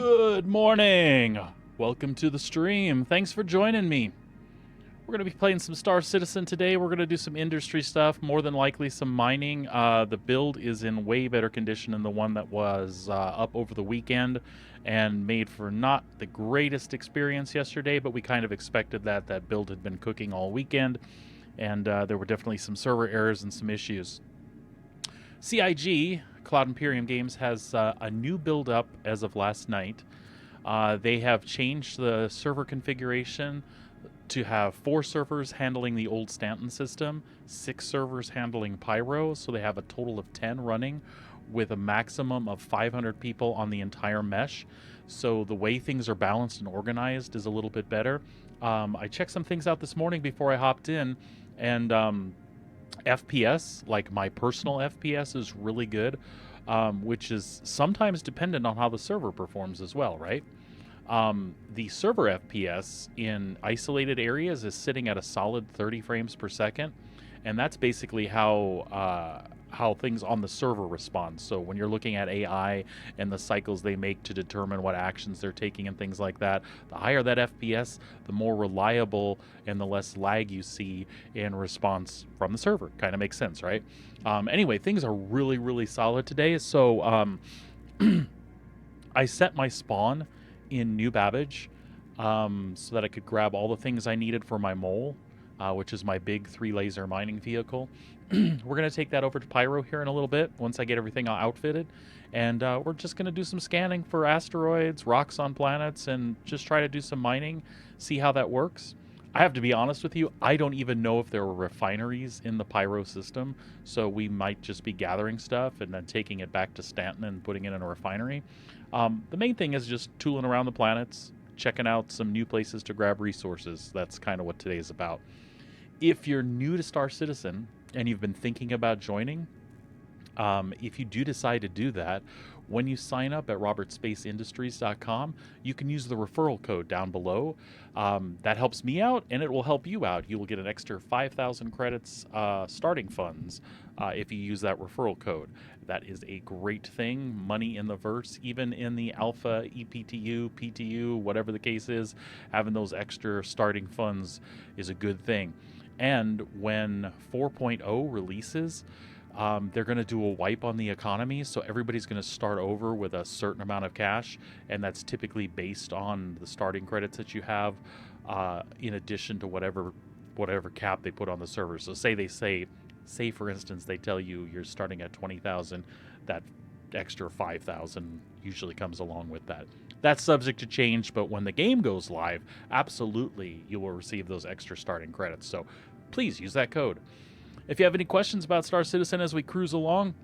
Good morning. Welcome to the stream. Thanks for joining me. We're going to be playing some Star Citizen today. We're going to do some industry stuff, more than likely some mining. The build is in way better condition than the one that was up over the weekend and made for not the greatest experience yesterday, but we kind of expected that. That build had been cooking all weekend, and there were definitely some server errors and some issues. CIG, Cloud Imperium Games, has a new build up as of last night. They have changed the server configuration to have 4 servers handling the old Stanton system, 6 servers handling Pyro, so they have a total of 10 running with a maximum of 500 people on the entire mesh. So the way things are balanced and organized is a little bit better. I checked some things out this morning before I hopped in, and FPS, like my personal FPS, is really good, which is sometimes dependent on how the server performs as well, right? The server FPS in isolated areas is sitting at a solid 30 frames per second, and that's basically how things on the server respond. So when you're looking at AI and the cycles they make to determine what actions they're taking and things like that, the higher that FPS, the more reliable and the less lag you see in response from the server. Kind of makes sense, right? Anyway, things are really, really solid today. So I set my spawn in New Babbage so that I could grab all the things I needed for my mole, which is my big 3-laser mining vehicle. We're going to take that over to Pyro here in a little bit once I get everything outfitted, and we're just going to do some scanning for asteroids, rocks on planets, and just try to do some mining, see how that works. I have to be honest with you, I don't even know if there were refineries in the Pyro system, so we might just be gathering stuff and then taking it back to Stanton and putting it in a refinery. The main thing is just tooling around the planets, checking out some new places to grab resources. That's kind of what today's about. If you're new to Star Citizen and you've been thinking about joining, if you do decide to do that, when you sign up at robertspaceindustries.com, you can use the referral code down below. That helps me out, and it will help you out. You will get an extra 5,000 credits starting funds if you use that referral code. That is a great thing. Money in the verse, even in the alpha, EPTU, PTU, whatever the case is, having those extra starting funds is a good thing. And when 4.0 releases, they're going to do a wipe on the economy, so everybody's going to start over with a certain amount of cash, and that's typically based on the starting credits that you have, in addition to whatever cap they put on the server. So say for instance they tell you you're starting at 20,000, that extra 5,000 usually comes along with that. That's subject to change, but when the game goes live, absolutely you will receive those extra starting credits. So please use that code. If you have any questions about Star Citizen as we cruise along,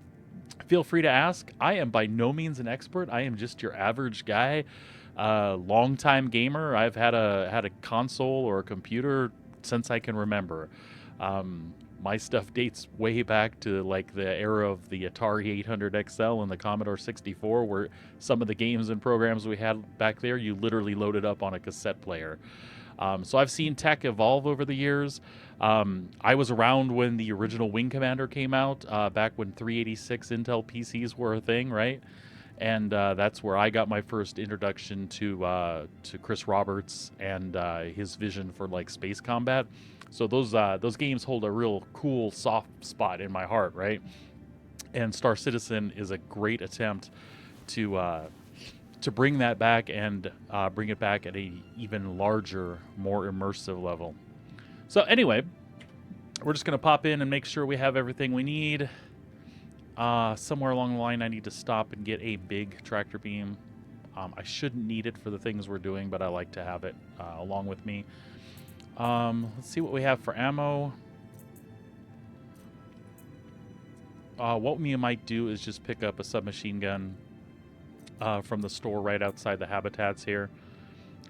feel free to ask. I am by no means an expert. I am just your average guy, longtime gamer. I've had a console or a computer since I can remember. My stuff dates way back to like the era of the Atari 800 XL and the Commodore 64, where some of the games and programs we had back there, you literally loaded up on a cassette player. So I've seen tech evolve over the years. I was around when the original Wing Commander came out, back when 386 Intel PCs were a thing, right? And that's where I got my first introduction to Chris Roberts and his vision for like space combat. So those games hold a real cool soft spot in my heart, right? And Star Citizen is a great attempt to bring that back and bring it back at a even larger, more immersive level. So anyway, we're just going to pop in and make sure we have everything we need. Somewhere along the line, I need to stop and get a big tractor beam. I shouldn't need it for the things we're doing, but I like to have it along with me. Let's see what we have for ammo. What we might do is just pick up a submachine gun from the store right outside the habitats here,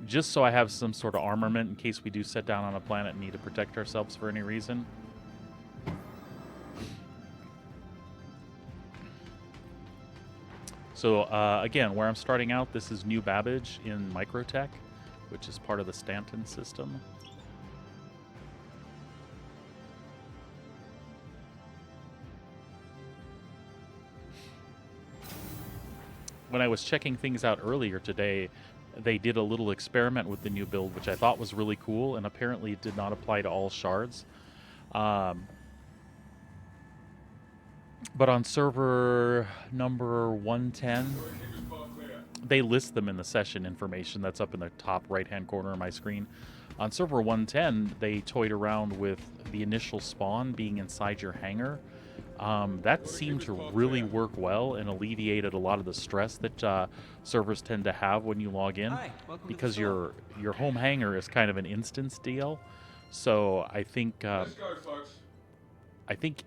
just so I have some sort of armament in case we do set down on a planet and need to protect ourselves for any reason. So again, where I'm starting out, this is New Babbage in Microtech, which is part of the Stanton system. when I was checking things out earlier today, they did a little experiment with the new build, which I thought was really cool, and apparently it did not apply to all shards. But on server number 110, they list them in the session information that's up in the top right-hand corner of my screen. On server 110, they toyed around with the initial spawn being inside your hangar. That seemed to really work well and alleviated a lot of the stress that servers tend to have when you log in, because your home hangar is kind of an instance deal. So I think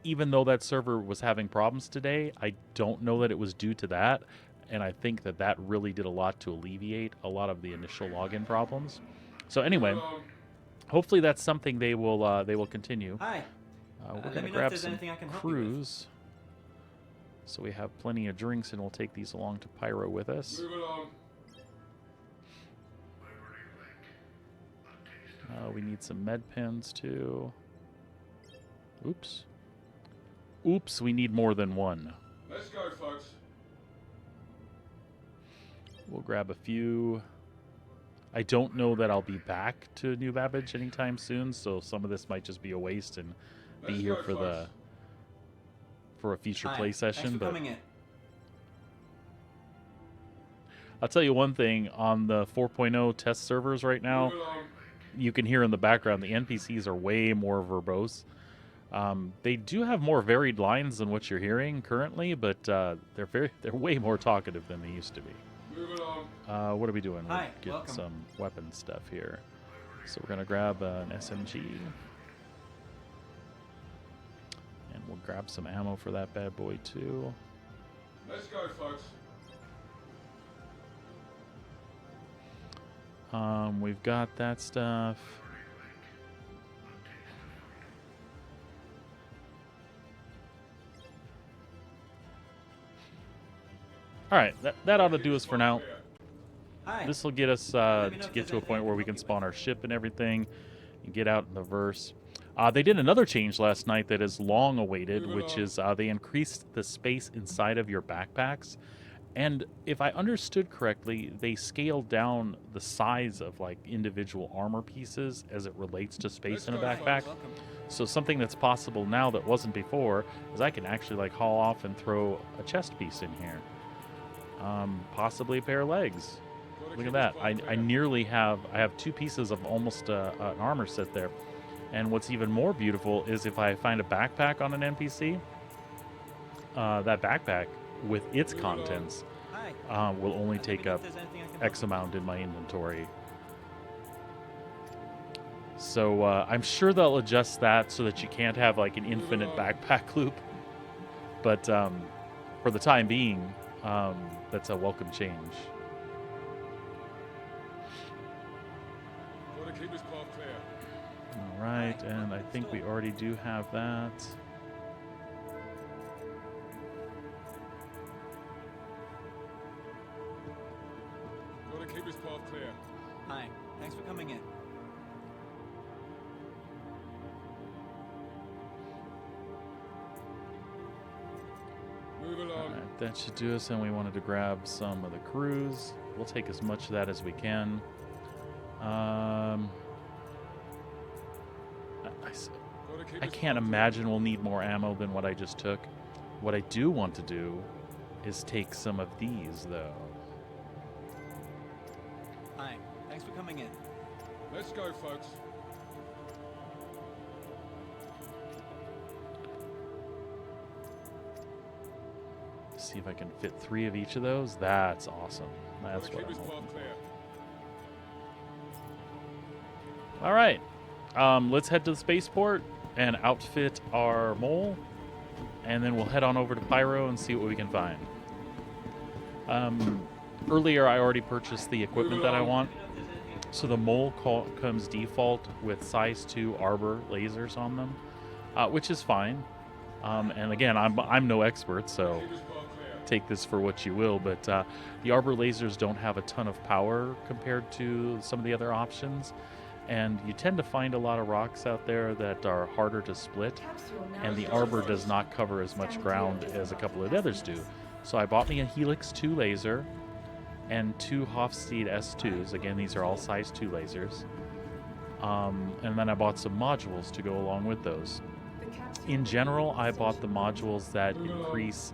even though that server was having problems today, I don't know that it was due to that, and I think that really did a lot to alleviate a lot of the initial login problems. So anyway, hopefully that's something they will continue. Hi. We're going to grab some crews, so we have plenty of drinks, and we'll take these along to Pyro with us. We need some med pens too. Oops. Oops, we need more than one. Let's go, folks. We'll grab a few. I don't know that I'll be back to New Babbage anytime soon, so some of this might just be a waste and be here for a future play session. But I'll tell you one thing, on the 4.0 test servers right now, you can hear in the background the NPCs are way more verbose. They do have more varied lines than what you're hearing currently, but they're way more talkative than they used to be. What are we doing? We'll get some weapon stuff here. So we're gonna grab an SMG, and we'll grab some ammo for that bad boy too. Let's go, folks. We've got that stuff. All right, that ought to do us for now. This will get us to get to a point where we can spawn our ship and everything and get out in the verse. They did another change last night that is long awaited, which is they increased the space inside of your backpacks. And if I understood correctly, they scaled down the size of like individual armor pieces as it relates to space in a backpack. So something that's possible now that wasn't before is I can actually like haul off and throw a chest piece in here. Possibly a pair of legs. Look at that. I have two pieces of almost an armor set there. And what's even more beautiful is if I find a backpack on an NPC, that backpack with its contents will only take up X amount in my inventory. So I'm sure they'll adjust that so that you can't have like an infinite backpack loop. But for the time being, that's a welcome change. All right, and I think we already do have that. Gotta keep this path clear. Hi, thanks for coming in. Move along. All right, that should do us, and we wanted to grab some of the crews. We'll take as much of that as we can. I can't imagine we'll need more ammo than what I just took. What I do want to do is take some of these, though. Hi, thanks for coming in. Let's go, folks. See if I can fit 3 of each of those. That's awesome. That's what I'm hoping. All right, let's head to the spaceport and outfit our mole, and then we'll head on over to Pyro and see what we can find. Earlier, I already purchased the equipment that I want, so the mole comes default with size 2 arbor lasers on them, which is fine. And again, I'm no expert, so take this for what you will, but the arbor lasers don't have a ton of power compared to some of the other options. And you tend to find a lot of rocks out there that are harder to split, and the arbor does not cover as much ground as a couple of the others do. So I bought me a Helix 2 laser and 2 Hofstede S2s. Again, these are all size 2 lasers. And then I bought some modules to go along with those. In general, I bought the modules that increase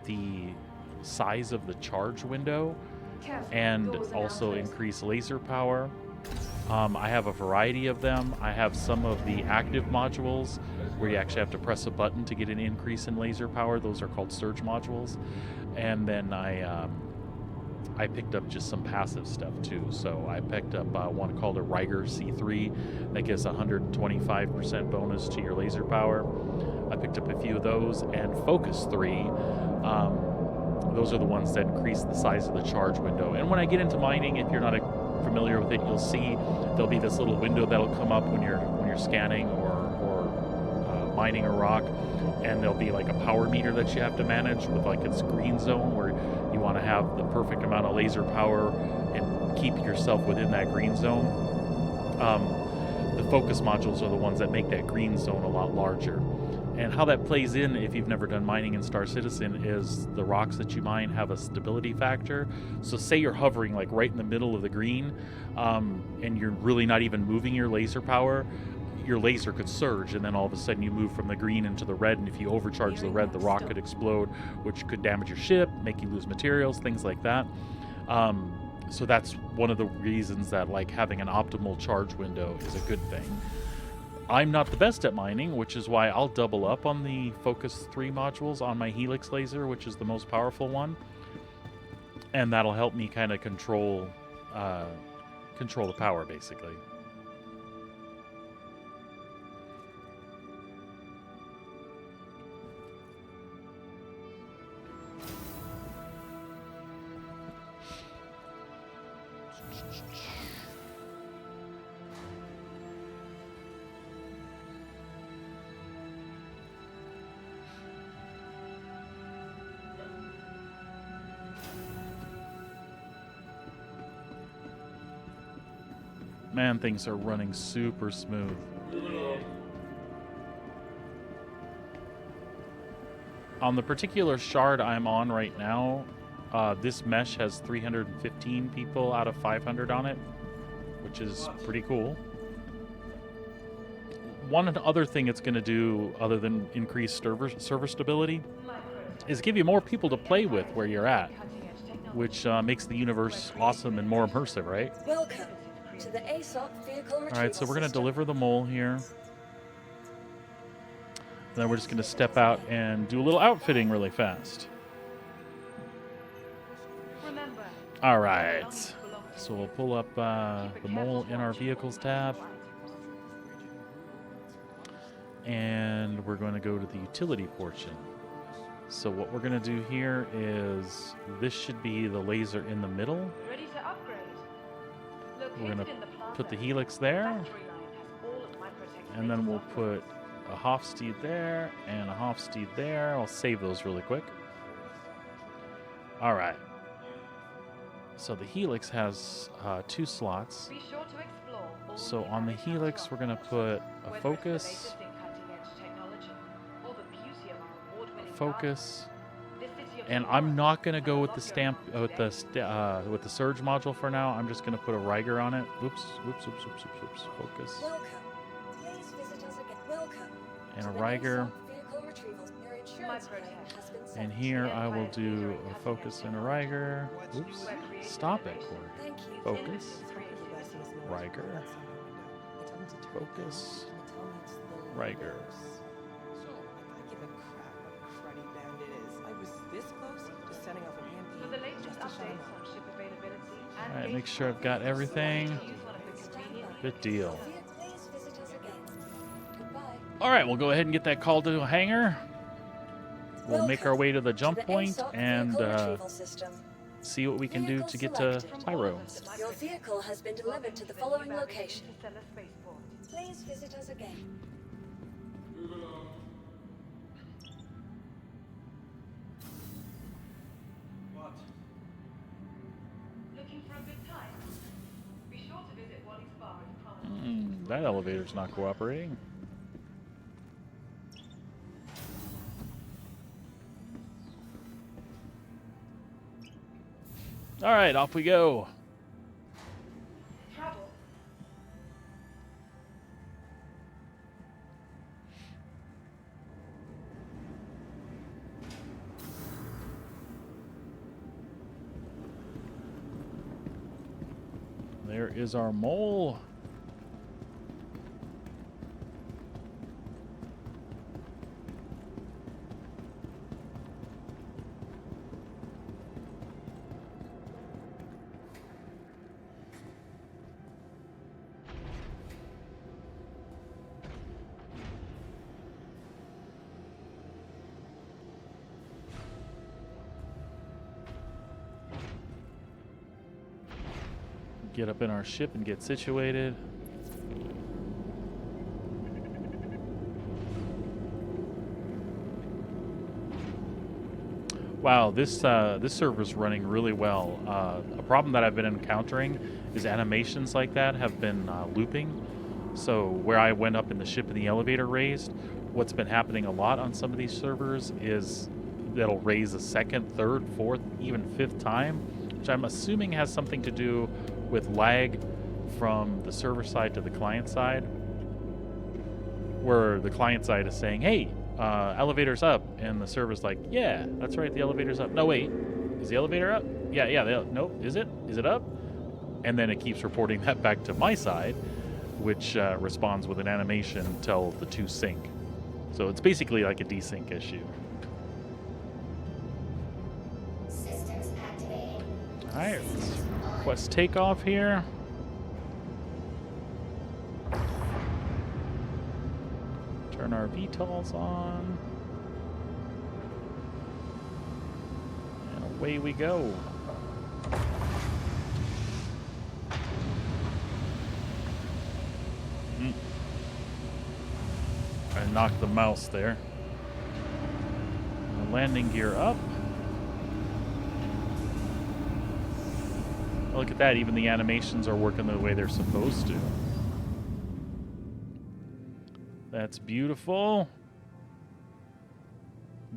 the size of the charge window and also increase laser power. I have a variety of them. I have some of the active modules where you actually have to press a button to get an increase in laser power. Those are called surge modules. And then I picked up just some passive stuff too. So I picked up one called a Riger C3 that gives 125% bonus to your laser power. I picked up a few of those, and Focus 3. Those are the ones that increase the size of the charge window. And when I get into mining, if you're not familiar with it, you'll see there'll be this little window that'll come up when you're scanning or mining a rock, and there'll be like a power meter that you have to manage with like its green zone where you want to have the perfect amount of laser power and keep yourself within that green zone. The focus modules are the ones that make that green zone a lot larger. And how that plays in, if you've never done mining in Star Citizen, is the rocks that you mine have a stability factor. So say you're hovering like right in the middle of the green, and you're really not even moving your laser power, your laser could surge, and then all of a sudden you move from the green into the red, and if you overcharge the red, the rock could explode, which could damage your ship, make you lose materials, things like that. So that's one of the reasons that like having an optimal charge window is a good thing. I'm not the best at mining, which is why I'll double up on the Focus 3 modules on my Helix laser, which is the most powerful one. And that'll help me kind of control the power, basically. Man, things are running super smooth. On the particular shard I'm on right now, this mesh has 315 people out of 500 on it, which is pretty cool. One other thing it's going to do, other than increase server stability, is give you more people to play with where you're at, which makes the universe awesome and more immersive, right? Welcome to the ASOP vehicle retrieval. All right, so we're going to system. deliver the mole here. Then we're just going to step out and do a little outfitting really fast. All right. So we'll pull up the mole in our vehicles tab. And we're going to go to the utility portion. So what we're going to do here is this should be the laser in the middle. Ready to upgrade. We're going to Located in the plaza, put the helix there. factory line has all of my protective And then we'll upgrades. put a Hofstede there and a Hofstede there. I'll save those really quick. All right. So the helix has 2 slots. Be sure to explore all So the on the areas helix, of we're going to put whether a it's the focus, latest in cutting-edge technology or the beauty of our award-winning focus, gardens. This city of and tomorrow I'm not going to go has with a the lot stamp going on today. with the surge module for now. I'm just going to put a Riger on it. Oops. Focus. Welcome. Please visit us again. Welcome. And to a the Riger. ASOP vehicle retrieval. Your insurance claim has been sent. And here I will do a focus and a Riger. Oops. Stop it, Corey. Thank you. Focus. Riger. Focus. Riger. So, I give a crap what a cruddy bandit is. I was this close to setting off an For EMP the latest just to shut him updates up. on ship availability and All right, gate make sure I've times, got everything. use one of the convenient Good deal. Please visit us again. Goodbye. All right, we'll go ahead and get that call to a hangar. We'll make our way to the jump To the point ASOP and vehicle retrieval system. see what we can do to get to Tyro. Your vehicle has been delivered to the following location. Interstellar spaceport. Please visit us again. Move along. What? Looking for a good time? Be sure to visit Wally's bar as promised. That elevator's not cooperating. All right, off we go. Travel. There is our mole. Get up in our ship and get situated. Wow, this server's running really well. A problem that I've been encountering is animations like that have been looping. So where I went up in the ship and the elevator raised, what's been happening a lot on some of these servers is that'll raise a second, third, fourth, even fifth time, which I'm assuming has something to do with lag from the server side to the client side, where the client side is saying, hey, elevator's up, and the server's like, yeah, that's right, the elevator's up. No, wait, is the elevator up? Yeah, nope, is it? Is it up? And then it keeps reporting that back to my side, which responds with an animation until the two sync. So it's basically like a desync issue. Systems activated. All right, let's request takeoff here. Turn our VTOLs on. And away we go. I knocked the mouse there. Landing gear up. Look at that, even the animations are working the way they're supposed to. That's beautiful.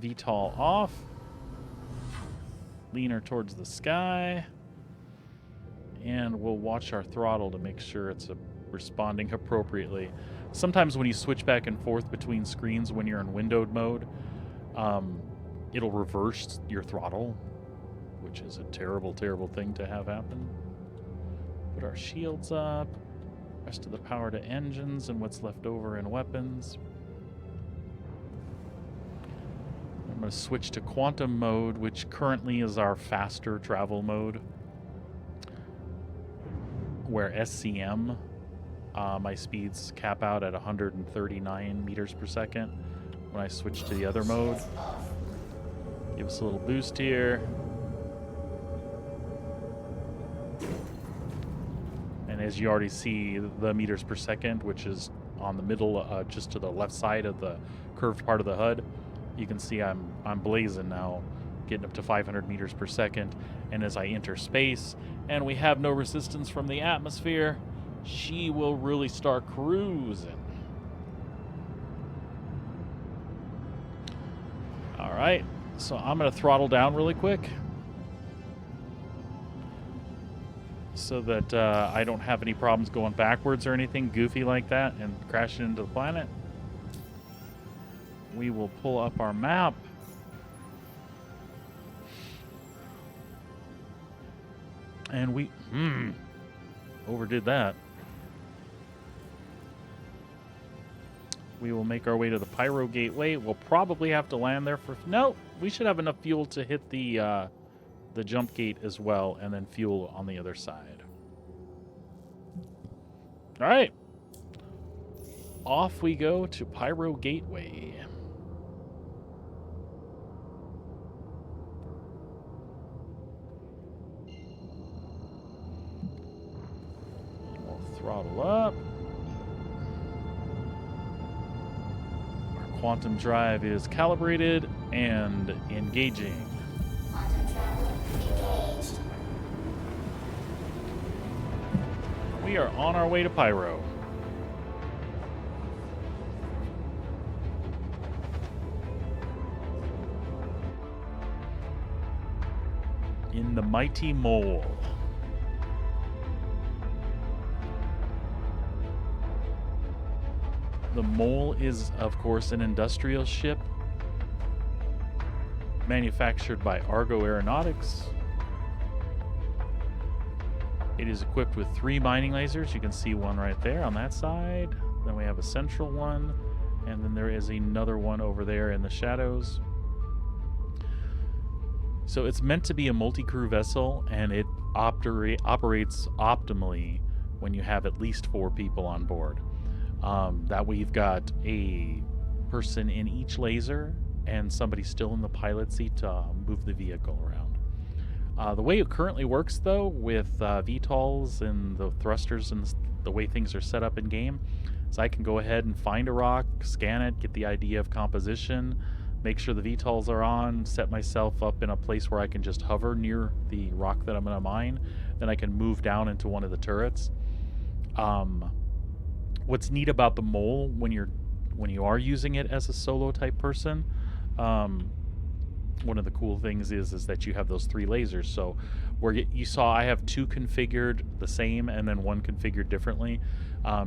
VTOL off. Leaner towards the sky. And we'll watch our throttle to make sure it's responding appropriately. Sometimes when you switch back and forth between screens when you're in windowed mode, it'll reverse your throttle, which is a terrible, terrible thing to have happen. Put our shields up. Rest of the power to engines and what's left over in weapons. I'm going to switch to quantum mode, which currently is our faster travel mode, where SCM, my speeds cap out at 139 meters per second. When I switch to the other mode, give us a little boost here. And as you already see, the meters per second, which is on the middle, just to the left side of the curved part of the HUD, you can see I'm blazing now, getting up to 500 meters per second. And as I enter space, and we have no resistance from the atmosphere, she will really start cruising. All right, so I'm going to throttle down really quick, so that I don't have any problems going backwards or anything goofy like that and crashing into the planet. We will pull up our map. And we overdid that. We will make our way to the Pyro Gateway. We'll probably have to land there for... No, we should have enough fuel to hit the jump gate as well, and then fuel on the other side. All right. Off we go to Pyro Gateway. We'll throttle up. Our quantum drive is calibrated and engaging. Quantum travel engaged. We are on our way to Pyro. in the mighty mole. The mole is, of course, an industrial ship manufactured by Argo Aeronautics. It is equipped with 3 mining lasers. You can see one right there on that side. Then we have a central one, and then there is another one over there in the shadows. So it's meant to be a multi-crew vessel, and it operates optimally when you have at least 4 people on board. That way you've got a person in each laser and somebody still in the pilot seat to move the vehicle around. The way it currently works, though, with VTOLs and the thrusters and the way things are set up in game, is I can go ahead and find a rock, scan it, get the idea of composition, make sure the VTOLs are on, set myself up in a place where I can just hover near the rock that I'm going to mine. Then I can move down into one of the turrets. What's neat about the mole when you are using it as a solo type person, one of the cool things is that you have those 3 lasers. So where you saw I have 2 configured the same and then 1 configured differently,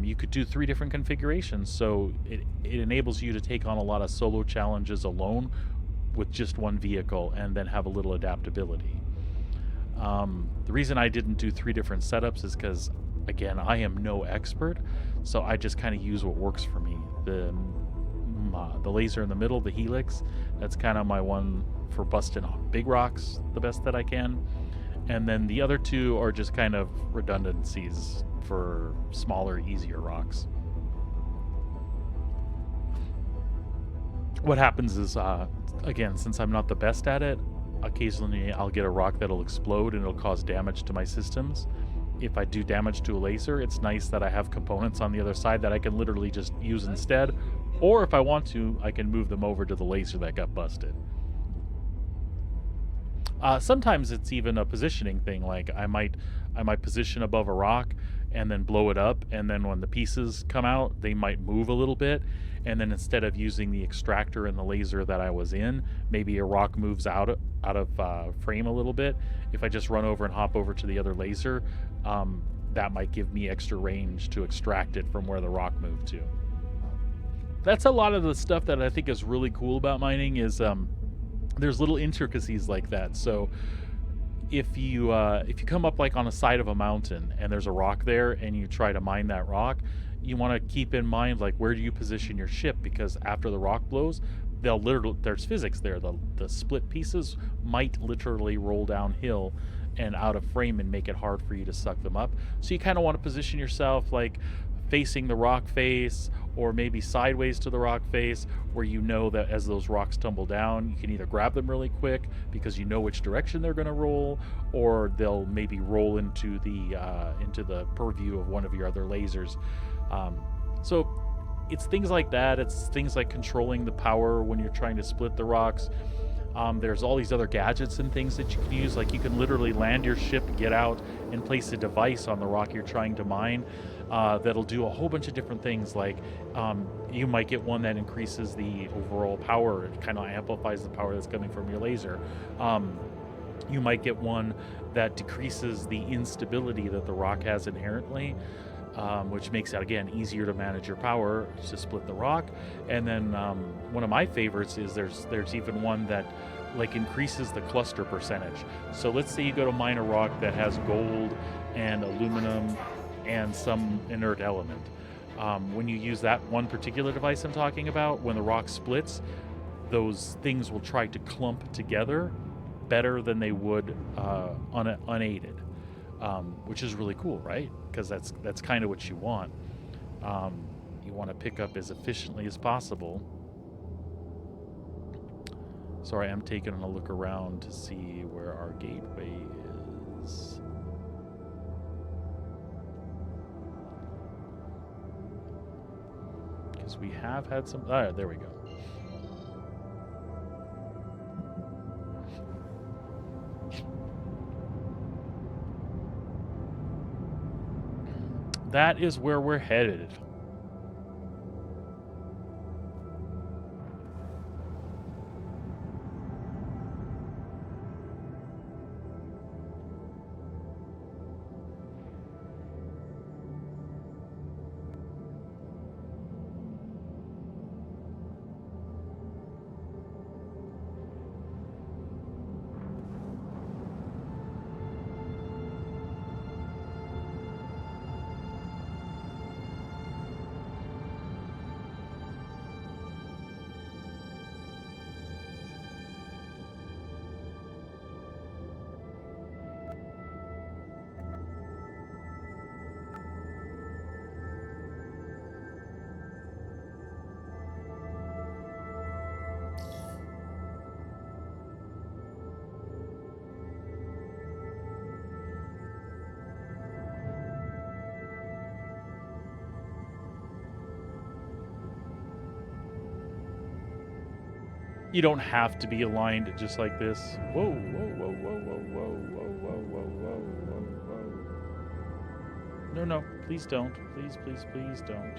you could do 3 different configurations. So it enables you to take on a lot of solo challenges alone with just 1 vehicle and then have a little adaptability. The reason I didn't do 3 different setups is because, again, I am no expert, so I just kind of use what works for me. The laser in the middle, the helix, that's kind of my one for busting off big rocks the best that I can. And then the other 2 are just kind of redundancies for smaller, easier rocks. What happens is, again, since I'm not the best at it, occasionally I'll get a rock that'll explode and it'll cause damage to my systems. If I do damage to a laser, it's nice that I have components on the other side that I can literally just use instead. Or if I want to, I can move them over to the laser that got busted. Sometimes it's even a positioning thing. Like I might position above a rock and then blow it up, and then when the pieces come out, they might move a little bit, and then instead of using the extractor and the laser that I was in, maybe a rock moves out of frame a little bit. If I just run over and hop over to the other laser, that might give me extra range to extract it from where the rock moved to. That's a lot of the stuff that I think is really cool about mining is there's little intricacies like that. So if you come up like on a side of a mountain and there's a rock there and you try to mine that rock, you want to keep in mind like where do you position your ship, because after the rock blows, there's physics there. The split pieces might literally roll downhill and out of frame and make it hard for you to suck them up. So you kind of want to position yourself like facing the rock face, or maybe sideways to the rock face, where you know that as those rocks tumble down, you can either grab them really quick because you know which direction they're going to roll, or they'll maybe roll into the purview of one of your other lasers. So it's things like that. It's things like controlling the power when you're trying to split the rocks. There's all these other gadgets and things that you can use. Like you can literally land your ship, get out, and place a device on the rock you're trying to mine that'll do a whole bunch of different things. Like you might get one that increases the overall power. It kind of amplifies the power that's coming from your laser. You might get one that decreases the instability that the rock has inherently, which makes it, again, easier to manage your power to split the rock. And then one of my favorites is there's even one that like increases the cluster percentage. So let's say you go to mine a rock that has gold and aluminum and some inert element. When you use that one particular device I'm talking about, when the rock splits, those things will try to clump together better than they would unaided. Which is really cool, right? Because that's kind of what you want. You want to pick up as efficiently as possible. Sorry, I'm taking a look around to see where our gateway is. Because we have had some... Ah, there we go. That is where we're headed. You don't have to be aligned just like this. Whoa, whoa, whoa, whoa, whoa, whoa, whoa, whoa, whoa, whoa, whoa, whoa. No, no, please don't. Please, please, please don't.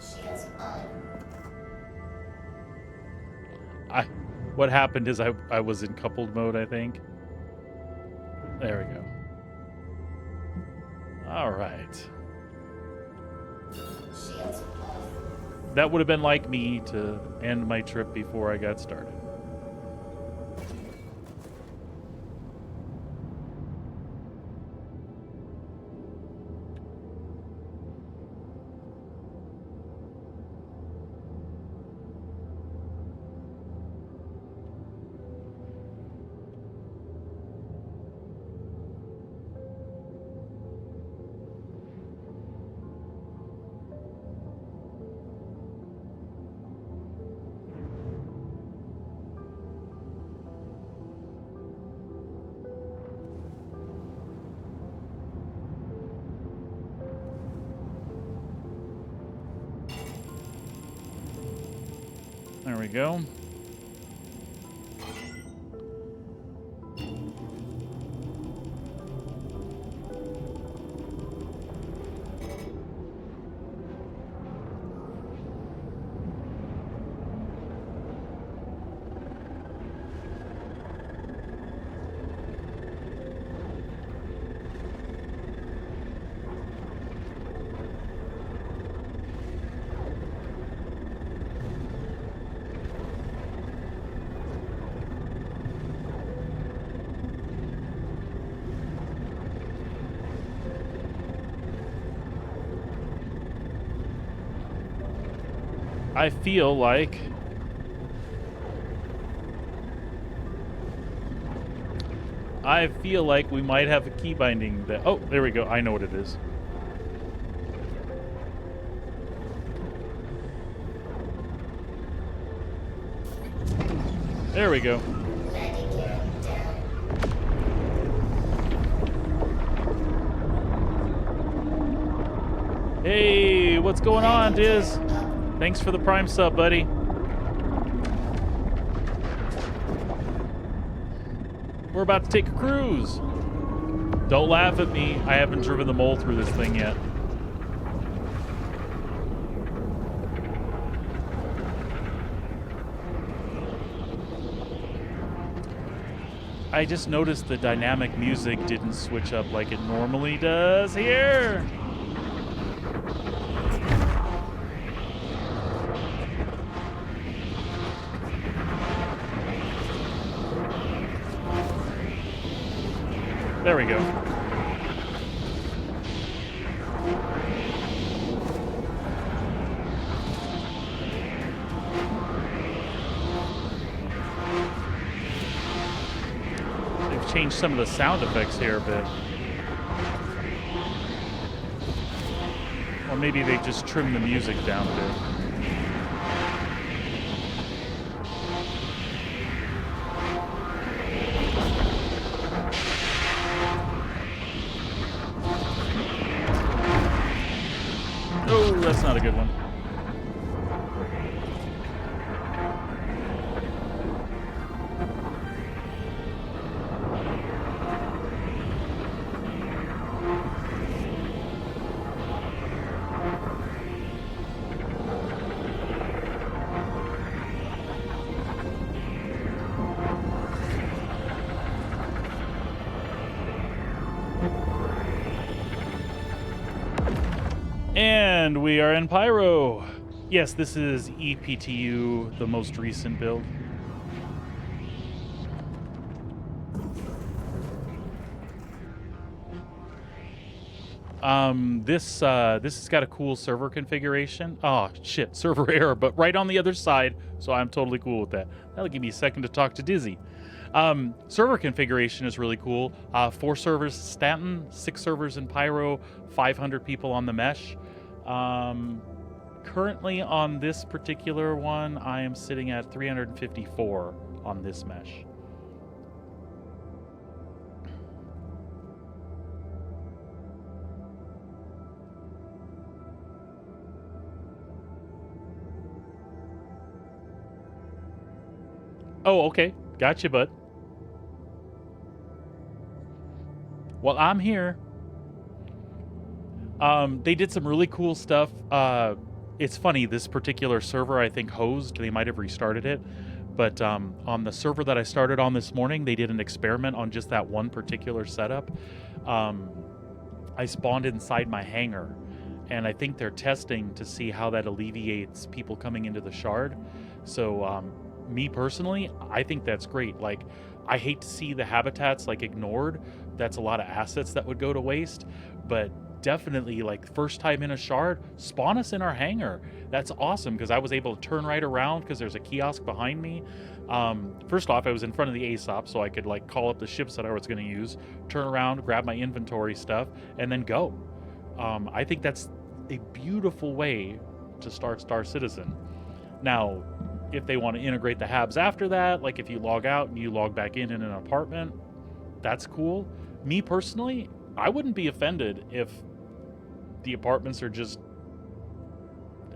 Shields on. What happened is I was in coupled mode, I think. There we go. All right. Shields off. That would have been like me to end my trip before I got started. There we go. I feel like we might have a key binding that. Oh, there we go. I know what it is. There we go. Landing gear down. Hey, what's going on, Diz? Thanks for the Prime sub, buddy. We're about to take a cruise. Don't laugh at me. I haven't driven the mole through this thing yet. I just noticed the dynamic music didn't switch up like it normally does here. There we go. They've changed some of the sound effects here a bit. Or maybe they just trimmed the music down a bit. Oh, that's not a good one. And we are in Pyro. Yes, this is EPTU, the most recent build. This has got a cool server configuration. Oh shit, server error, but right on the other side, so I'm totally cool with that. That'll give me a second to talk to Dizzy. Server configuration is really cool. 4 servers Stanton, 6 servers in Pyro, 500 people on the mesh. Currently on this particular one, I am sitting at 354 on this mesh. . Oh, okay. Gotcha, bud. Well, I'm here. They did some really cool stuff. It's funny, this particular server, I think, hosed. They might have restarted it. But on the server that I started on this morning, they did an experiment on just that one particular setup. I spawned inside my hangar, and I think they're testing to see how that alleviates people coming into the shard. So, me personally, I think that's great. Like, I hate to see the habitats like ignored. That's a lot of assets that would go to waste. But definitely, like, first time in a shard, spawn us in our hangar. That's awesome, because I was able to turn right around because there's a kiosk behind me. First off, I was in front of the ASOP, so I could like call up the ships that I was going to use, turn around, grab my inventory stuff, and then go. I think that's a beautiful way to start Star Citizen. Now, if they want to integrate the habs after that, like if you log out and you log back in an apartment, that's cool. Me personally, I wouldn't be offended if the apartments are just,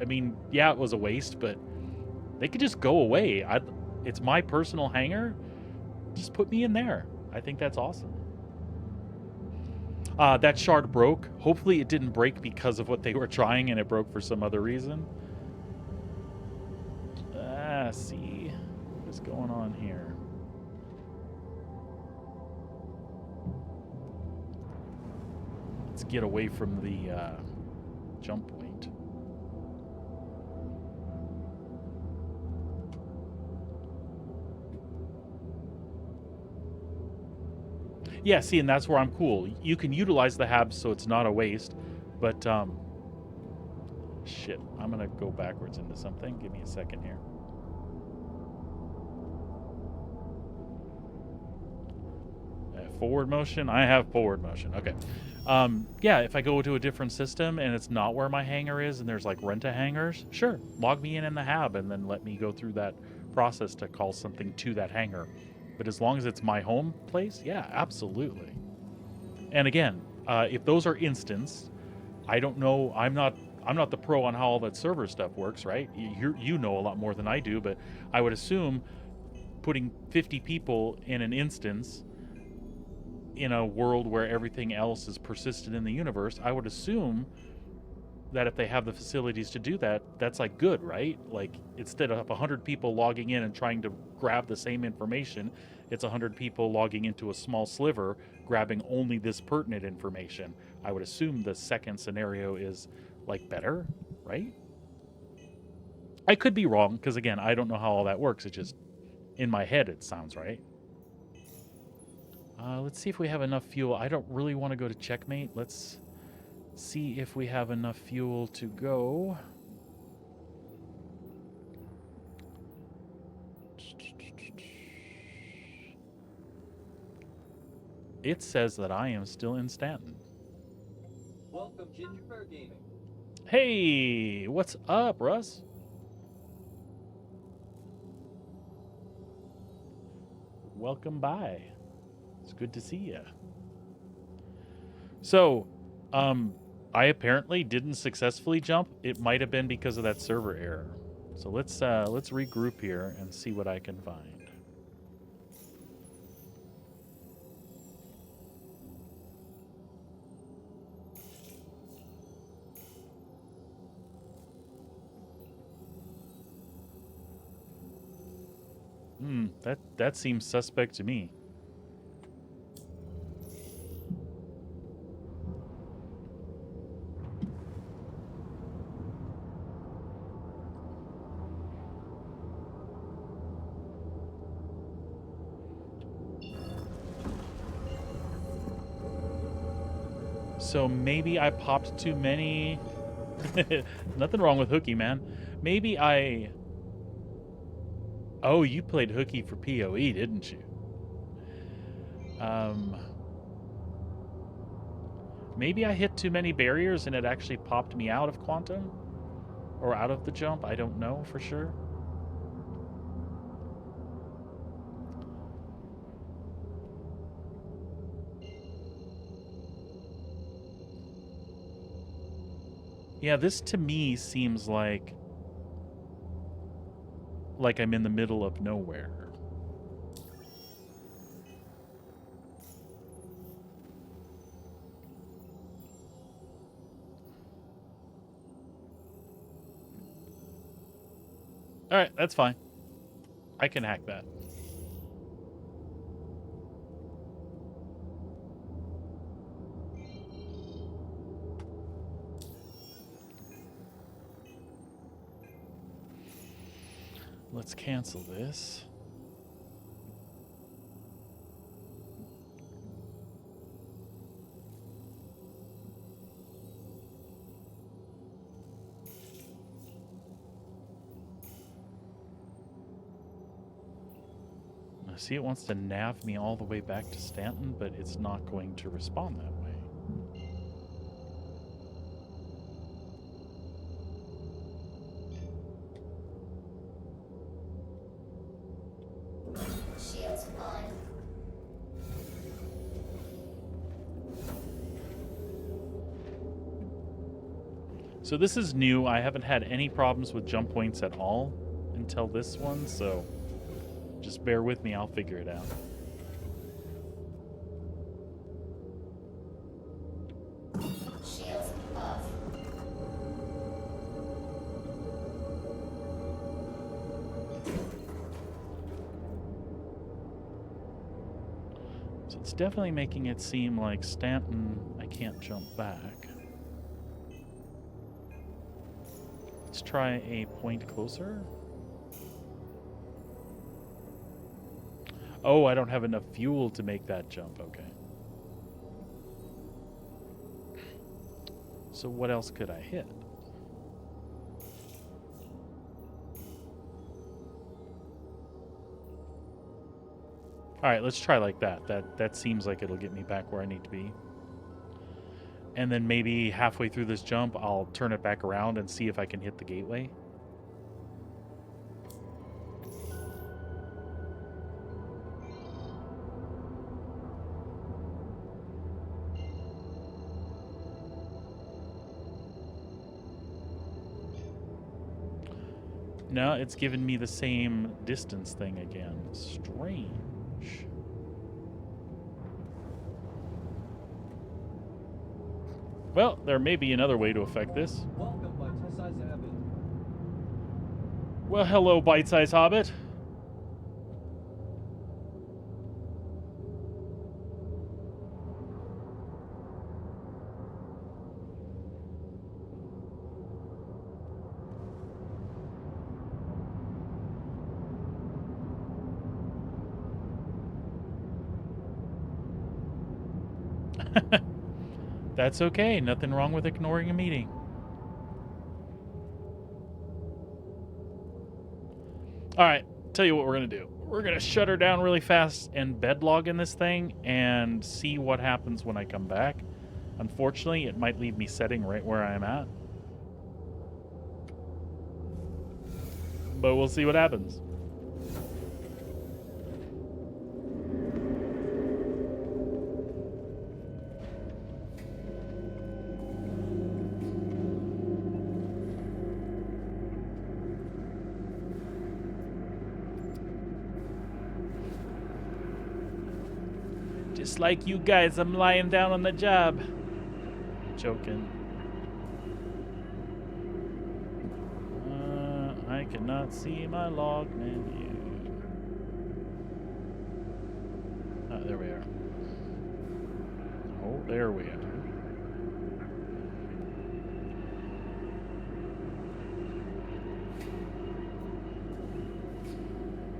I mean, yeah, it was a waste, but they could just go away. It's my personal hangar. Just put me in there. I think that's awesome. That shard broke. Hopefully it didn't break because of what they were trying and it broke for some other reason. See what is going on here. Let's get away from the jump point. Yeah, see, and that's where I'm cool. You can utilize the habs so it's not a waste, but shit, I'm gonna go backwards into something. Give me a second here. Forward motion? I have forward motion. Okay. Yeah, if I go to a different system and it's not where my hangar is and there's like rent-a-hangars, sure, log me in the hab and then let me go through that process to call something to that hangar. But as long as it's my home place, yeah, absolutely. And again, if those are instance, I don't know. I'm not the pro on how all that server stuff works, right? You know a lot more than I do, but I would assume putting 50 people in an instance in a world where everything else is persistent in the universe, I would assume that if they have the facilities to do that, that's like good, right? Like instead of 100 people logging in and trying to grab the same information, it's 100 people logging into a small sliver, grabbing only this pertinent information. I would assume the second scenario is like better, right? I could be wrong, because again, I don't know how all that works. It just, in my head, it sounds right. Let's see if we have enough fuel. I don't really want to go to checkmate. Let's see if we have enough fuel to go. It says that I am still in Stanton. Welcome, Gingerbread Gaming. Hey, what's up, Russ? Welcome by. It's good to see you. So, I apparently didn't successfully jump. It might have been because of that server error. So let's regroup here and see what I can find. That seems suspect to me. So maybe I popped too many. Nothing wrong with Hooky, man. Maybe I... Oh, you played Hooky for PoE, didn't you? Maybe I hit too many barriers and it actually popped me out of Quantum? Or out of the jump? I don't know for sure. Yeah, this to me seems like I'm in the middle of nowhere. All right, that's fine. I can hack that. Let's cancel this. I see it wants to nav me all the way back to Stanton, but it's not going to respond that way. Shields on. So this is new. I haven't had any problems with jump points at all until this one, so just bear with me. I'll figure it out. Shields off. So it's definitely making it seem like Stanton, I can't jump back. Let's try a point closer. Oh, I don't have enough fuel to make that jump. Okay. So what else could I hit? All right, let's try like that. That seems like it'll get me back where I need to be. And then maybe halfway through this jump, I'll turn it back around and see if I can hit the gateway. No, it's given me the same distance thing again. Strange. Well, there may be another way to affect this. Welcome by Tessai's Abbott. Well, hello, bite-sized hobbit. That's okay. Nothing wrong with ignoring a meeting. All right. Tell you what we're going to do. We're going to shut her down really fast and bedlog in this thing and see what happens when I come back. Unfortunately, it might leave me setting right where I am at. But we'll see what happens. Just like you guys, I'm lying down on the job. Joking. I cannot see my log menu. Ah, there we are. Oh, there we are.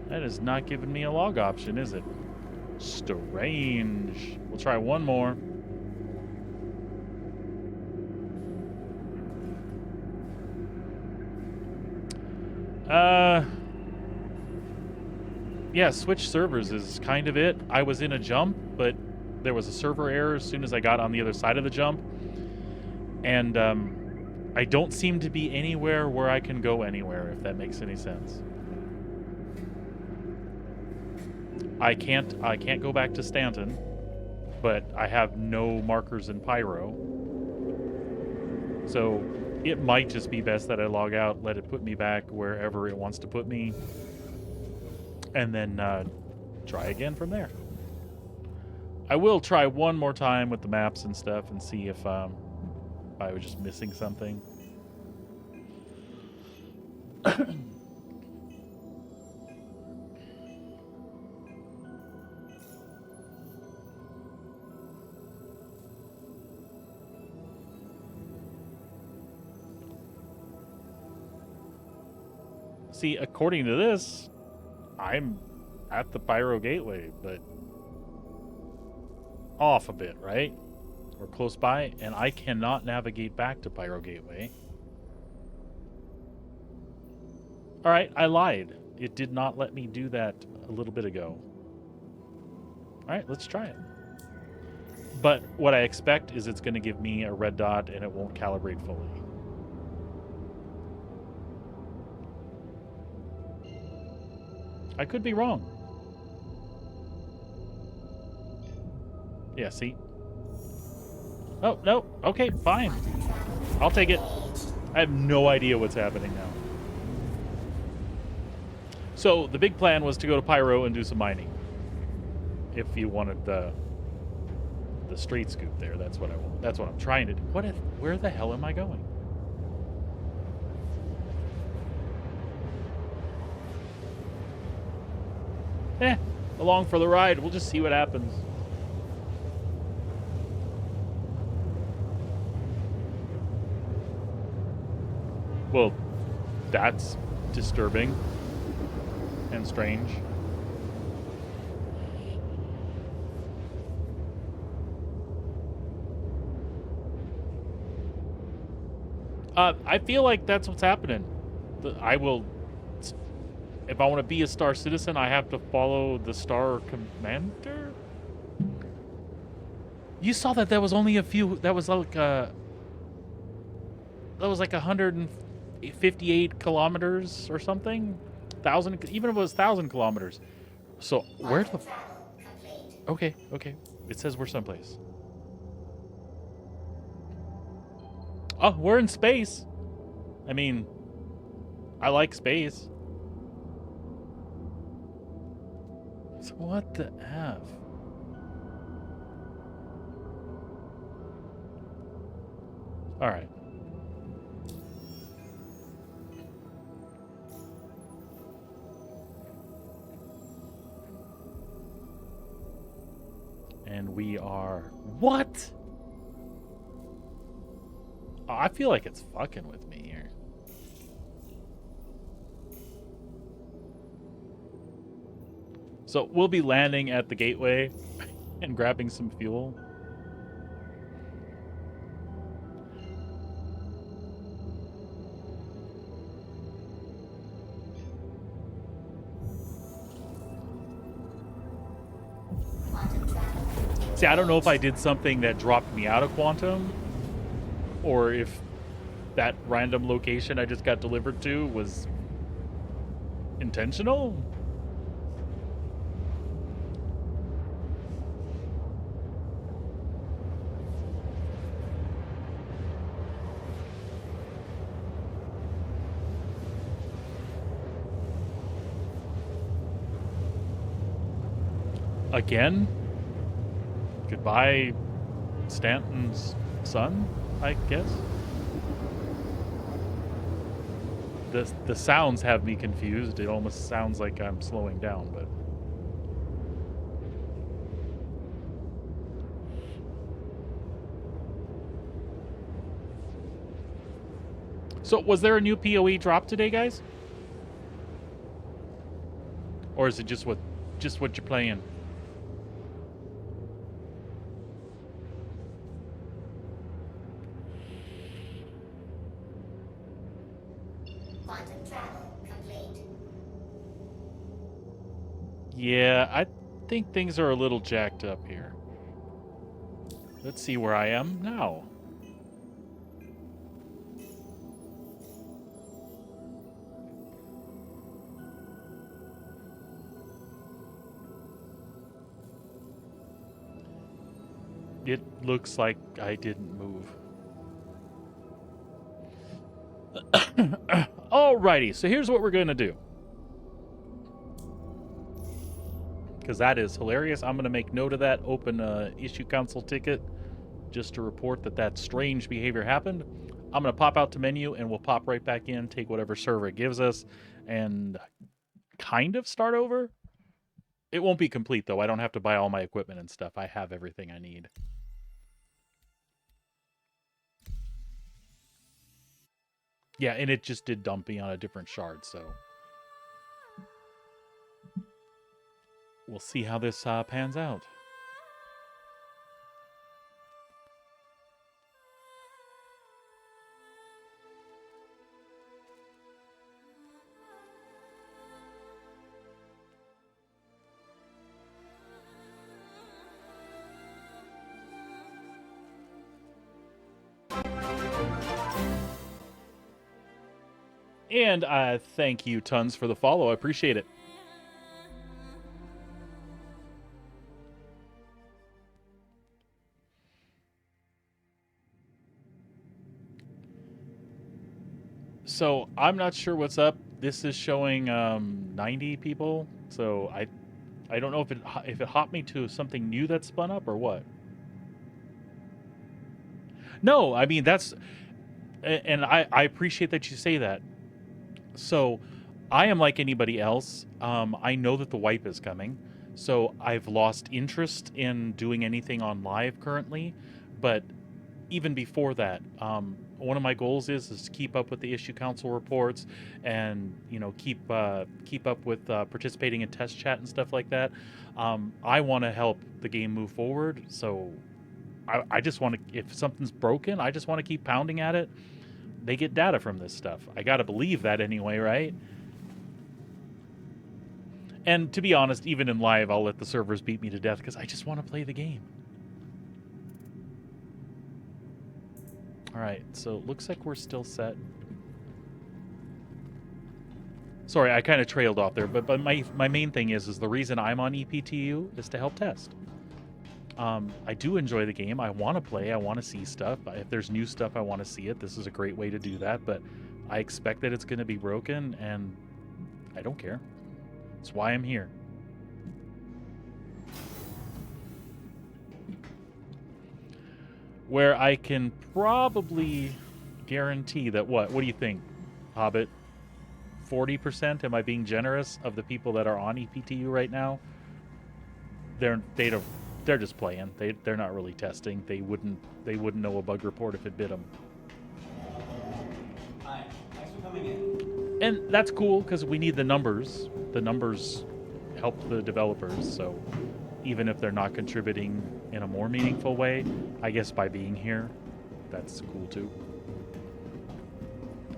That is not giving me a log option, is it? Strange. We'll try one more. Yeah, switch servers is kind of it. I was in a jump, but there was a server error as soon as I got on the other side of the jump. And I don't seem to be anywhere where I can go anywhere, if that makes any sense. I can't go back to Stanton, but I have no markers in Pyro. So it might just be best that I log out, let it put me back wherever it wants to put me, and then try again from there. I will try one more time with the maps and stuff and see if I was just missing something. See, according to this, I'm at the Pyro Gateway, but off a bit, right? Or close by, and I cannot navigate back to Pyro Gateway. All right, I lied. It did not let me do that a little bit ago. All right, let's try it. But what I expect is it's going to give me a red dot and it won't calibrate fully. I could be wrong. Yeah, see? Oh, no. Okay, fine. I'll take it. I have no idea what's happening now. So the big plan was to go to Pyro and do some mining. If you wanted the straight scoop there, that's what I want. That's what I'm trying to do. Where the hell am I going? Along for the ride. We'll just see what happens. Well, that's disturbing and strange. I feel like that's what's happening. If I want to be a Star Citizen, I have to follow the Star Commander? You saw that there was only a few, that was like 158 kilometers or something? 1,000, even if it was 1,000 kilometers. So, where the... Okay. It says we're someplace. Oh, we're in space. I mean, I like space. So what the F? All right. And we are... What? Oh, I feel like it's fucking with me here. So we'll be landing at the gateway and grabbing some fuel. See, I don't know if I did something that dropped me out of quantum, or if that random location I just got delivered to was intentional. Again? Goodbye, Stanton's son, I guess? The sounds have me confused. It almost sounds like I'm slowing down, but... So, was there a new PoE drop today, guys? Or is it just what you're playing? Yeah, I think things are a little jacked up here. Let's see where I am now. It looks like I didn't move. Alrighty, so here's what we're gonna do. Because that is hilarious. I'm going to make note of that, open a issue council ticket just to report that strange behavior happened. I'm going to pop out to menu and we'll pop right back in, take whatever server it gives us, and kind of start over. It won't be complete, though. I don't have to buy all my equipment and stuff. I have everything I need. Yeah, and it just did dump me on a different shard, so we'll see how this pans out. And thank you tons for the follow. I appreciate it. So I'm not sure what's up. This is showing 90 people. So I don't know if it hopped me to something new that spun up or what. No, I mean that's, and I appreciate that you say that. So I am like anybody else. I know that the wipe is coming. So I've lost interest in doing anything on live currently. But even before that, one of my goals is to keep up with the issue council reports and, you know, keep up with participating in test chat and stuff like that. I want to help the game move forward. So I just want to, if something's broken, I just want to keep pounding at it. They get data from this stuff. I got to believe that anyway, right? And to be honest, even in live, I'll let the servers beat me to death because I just want to play the game. All right, so it looks like we're still set. Sorry, I kind of trailed off there, but my main thing is the reason I'm on EPTU is to help test. I do enjoy the game. I want to play. I want to see stuff. If there's new stuff, I want to see it. This is a great way to do that, but I expect that it's going to be broken, and I don't care. That's why I'm here. Where I can probably guarantee that what do you think, Hobbit? 40%? Am I being generous? Of the people that are on EPTU right now, they're just playing. They're not really testing. They wouldn't know a bug report if it bit them. Hi, thanks for coming in. And that's cool because we need the numbers. The numbers help the developers. So even if they're not contributing in a more meaningful way, I guess by being here, that's cool too.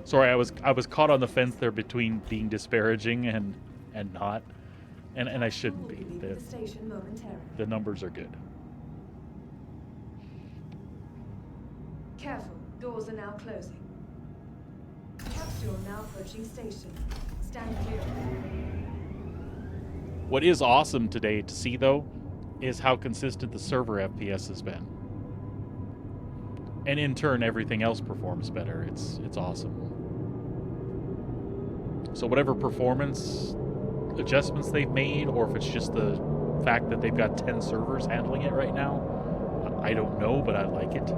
Sorry, I was caught on the fence there between being disparaging and not, and I shouldn't be. The numbers are good. Careful, doors are now closing. Capsule now approaching station. Stand clear. What is awesome today to see, though, is how consistent the server FPS has been. And in turn, everything else performs better. It's awesome. So whatever performance adjustments they've made, or if it's just the fact that they've got 10 servers handling it right now, I don't know, but I like it.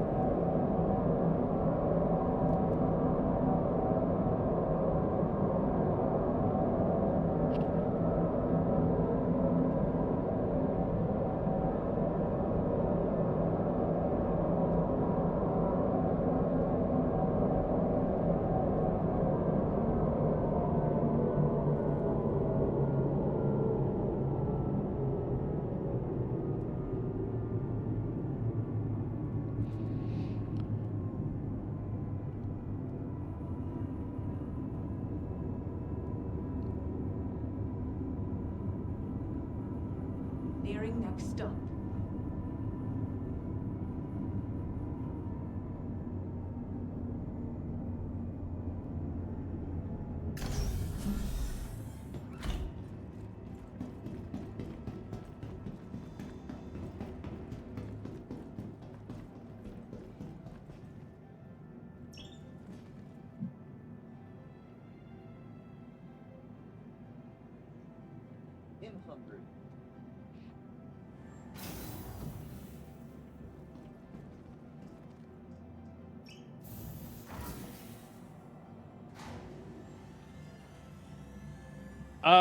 Nearing next stop. I'm hungry.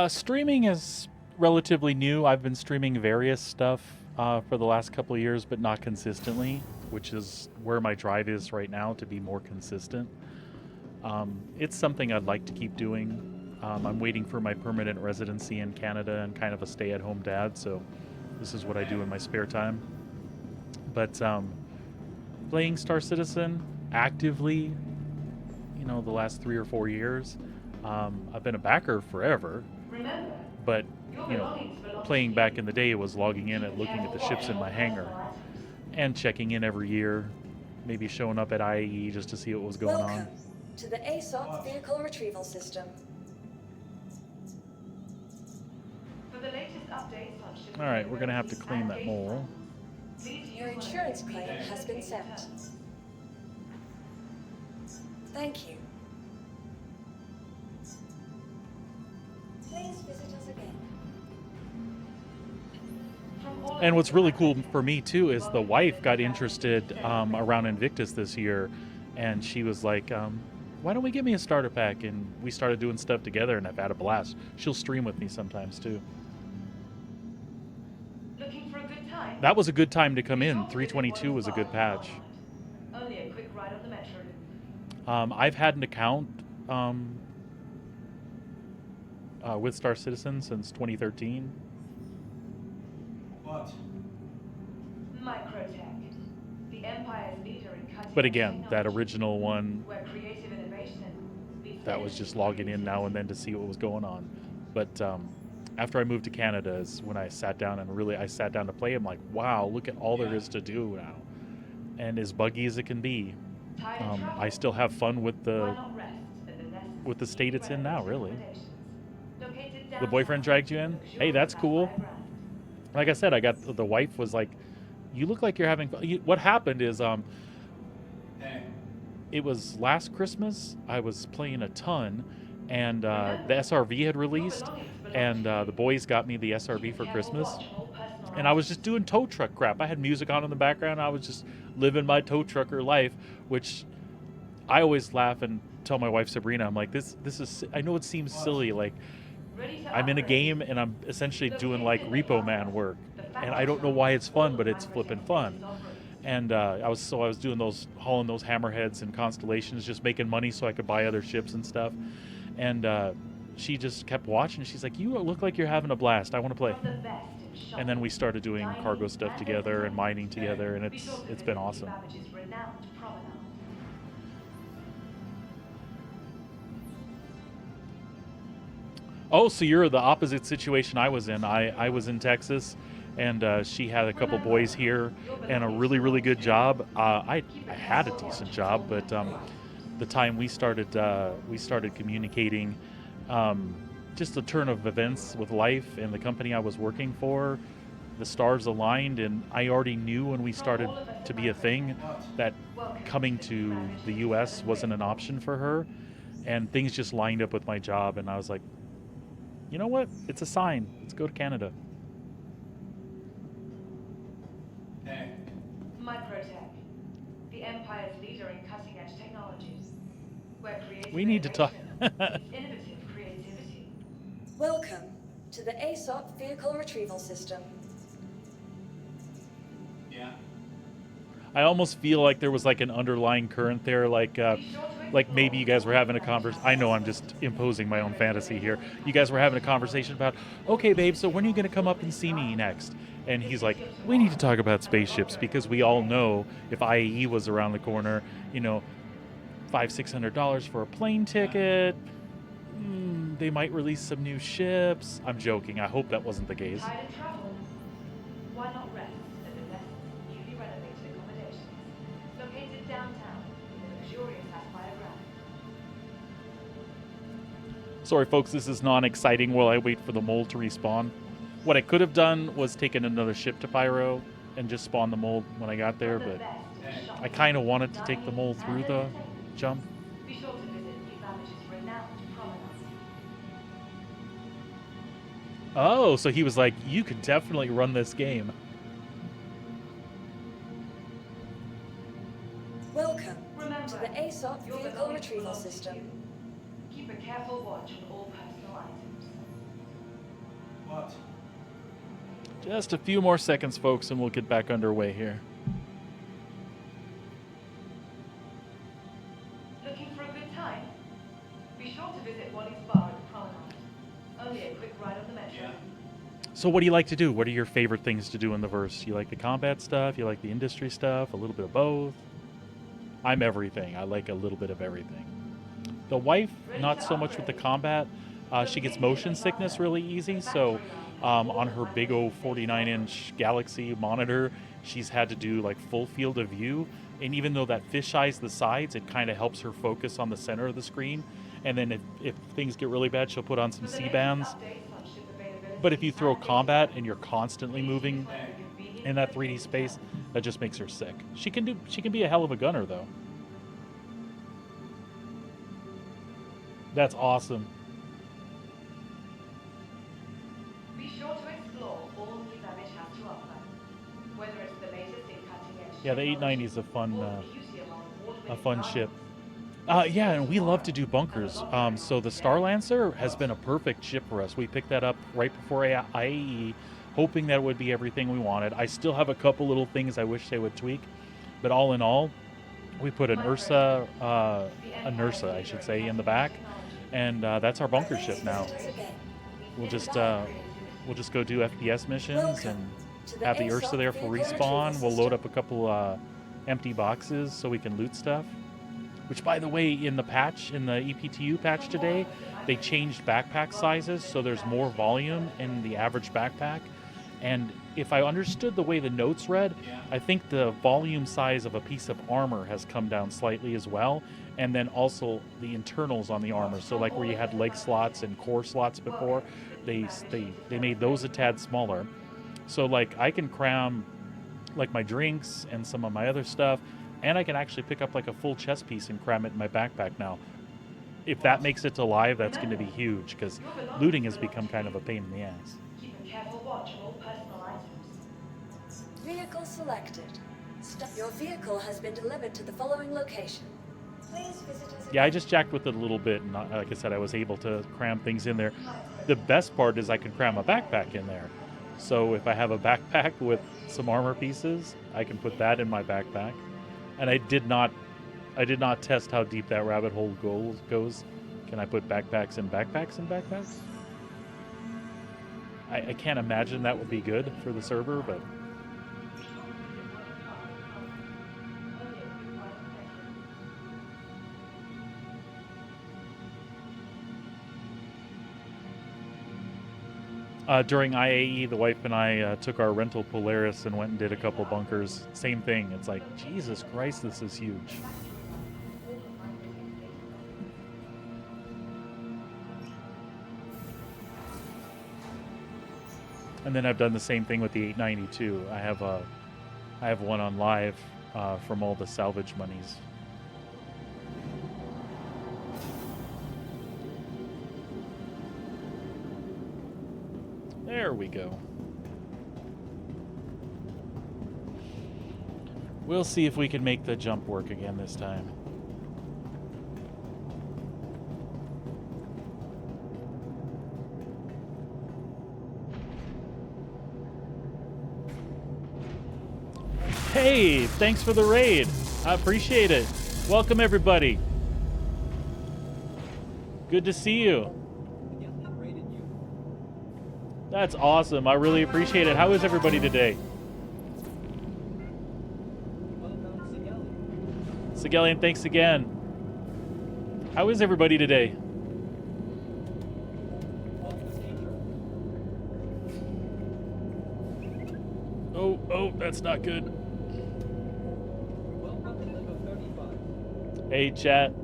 Streaming is relatively new. I've been streaming various stuff for the last couple of years, but not consistently, which is where my drive is right now, to be more consistent. It's something I'd like to keep doing. I'm waiting for my permanent residency in Canada and kind of a stay-at-home dad, so this is what I do in my spare time. But playing Star Citizen actively, the last 3 or 4 years. I've been a backer forever, Remember, but your you know, belongings belong playing to back you. in the day was logging in and looking at the ships in my hangar and checking in every year, maybe showing up at IAE just to see what was going Welcome on. to the ASOP vehicle retrieval system. For the latest updates on ship All right, we're gonna have to availability claim and that gate mole. plans, please Your use one of insurance the claim previous has been located sent. terminals. Thank you. Please visit us again. From all And of what's the really cool passengers, for me too is the welcome to wife the got New interested Navigation around Invictus this year, and she was like, "Why don't we get me a starter pack?" And we started doing stuff together, and I've had a blast. She'll stream with me sometimes too. Looking for a good time? That was a good time to come Be in. sure to visit 322 one was a of good the patch. bars on Only a quick ride on the metro loop. I've had an account with Star Citizen since 2013. What? Microtech, the Empire's leader in cutting But edge again, that technology, original one, where creative innovation meets that was industry just logging in now and creativity. then to see what was going on. But after I moved to Canada is when I sat down to play. I'm like, wow, look at all there is to do now, and as buggy as it can be. Tired of travel? I still have fun with Why the not rest at the Nest's with the state newly it's in now. renovated Really, accommodations, located the boyfriend downtown dragged you in in. the Hey, that's luxurious cool. Sapphire Grand. Like I said, I got the wife was like, "You look like you're having fun." What happened is Hey. it was last Christmas. I was playing a ton, and Remember, the SRV had your released, belongings belong and to you. the boys got me the Keep SRV a for careful Christmas. watch on all personal And I was items. just doing tow truck crap. I had music on in the background. I was just living my tow trucker life, which I always laugh and tell my wife Sabrina, I'm like, this is. I know it seems silly, like Ready to I'm in a upgrade. game and I'm essentially doing like repo man work, and I don't know why it's fun, but it's flipping fun. And I was doing hauling those hammerheads and constellations, just making money so I could buy other ships and stuff. And she just kept watching. She's like, "You look like you're having a blast. I want to play." From the best in shopping, And then we started doing dining, cargo stuff and together and entertainment. mining together, and Be sure to it's visit been New awesome. Babbage's renowned promenade. Oh, so you're the opposite situation I was in. I was in Texas, and she had a couple boys here and a really, really good job. I had a decent job, but the time we started communicating, just the turn of events with life and the company I was working for, the stars aligned, and I already knew when we started to be a thing that coming to the U.S. wasn't an option for her, and things just lined up with my job, and I was like, you know what? It's a sign. Let's go to Canada. Hey. Microtech, the Empire's leader in cutting-edge technologies, where creative We need to talk. innovation meets innovative creativity. Welcome to the ASOP vehicle retrieval system. Yeah. I almost feel like there was like an underlying current there, like maybe you guys were having a conversation. I know I'm just imposing my own fantasy here. You guys were having a conversation about, okay, babe, so when are you going to come up and see me next? And he's like, we need to talk about spaceships because we all know if IAE was around the corner, $500-$600 for a plane ticket. They might release some new ships. I'm joking. I hope that wasn't the case. Tired of travel? Why not rest at the Nest's newly renovated accommodations, located downtown in the luxurious Sapphire Grand. Sorry, folks, this is non-exciting while I wait for the mole to respawn. What I could have done was taken another ship to Pyro and just spawn the mole when I got there, From the but best in shopping, I kind of wanted to take the dining, mole through and the entertainment. jump. Be sure to visit New Babbage's renowned promenade. Oh, so he was like, you could definitely run this game. Welcome Remember, to the ASOP your vehicle belongings retrieval belong to system. you. Keep a careful watch on all personal items. What? Just a few more seconds, folks, and we'll get back underway here. Looking for a good time? Be sure to visit Wally's bar at the promenade. Only a quick ride on the metro. Yeah. So what do you like to do? What are your favorite things to do in the verse? You like the combat stuff? You like the industry stuff? A little bit of both? I'm everything. I like a little bit of everything. The wife, not so much with the combat. She gets motion sickness really easy, so on her big old 49-inch Galaxy monitor, she's had to do like full field of view. And even though that fisheyes the sides, it kind of helps her focus on the center of the screen. And then if things get really bad, she'll put on some C-bands. But if you throw combat and you're constantly moving in that 3D space, that just makes her sick. She can be a hell of a gunner though. That's awesome. Be sure to explore all the Babbage has to offer. Whether it's the latest in cutting-edge Yeah, the technology 890 is a fun or the beauty of our award-winning fun ship. gardens. Yeah, and we love to do bunkers. So the Star Lancer has been a perfect ship for us. We picked that up right before IAE, hoping that it would be everything we wanted. I still have a couple little things I wish they would tweak, but all in all, we put an Ursa, I should say, in the back, and that's our bunker ship now. We'll just go do FPS missions and have the Ursa there for respawn. We'll load up a couple empty boxes so we can loot stuff. Which, by the way, in the patch, in the EPTU patch today, they changed backpack sizes, so there's more volume in the average backpack. And if I understood the way the notes read, I think the volume size of a piece of armor has come down slightly as well. And then also the internals on the armor. So like where you had leg slots and core slots before, they made those a tad smaller. So like I can cram like my drinks and some of my other stuff, and I can actually pick up like a full chest piece and cram it in my backpack now. If that makes it to live, that's going to be huge, because looting has become kind of a pain in the ass. Keep a careful watch of all personal items. Vehicle selected. Your vehicle has been delivered to the following location. Please visit us. Yeah, I just jacked with it a little bit, and like I said, I was able to cram things in there. The best part is I can cram a backpack in there. So if I have a backpack with some armor pieces, I can put that in my backpack. And I did not test how deep that rabbit hole goes. Can I put backpacks in backpacks in backpacks? I can't imagine that would be good for the server, but during IAE, the wife and I took our rental Polaris and went and did a couple bunkers. Same thing. It's like, Jesus Christ, this is huge. And then I've done the same thing with the 892. I have one on live from all the salvage monies. There we go. We'll see if we can make the jump work again this time. Hey, thanks for the raid. I appreciate it. Welcome, everybody. Good to see you. That's awesome. I really appreciate it. How is everybody today? Sigelian, thanks again. How is everybody today? Oh, that's not good. Hey, chat.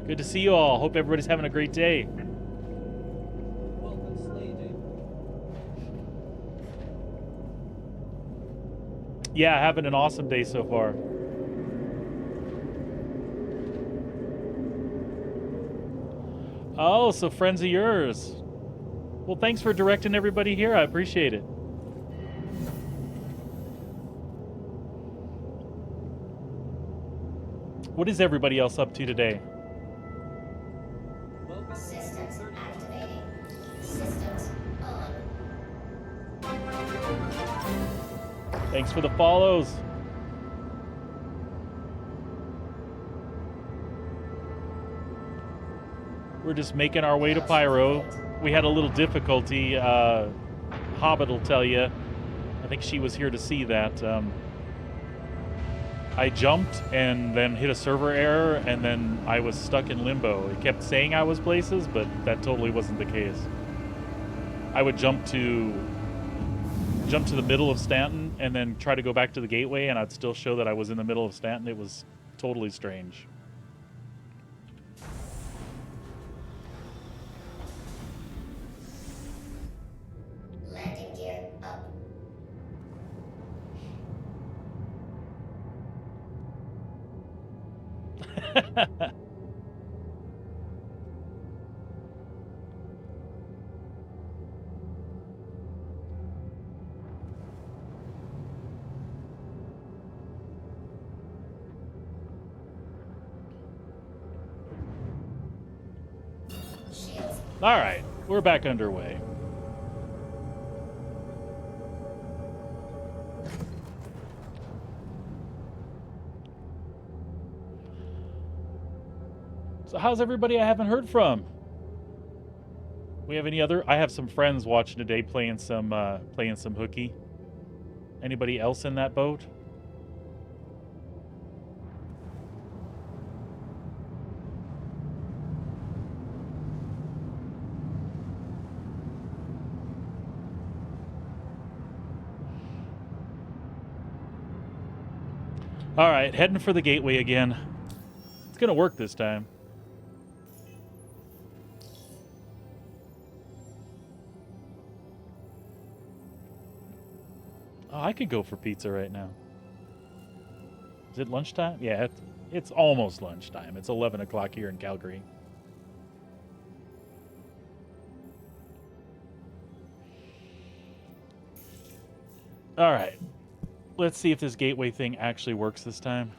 Good to see you all. Hope everybody's having a great day. Yeah, having an awesome day so far. Oh, so friends of yours. Well, thanks for directing everybody here. I appreciate it. What is everybody else up to today? Systems activating. Systems on. Thanks for the follows. We're just making our way to Pyro. We had a little difficulty. Hobbit will tell you. I think she was here to see that. I jumped and then hit a server error, and then I was stuck in limbo. It kept saying I was places, but that totally wasn't the case. I would jump to the middle of Stanton and then try to go back to the gateway, and I'd still show that I was in the middle of Stanton. It was totally strange. Landing gear up. Shields. All right, we're back underway. So how's everybody I haven't heard from? We have any other? I have some friends watching today playing some hooky. Anybody else in that boat? All right, heading for the gateway again. It's gonna work this time. Oh, I could go for pizza right now. Is it lunchtime? Yeah, it's almost lunchtime. It's 11 o'clock here in Calgary. All right. Let's see if this gateway thing actually works this time.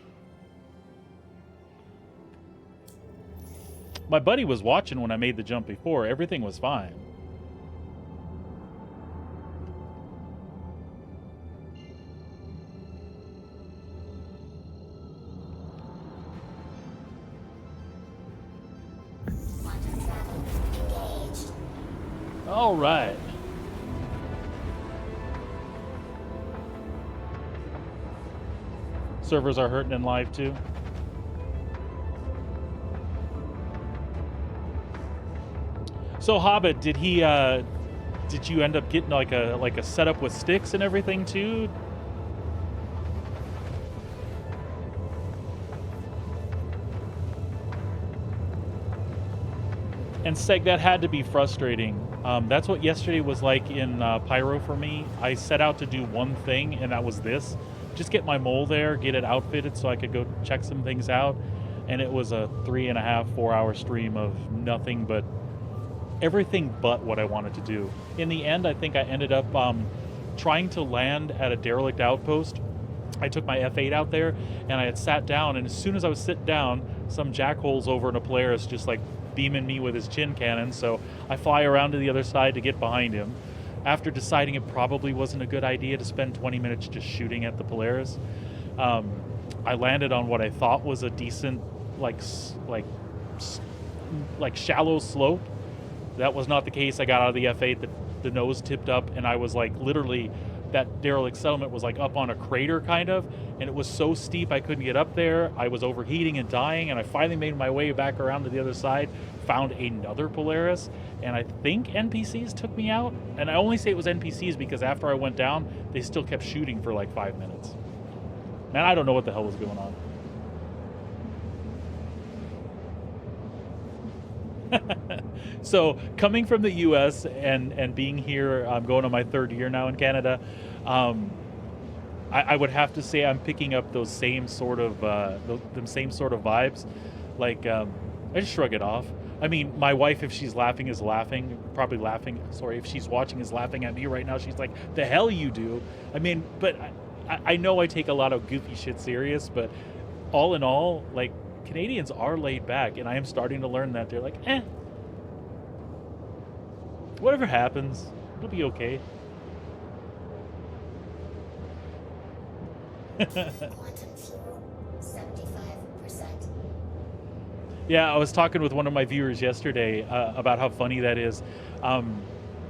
My buddy was watching when I made the jump before. Everything was fine. Quantum travel engaged. All right. Servers are hurting in live too. So Hobbit, did you end up getting like a setup with sticks and everything too? And Seg, that had to be frustrating. That's what yesterday was like in Pyro for me. I set out to do one thing, and that was this. Just get my mole there, get it outfitted so I could go check some things out. And it was a 3.5, 4 hour stream of nothing but everything but what I wanted to do. In the end, I think I ended up trying to land at a derelict outpost. I took my F8 out there, and I had sat down, and as soon as I was sitting down, some jackhole's over in a Polaris just like beaming me with his chin cannon, so I fly around to the other side to get behind him. After deciding it probably wasn't a good idea to spend 20 minutes just shooting at the Polaris, I landed on what I thought was a decent, like shallow slope. That was not the case. I got out of the F8, the nose tipped up, and I was like literally, that derelict settlement was like up on a crater kind of, and it was so steep I couldn't get up there. I was overheating and dying, and I finally made my way back around to the other side, found another Polaris, and I think NPCs took me out. And I only say it was NPCs because after I went down, they still kept shooting for like 5 minutes. Man, I don't know what the hell was going on. So coming from the US and being here, I'm going on my 3rd year now in Canada, I would have to say I'm picking up those same sort of vibes. Like I just shrug it off. I mean, my wife, if she's laughing, is laughing. Probably laughing. Sorry, if she's watching, is laughing at me right now. She's like, "The hell you do?" I mean, but I know I take a lot of goofy shit serious. But all in all, like, Canadians are laid back, and I am starting to learn that they're like, whatever happens, it'll be okay. Quantum fuel, 75%. Yeah, I was talking with one of my viewers yesterday about how funny that is.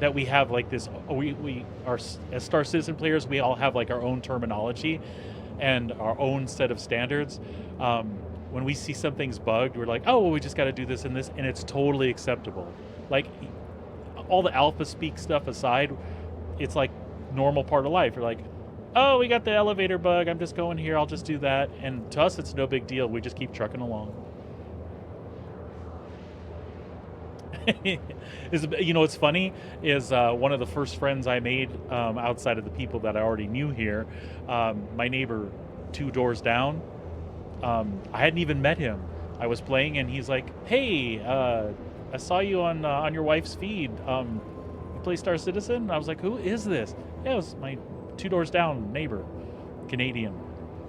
That we have like this. We are as Star Citizen players. We all have like our own terminology and our own set of standards. When we see something's bugged, we're like, oh, well, we just got to do this and this, and it's totally acceptable. Like all the alpha speak stuff aside, it's like normal part of life. You're like, oh, we got the elevator bug. I'm just going here. I'll just do that. And to us, it's no big deal. We just keep trucking along. What's funny is one of the first friends I made outside of the people that I already knew here, my neighbor 2 doors down. I hadn't even met him. I was playing and he's like, hey, I saw you on your wife's feed. You play Star Citizen? And I was like, who is this? Yeah, it was my 2 doors down neighbor, Canadian.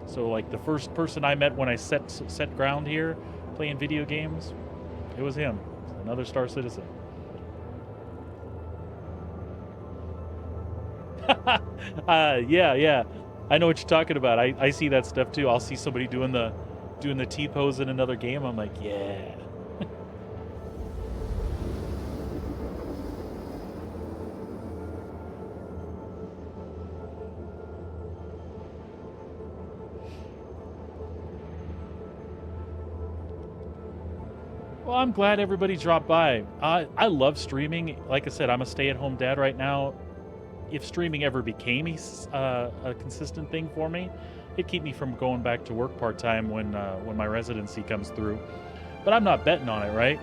So like the first person I met when I set ground here playing video games, it was him. Another Star Citizen. Yeah. I know what you're talking about. I see that stuff too. I'll see somebody doing the T-pose in another game. I'm like, yeah. Well, I'm glad everybody dropped by. I love streaming. Like I said, I'm a stay-at-home dad right now. If streaming ever became a consistent thing for me, it'd keep me from going back to work part-time when my residency comes through. But I'm not betting on it, right?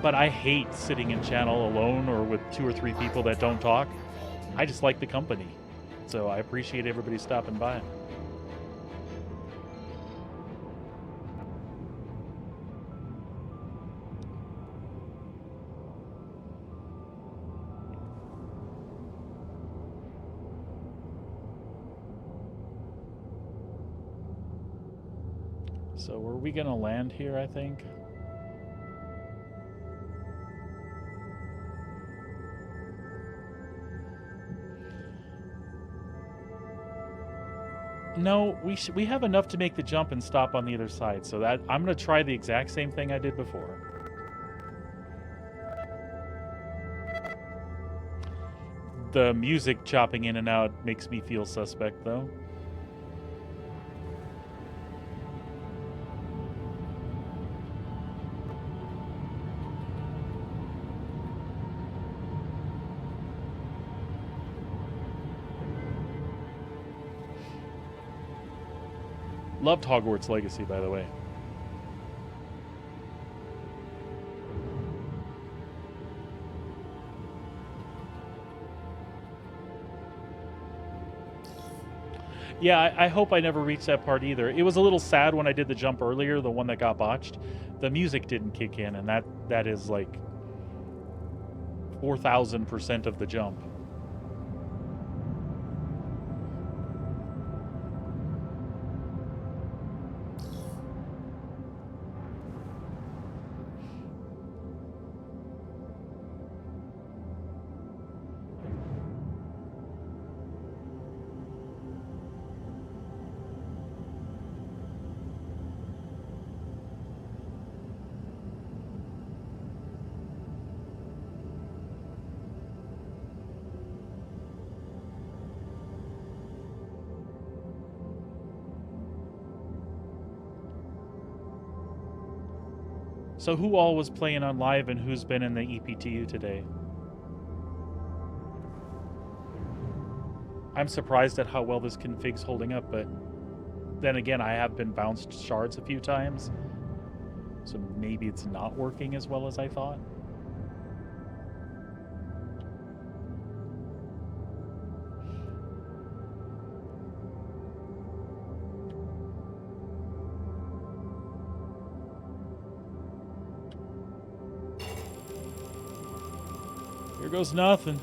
But I hate sitting in channel alone or with 2 or 3 people that don't talk. I just like the company. So I appreciate everybody stopping by. So were we gonna land here, I think? No, we have enough to make the jump and stop on the other side. So that I'm gonna try the exact same thing I did before. The music chopping in and out makes me feel suspect, though. Loved Hogwarts Legacy, by the way. Yeah, I hope I never reached that part either. It was a little sad when I did the jump earlier, the one that got botched. The music didn't kick in, and that is like 4,000% of the jump. So who all was playing on live and who's been in the EPTU today? I'm surprised at how well this config's holding up, but then again, I have been bounced shards a few times, so maybe it's not working as well as I thought. Here goes nothing.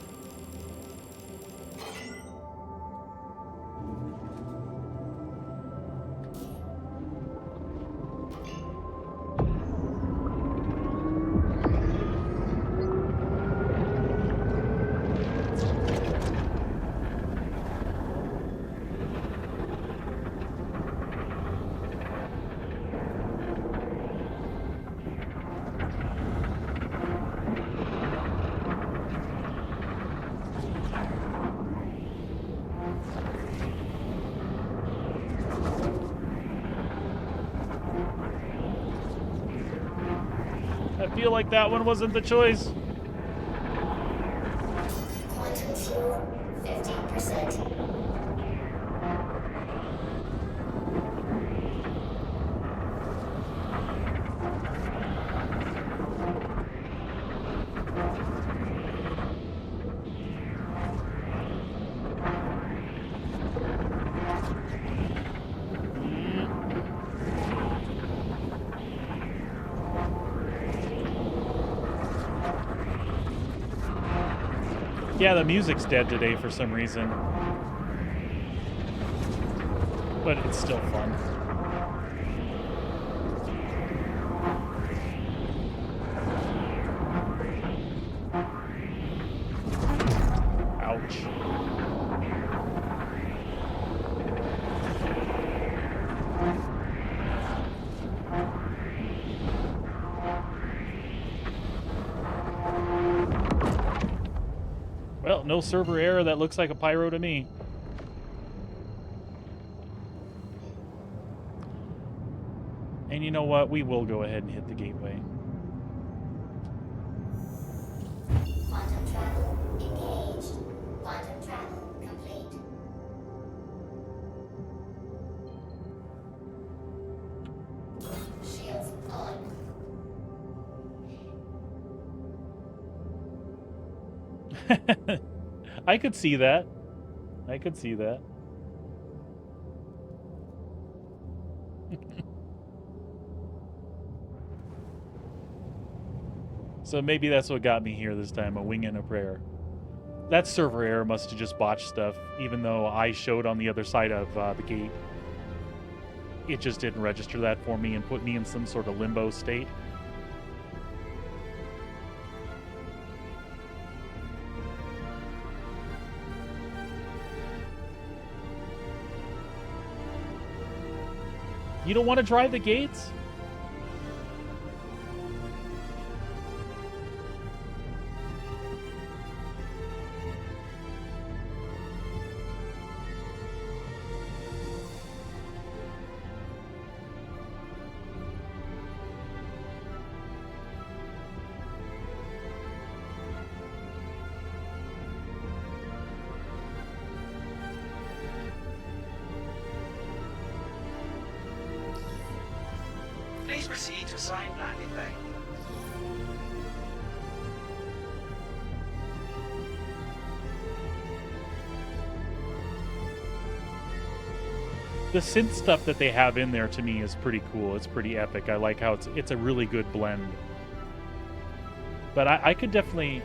I feel like that one wasn't the choice. Quantum 2, 50%. Yeah, the music's dead today for some reason. But it's still fun. Ouch. Well, no server error. That looks like a pyro to me. And you know what? We will go ahead and hit the gateway. Quantum travel engaged. Quantum travel complete. Shields on. I could see that. I could see that. So maybe that's what got me here this time, a wing and a prayer. That server error must have just botched stuff, even though I showed on the other side of the gate. It just didn't register that for me and put me in some sort of limbo state. You don't want to drive the gates? Please proceed to assigned landing bay. The synth stuff that they have in there to me is pretty cool. It's pretty epic. I like how it's a really good blend. But I could definitely...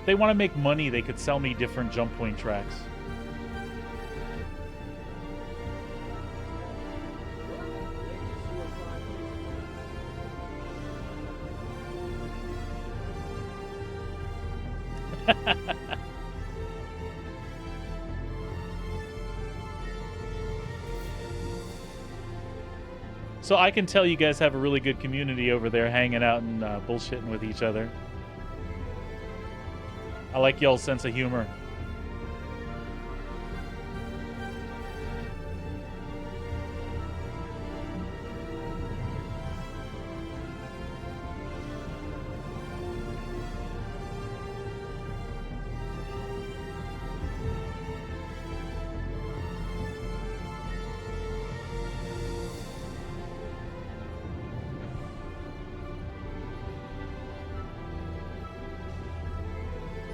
If they want to make money, they could sell me different jump point tracks. So I can tell you guys have a really good community over there hanging out and bullshitting with each other. I like y'all's sense of humor.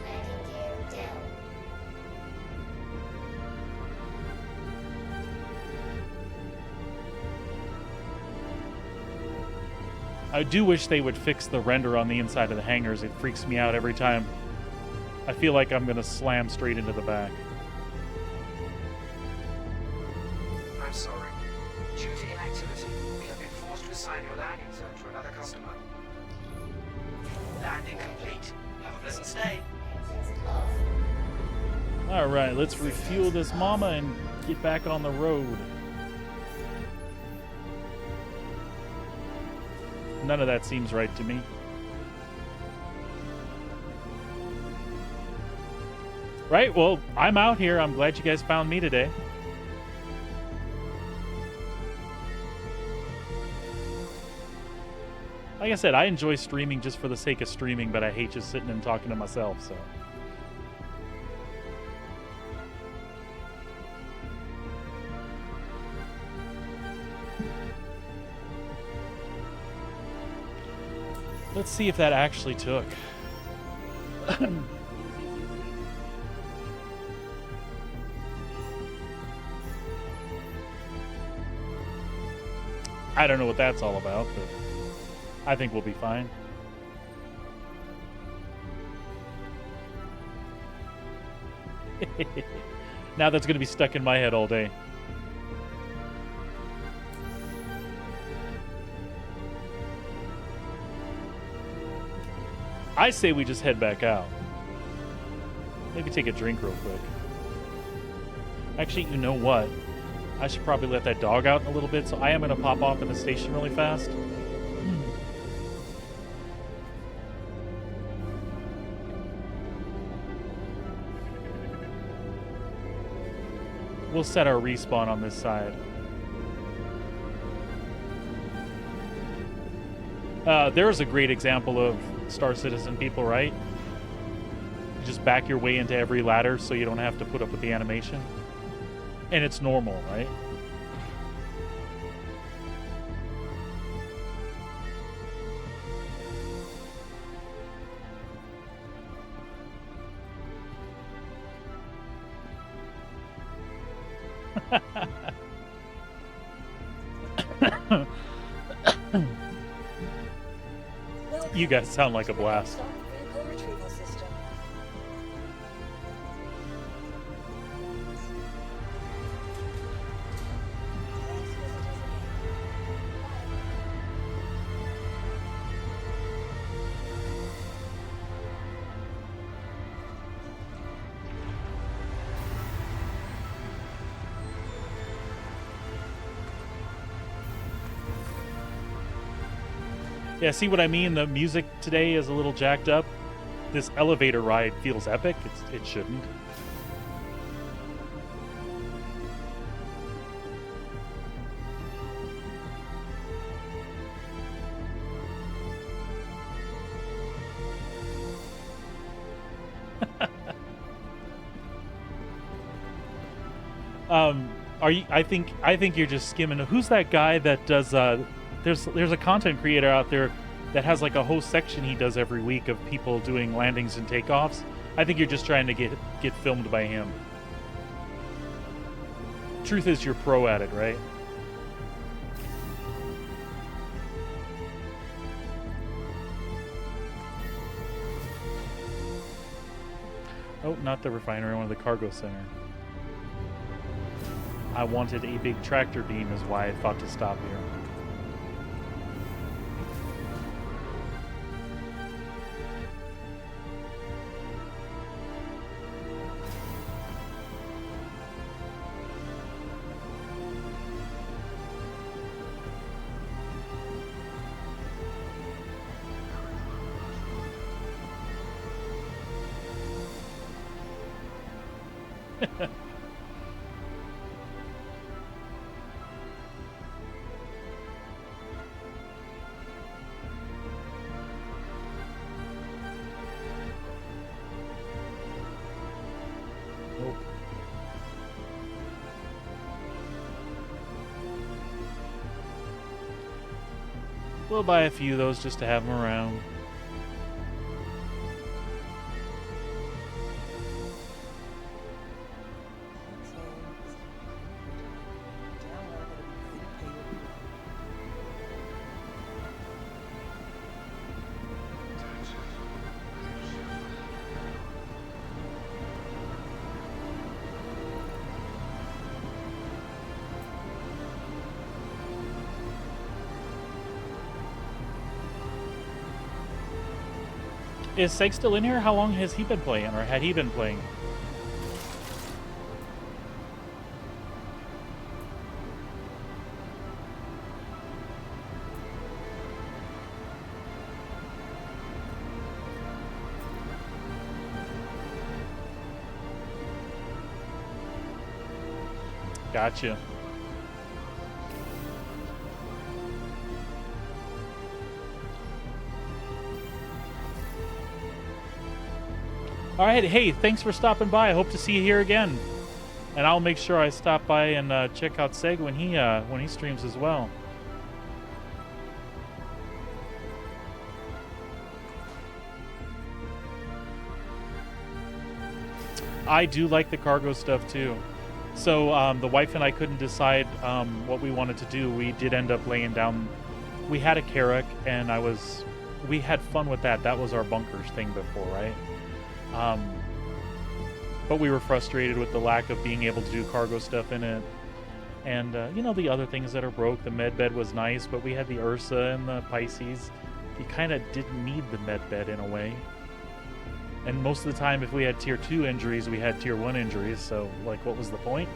Landing gear down. I do wish they would fix the render on the inside of the hangars. It freaks me out every time. I feel like I'm going to slam straight into the back. I'm sorry. Due to inactivity, we have been forced to assign your landing zone to another customer. Landing complete. Have a pleasant stay. Engines off. All right, let's refuel this mama and get back on the road. None of that seems right to me. Right, well, I'm out here. I'm glad you guys found me today. Like I said, I enjoy streaming just for the sake of streaming, but I hate just sitting and talking to myself, so. Let's see if that actually took. I don't know what that's all about, but I think we'll be fine. Now that's going to be stuck in my head all day. I say we just head back out. Maybe take a drink real quick. Actually, you know what? I should probably let that dog out in a little bit, so I am going to pop off in the station really fast. We'll set our respawn on this side. There's a great example of Star Citizen people, right? You just back your way into every ladder so you don't have to put up with the animation. And it's normal, right? You guys sound like a blast. Vehicle retrieval system. Please visit us again. Yeah, see what I mean? The music today is a little jacked up. This elevator ride feels epic. It shouldn't. Are you? I think you're just skimming. Who's that guy that does? There's a content creator out there that has like a whole section he does every week of people doing landings and takeoffs. I think you're just trying to get filmed by him. Truth is, you're pro at it, right? Oh, not the refinery, I wanted the cargo center. I wanted a big tractor beam is why I thought to stop here. Nope. We'll buy a few of those just to have them around. Is Seg still in here? How long has he been playing, or had he been playing? Gotcha. All right, hey, thanks for stopping by. I hope to see you here again. And I'll make sure I stop by and check out Seg when he streams as well. I do like the cargo stuff too. So the wife and I couldn't decide what we wanted to do. We did end up laying down. We had a Carrack, and we had fun with that. That was our bunkers thing before, right? But we were frustrated with the lack of being able to do cargo stuff in it. And, you know, the other things that are broke. The med bed was nice, but we had the Ursa and the Pisces. You kind of didn't need the med bed in a way. And most of the time, if we had tier 2 injuries, we had tier 1 injuries. So, like, what was the point?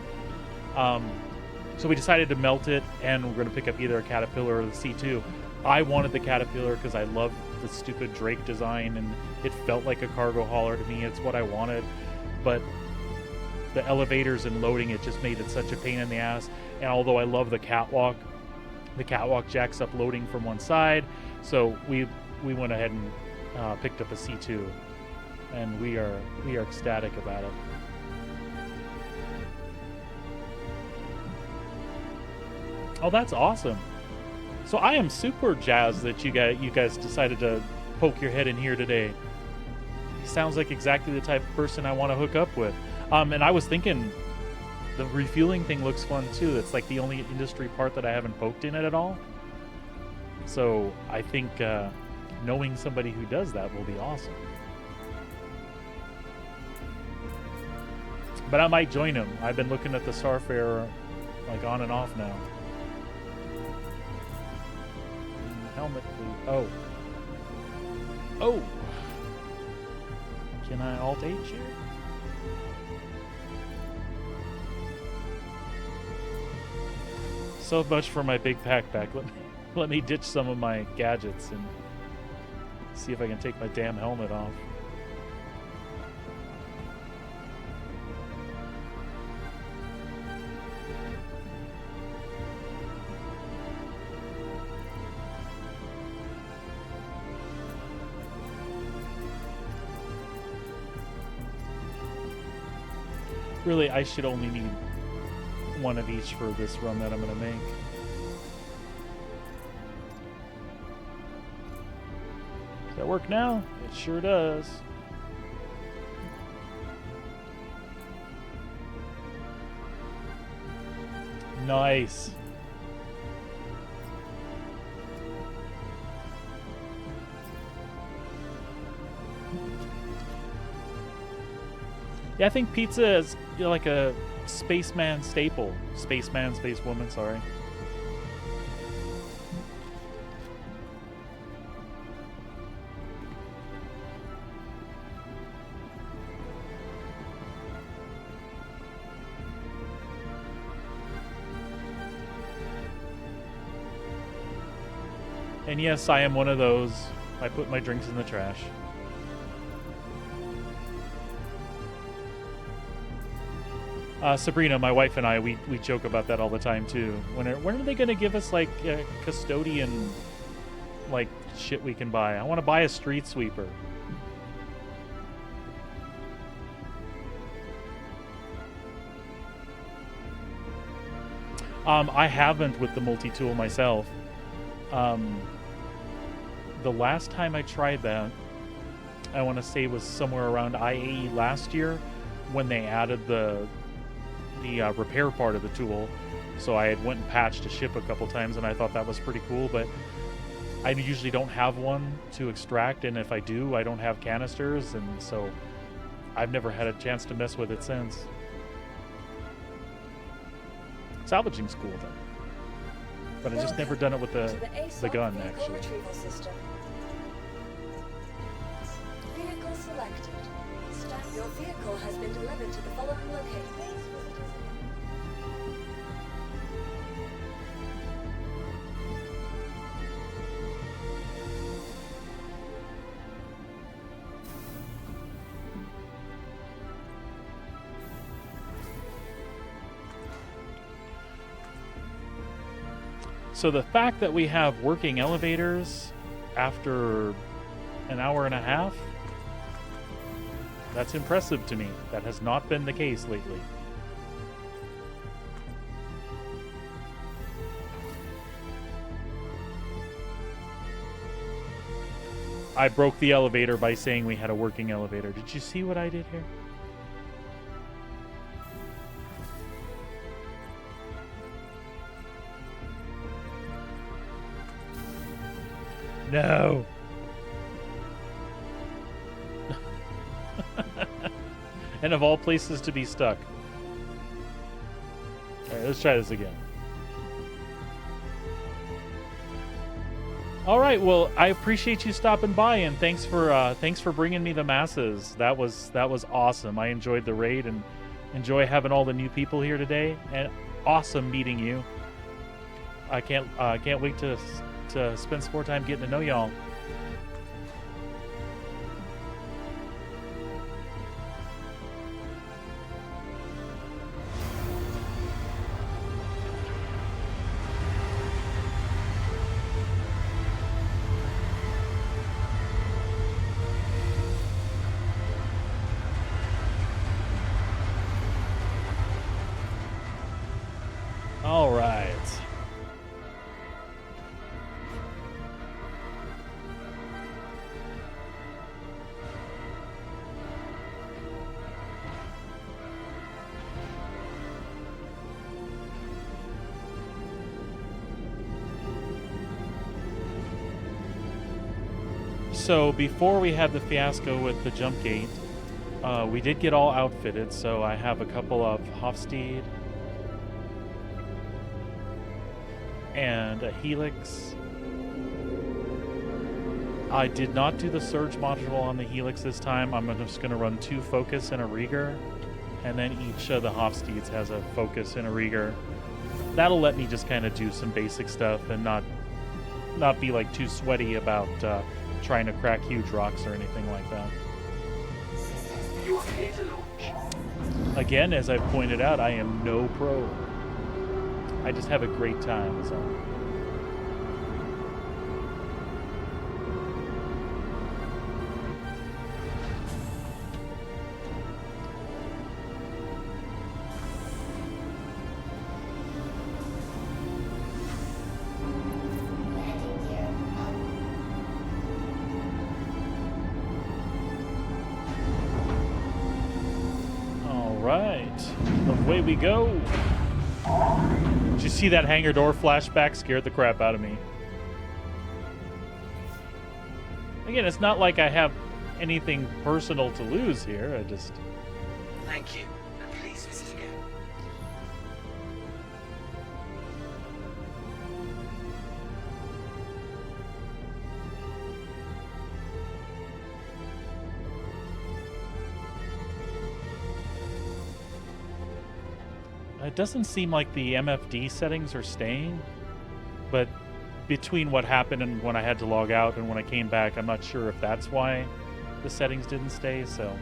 So we decided to melt it, and we're going to pick up either a Caterpillar or the C2. I wanted the Caterpillar because I love the stupid Drake design, and it felt like a cargo hauler to me. It's what I wanted. But the elevators and loading it just made it such a pain in the ass. And although I love the catwalk jacks up loading from one side. So we went ahead and picked up a C2. And we are ecstatic about it. Oh, that's awesome. So I am super jazzed that you guys decided to poke your head in here today. He sounds like exactly the type of person I want to hook up with. And I was thinking the refueling thing looks fun too. It's like the only industry part that I haven't poked in it at all. So I think knowing somebody who does that will be awesome. But I might join him. I've been looking at the Starfare like on and off now. Helmet, please. Oh. Oh. Can I Alt-H here? So much for my big backpack. Let me ditch some of my gadgets and see if I can take my damn helmet off. Really, I should only need one of each for this run that I'm going to make. Does that work now? It sure does. Nice. Yeah, I think pizza is, you know, like a spaceman staple. Spaceman, spacewoman, sorry. And yes, I am one of those. I put my drinks in the trash. Sabrina, my wife and I, we joke about that all the time too. When are they going to give us like custodian like shit we can buy? I want to buy a street sweeper. I haven't with the multi-tool myself. The last time I tried that, I want to say was somewhere around IAE last year when they added the repair part of the tool. So I had went and patched a ship a couple times, and I thought that was pretty cool, but I usually don't have one to extract, and if I do, I don't have canisters, and so I've never had a chance to mess with it since. Salvaging's cool though, but I just never done it with the gun actually. Retrieval system. Vehicle selected. Staff, your vehicle has been delivered to the following location. Please visit us again. So the fact that we have working elevators after an hour and a half That's impressive to me. That has not been the case lately. I broke the elevator by saying we had a working elevator. Did you see what I did here? No. And of all places to be stuck. All right, let's try this again. All right, well, I appreciate you stopping by, and thanks for bringing me the masses. That was awesome. I enjoyed the raid and enjoy having all the new people here today, and awesome meeting you. I can't wait to spend some more time getting to know y'all. All right. So before we had the fiasco with the jump gate, we did get all outfitted. So I have a couple of Hofstede and a Helix. I did not do the surge module on the Helix this time. I'm just going to run 2 Focus and a Rieger, and then each of the Hofstedes has a Focus and a Rieger. That'll let me just kind of do some basic stuff and not be like too sweaty about trying to crack huge rocks or anything like that. You are clear to launch. Again, as I've pointed out, I am no pro. I just have a great time, is all. Landing gear up. All right, away we go. Did you see that hangar door flashback? Scared the crap out of me. Again, it's not like I have anything personal to lose here. I just... Thank you, and please visit again. It doesn't seem like the MFD settings are staying, but between what happened and when I had to log out and when I came back, I'm not sure if that's why the settings didn't stay, so...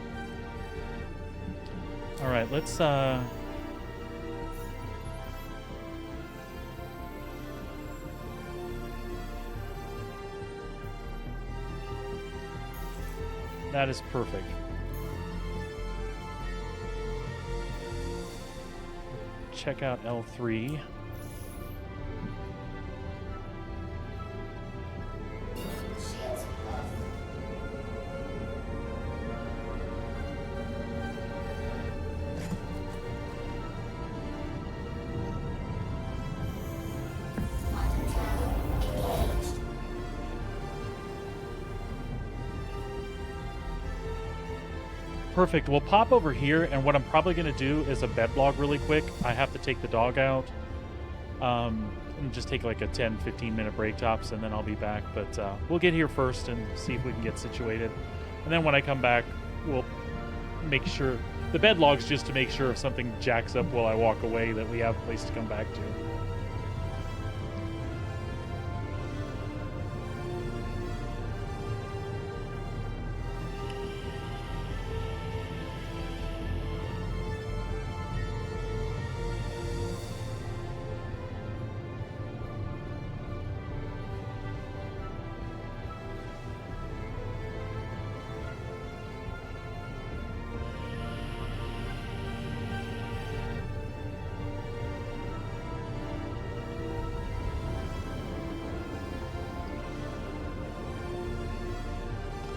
Alright, let's, That is perfect. Check out L3. Shields off. Quantum travel engaged. Perfect. We'll pop over here, and what I'm probably going to do is a bed log really quick. I have to take the dog out. And just take like a 10-15 minute break tops, and then I'll be back. But we'll get here first and see if we can get situated. And then when I come back, we'll make sure... The bed log's just to make sure if something jacks up while I walk away that we have a place to come back to.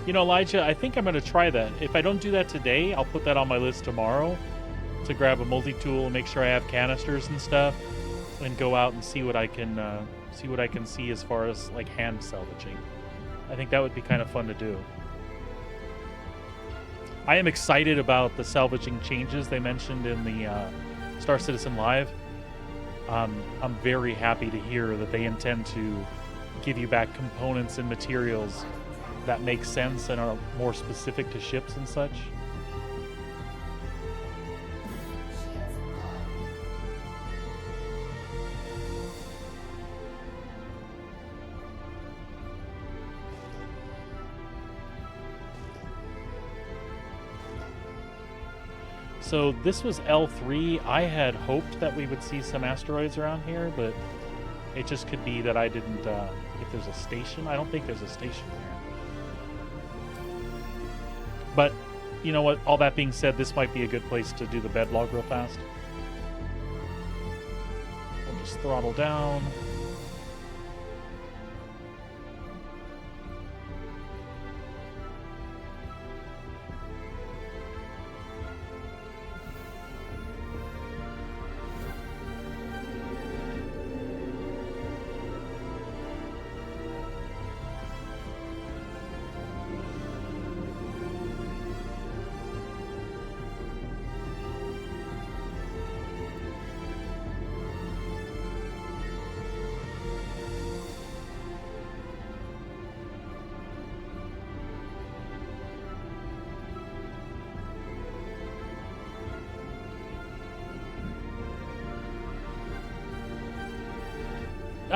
You know, Elijah, I think I'm going to try that. If I don't do that today, I'll put that on my list tomorrow to grab a multi-tool, make sure I have canisters and stuff, and go out and see what I can see as far as like hand salvaging. I think that would be kind of fun to do. I am excited about the salvaging changes they mentioned in the Star Citizen Live. I'm very happy to hear that they intend to give you back components and materials that make sense and are more specific to ships and such. So this was L3. I had hoped that we would see some asteroids around here, but it just could be that I didn't, if there's a station. I don't think there's a station there. But, you know what, all that being said, this might be a good place to do the bed log real fast. We'll just throttle down.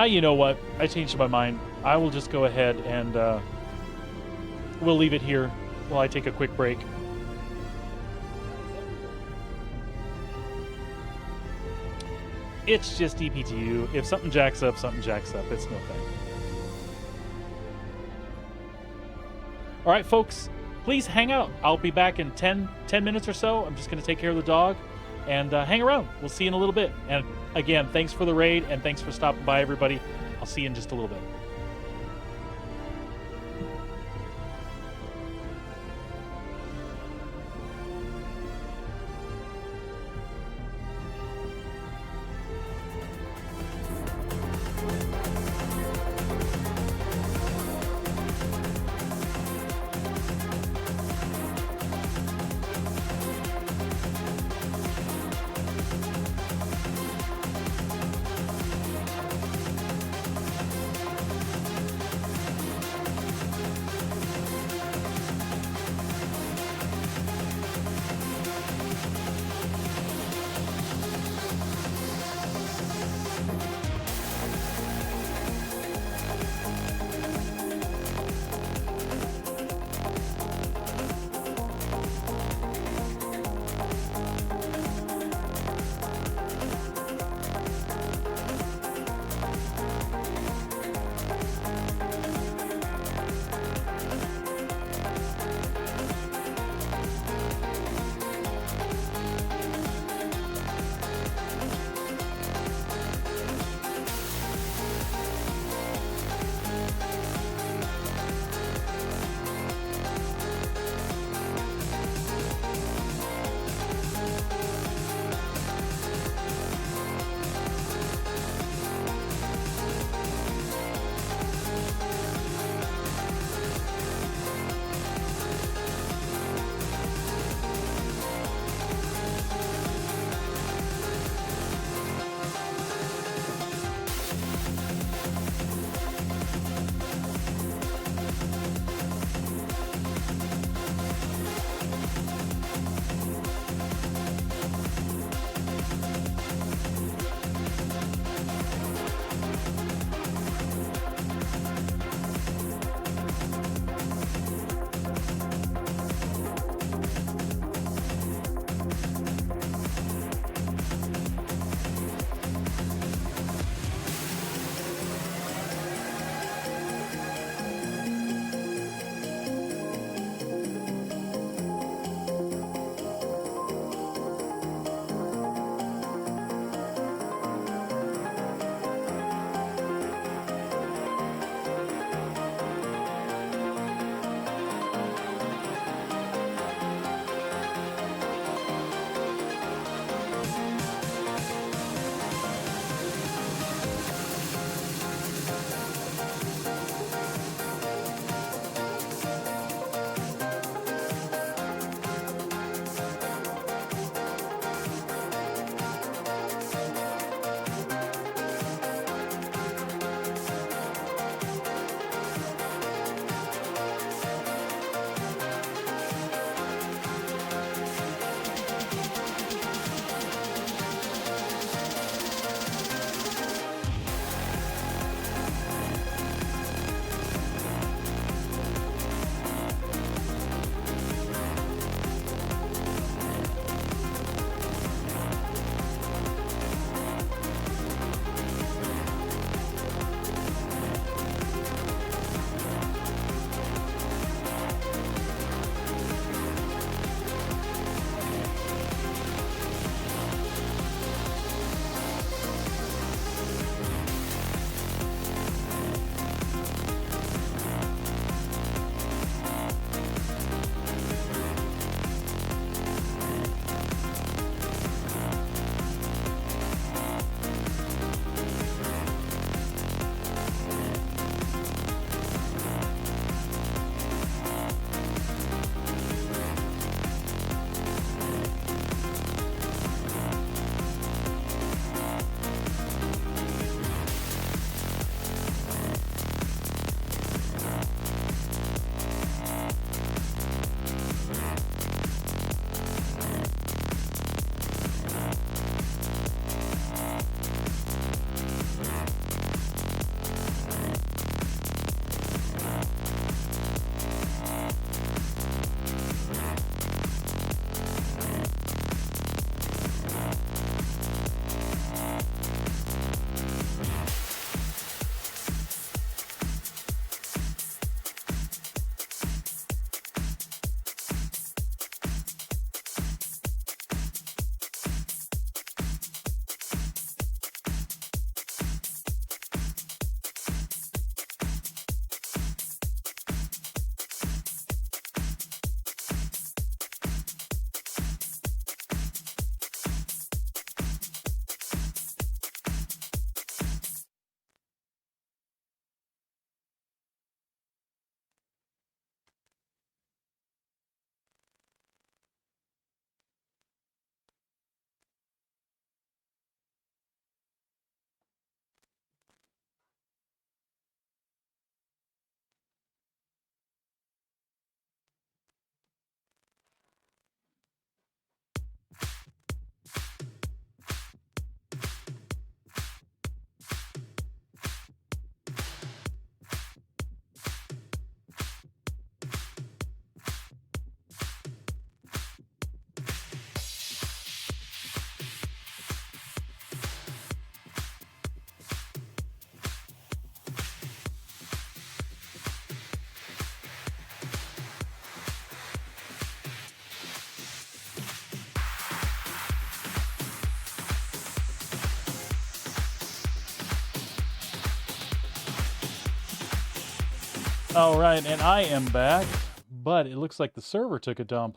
You know what? I changed my mind. I will just go ahead and we'll leave it here while I take a quick break. It's just EPTU. If something jacks up, something jacks up. It's no thing. All right, folks, please hang out. I'll be back in 10 minutes or so. I'm just going to take care of the dog. And hang around. We'll see you in a little bit. And again, thanks for the raid, and thanks for stopping by, everybody. I'll see you in just a little bit. All right, and I am back, but it looks like the server took a dump.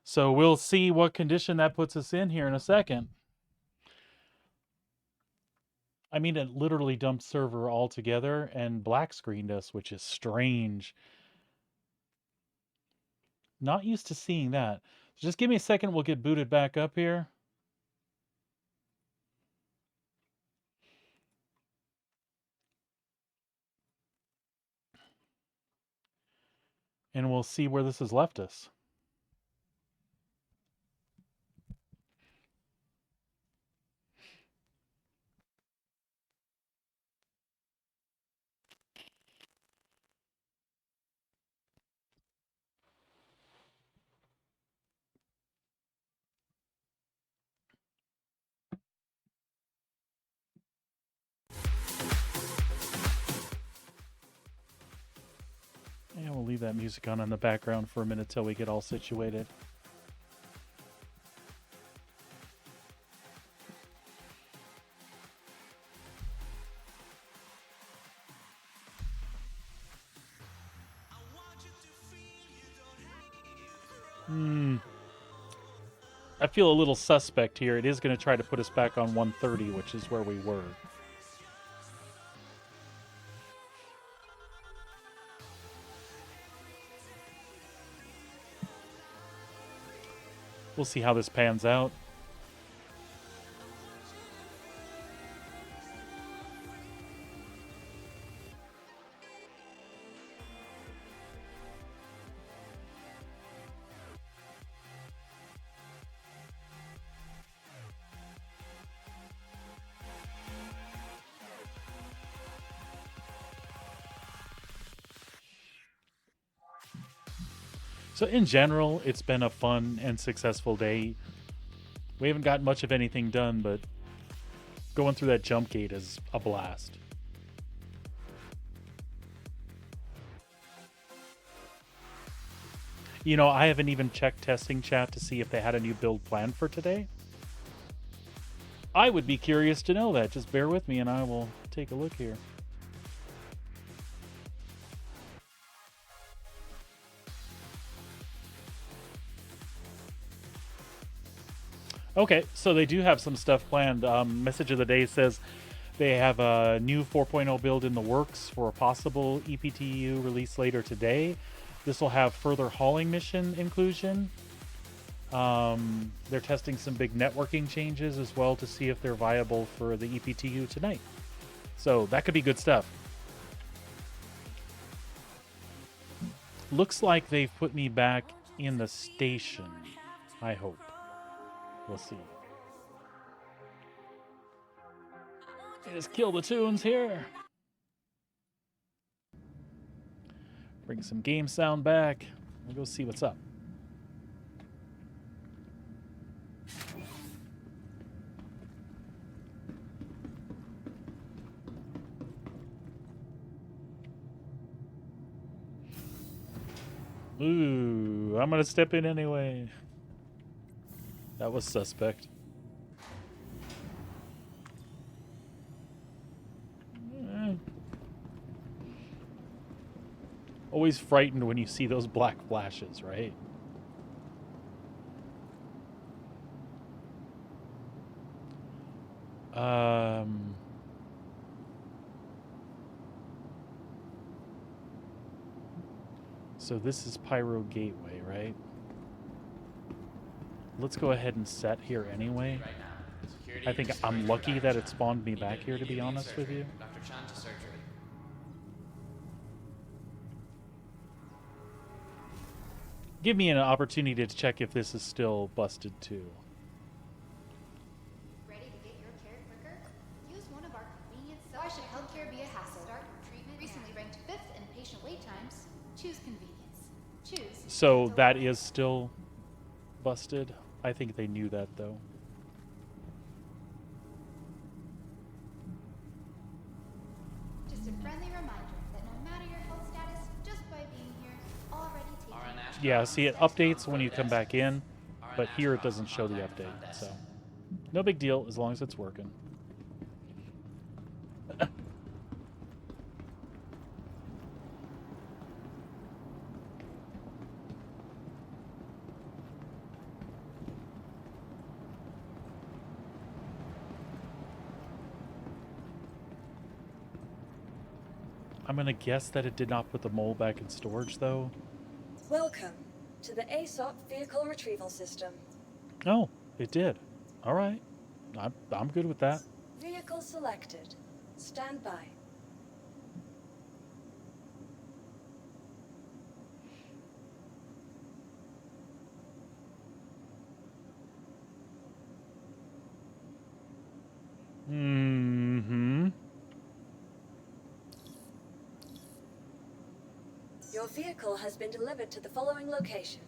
So we'll see what condition that puts us in here in a second. I mean, it literally dumped server altogether and black screened us, which is strange. Not used to seeing that. So just give me a second, we'll get booted back up here. And we'll see where this has left us. And we'll leave that music on in the background for a minute till we get all situated. I feel a little suspect here. It is going to try to put us back on 130, which is where we were. We'll see how this pans out. So in general, it's been a fun and successful day. We haven't gotten much of anything done, but going through that jump gate is a blast. You know, I haven't even checked testing chat to see if they had a new build planned for today. I would be curious to know that. Just bear with me and I will take a look here. Okay, so they do have some stuff planned. Message of the day says they have a new 4.0 build in the works for a possible EPTU release later today. This will have further hauling mission inclusion. They're testing some big networking changes as well to see if they're viable for the EPTU tonight. So that could be good stuff. Looks like they've put me back in the station, I hope. We'll see. Just kill the tunes here. Bring some game sound back. We'll go see what's up. Ooh, I'm gonna step in anyway. That was suspect. Always frightened when you see those black flashes, right? So this is Pyro Gateway, right? Let's go ahead and set here anyway. I think I'm lucky that it spawned me back here, to be honest with you. Dr. Chan to surgery. Give me an opportunity to check if this is still busted too. Ready to get your care quicker? Use one of our convenient Why should healthcare be a hassle? Start treatment recently ranked 5th in patient wait times. Choose convenience. Choose. So that is still busted. I think they knew that though. Just a friendly reminder that no matter your health status, just by being here, already taking. Yeah, see, it updates when you come back in, but here it doesn't show the update, so no big deal as long as it's working. I'm gonna guess that it did not put the mole back in storage, though. Welcome to the ASOP Vehicle Retrieval System. Oh, it did. All right. I'm good with that. Vehicle selected. Stand by. Mm-hmm. Your vehicle has been delivered to the following location.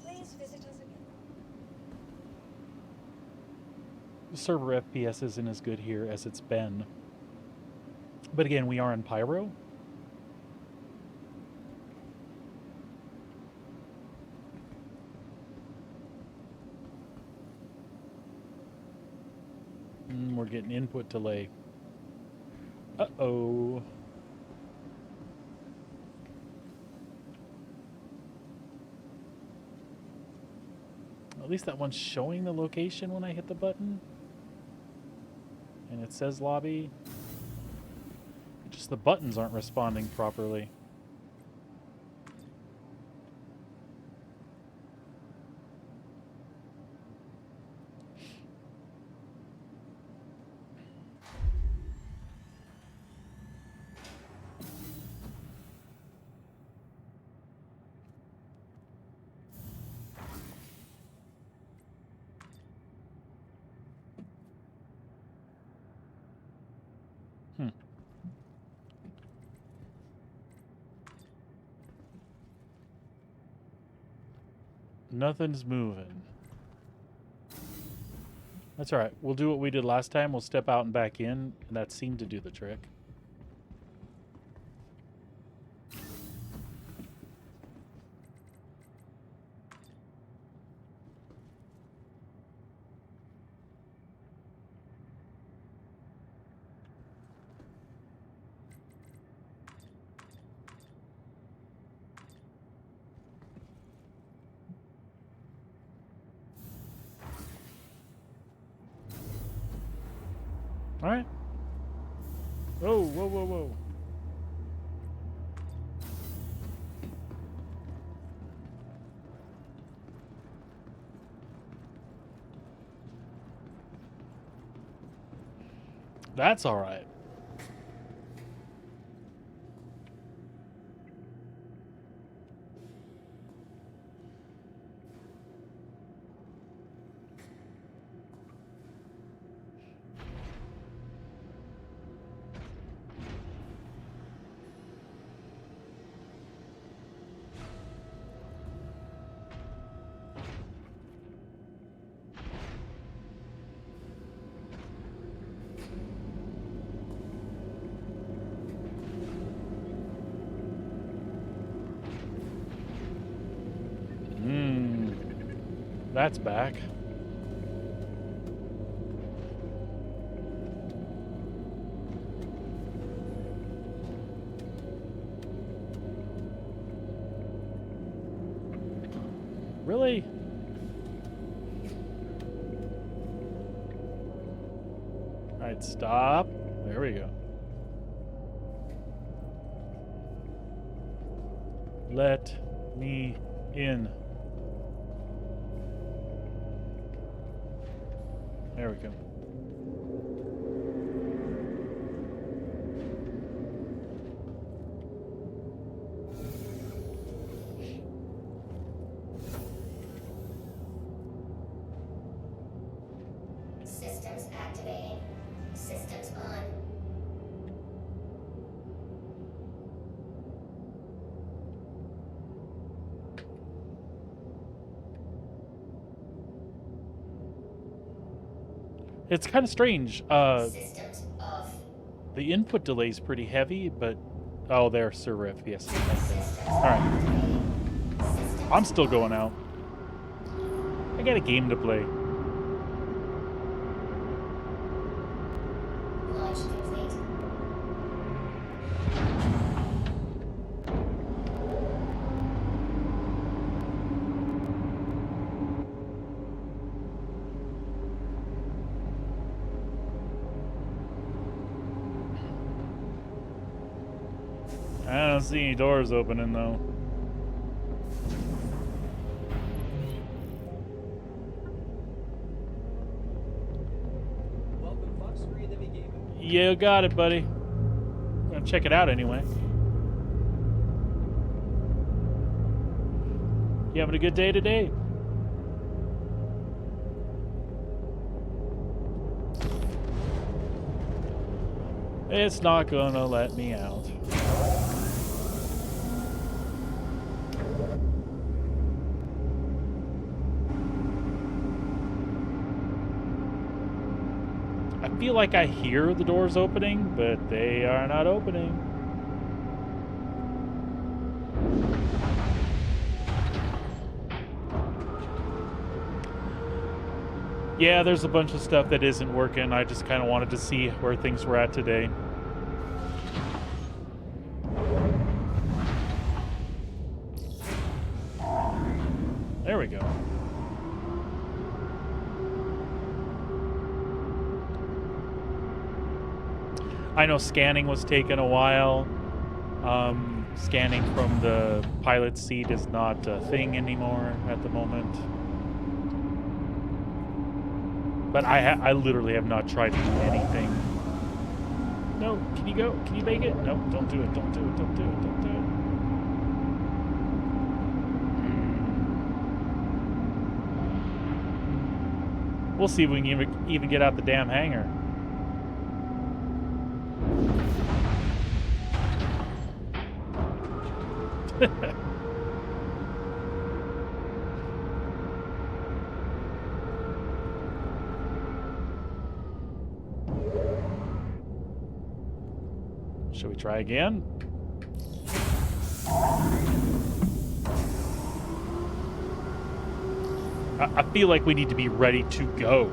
Please visit us again. The server FPS isn't as good here as it's been. But again, we are in Pyro. We're getting input delay. Uh-oh. At least that one's showing the location when I hit the button. And it says lobby. Just the buttons aren't responding properly. Nothing's moving. That's alright. We'll do what we did last time. We'll step out and back in, and that seemed to do the trick. Alright. Whoa, whoa, whoa, whoa. That's alright. That's back. Really? Alright, stop. There we go. Let me in. There we go. Systems activating. Systems on. It's kind of strange. Systems off. The input delay is pretty heavy, but oh, there, server FPS. Systems All right, activating. Systems I'm still on. going out. I got a game to play. Launch complete. I don't see any doors opening though. Welcome, Fox 3 and Emmy Gaming. You got it, buddy. I'm gonna check it out anyway. You having a good day today? It's not gonna let me out. I feel like I hear the doors opening, but they are not opening. Yeah, there's a bunch of stuff that isn't working. I just kind of wanted to see where things were at today. There we go. I know scanning was taking a while. Scanning from the pilot's seat is not a thing anymore at the moment. But I literally have not tried to do anything. No, can you go? Can you make it? No, don't do it. Don't do it. Don't do it. Don't do it. We'll see if we can even get out the damn hangar. Should we try again? I feel like we need to be ready to go.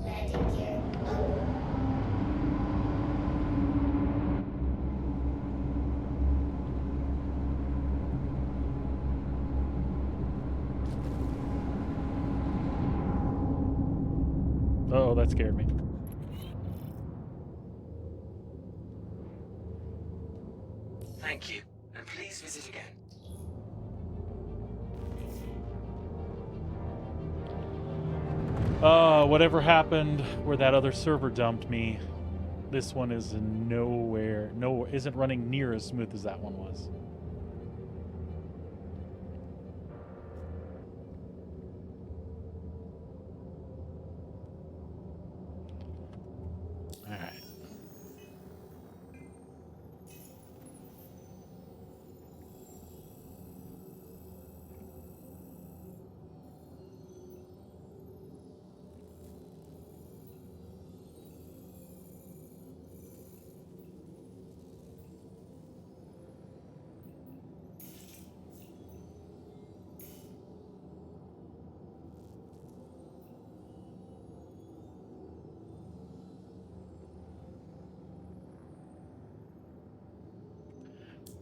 Landing gear up. Oh, that scared me. Thank you, and please visit again. Whatever happened where that other server dumped me, this one is isn't running near as smooth as that one was. All right.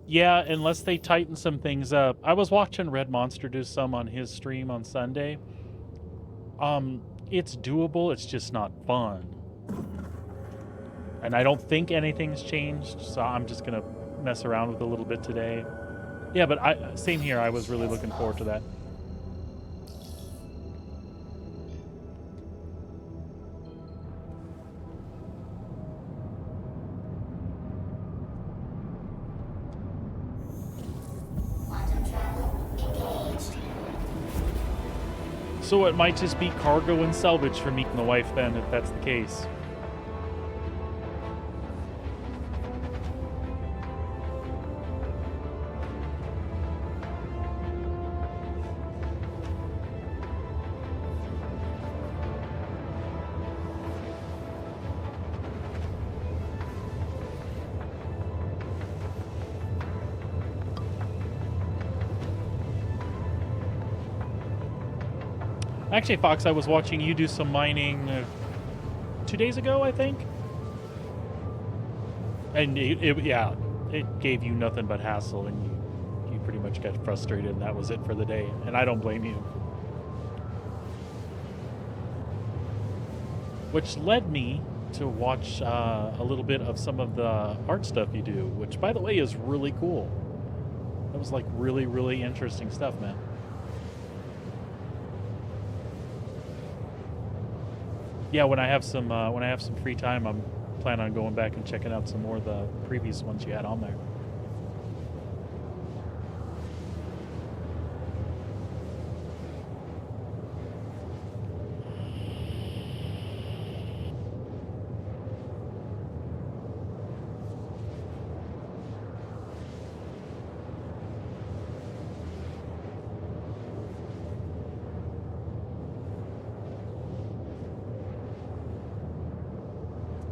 Yeah, unless they tighten some things up. I was watching Red Monster do some on his stream on Sunday. It's doable, it's just not fun. And I don't think anything's changed, so I'm just gonna mess around with it a little bit today. Yeah, but same here, I was really looking forward to that. Quantum travel engaged. So it might just be cargo and salvage for meeting the wife then, if that's the case. Actually, Fox, I was watching you do some mining 2 days ago, I think. And yeah, it gave you nothing but hassle, and you pretty much got frustrated, and that was it for the day. And I don't blame you. Which led me to watch a little bit of some of the art stuff you do, which, by the way, is really cool. That was like really, really interesting stuff, man. Yeah, when I have some free time, I'm planning on going back and checking out some more of the previous ones you had on there.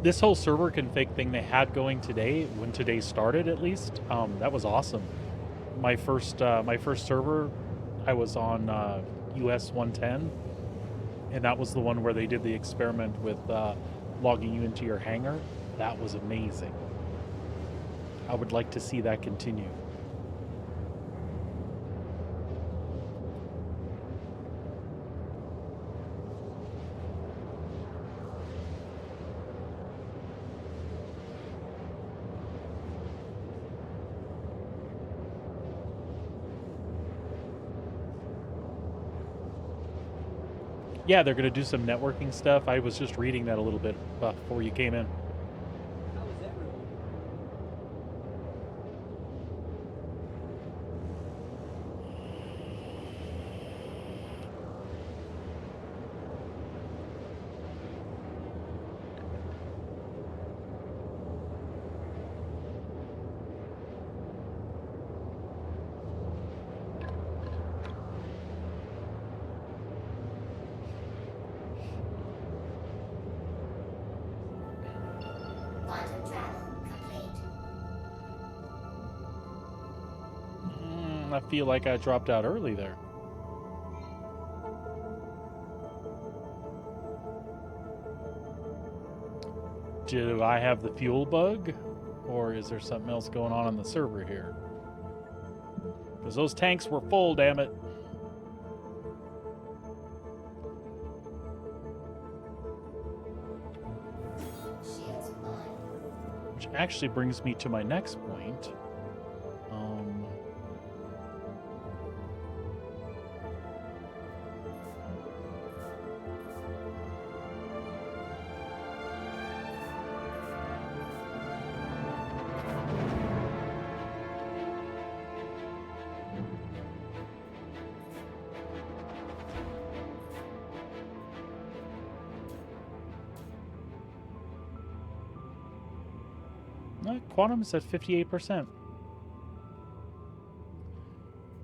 This whole server config thing they had going today, when today started at least, that was awesome. My first server, I was on US 110, and that was the one where they did the experiment with logging you into your hangar. That was amazing. I would like to see that continue. Yeah, they're going to do some networking stuff. I was just reading that a little bit before you came in. How is everyone? Quantum travel complete. I feel like I dropped out early there. Do I have the fuel bug? Or is there something else going on the server here? Because those tanks were full, damn it. Shields on. Which actually brings me to my next point. Quantum's at 58%.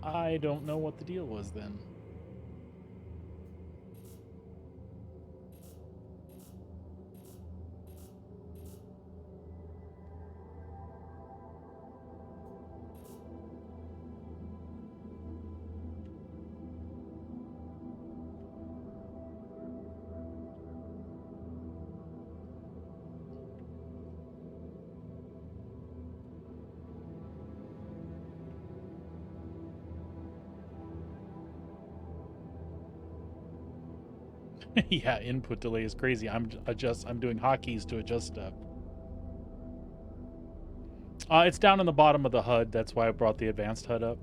I don't know what the deal was then. Yeah, input delay is crazy. I'm doing hotkeys to adjust stuff. It's down in the bottom of the HUD. That's why I brought the advanced HUD up.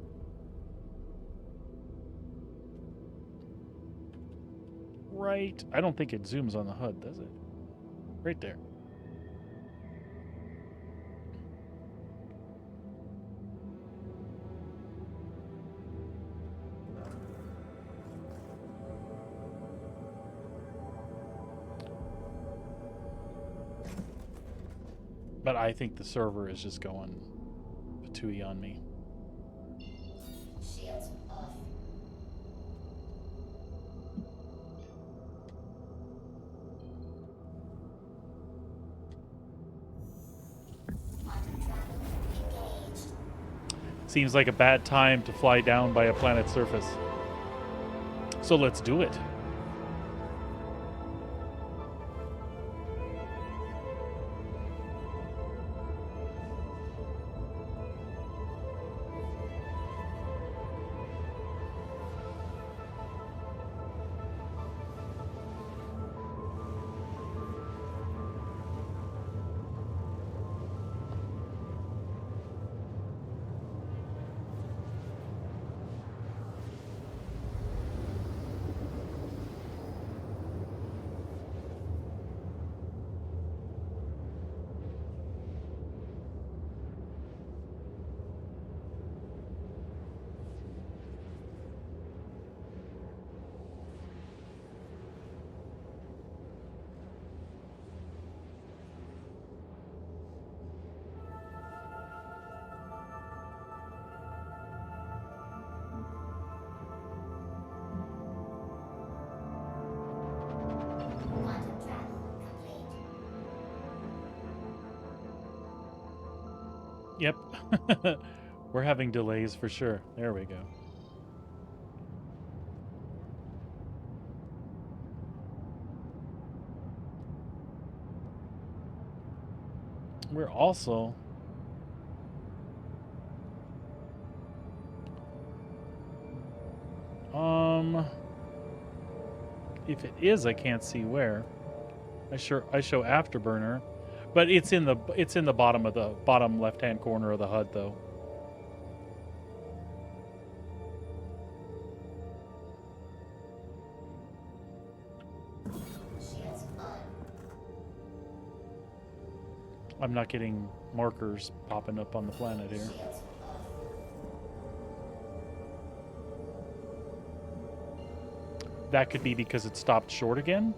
Right. I don't think it zooms on the HUD, does it? Right there. But I think the server is just going patooey on me. Shields off. Quantum travel engaged. Seems like a bad time to fly down by a planet's surface. So let's do it. Yep. We're having delays for sure. There we go. We're also if it is, I can't see where. I show afterburner, but it's in the bottom left-hand corner of the HUD though. Shields on. I'm not getting markers popping up on the planet here. Shields off. That could be because it stopped short again.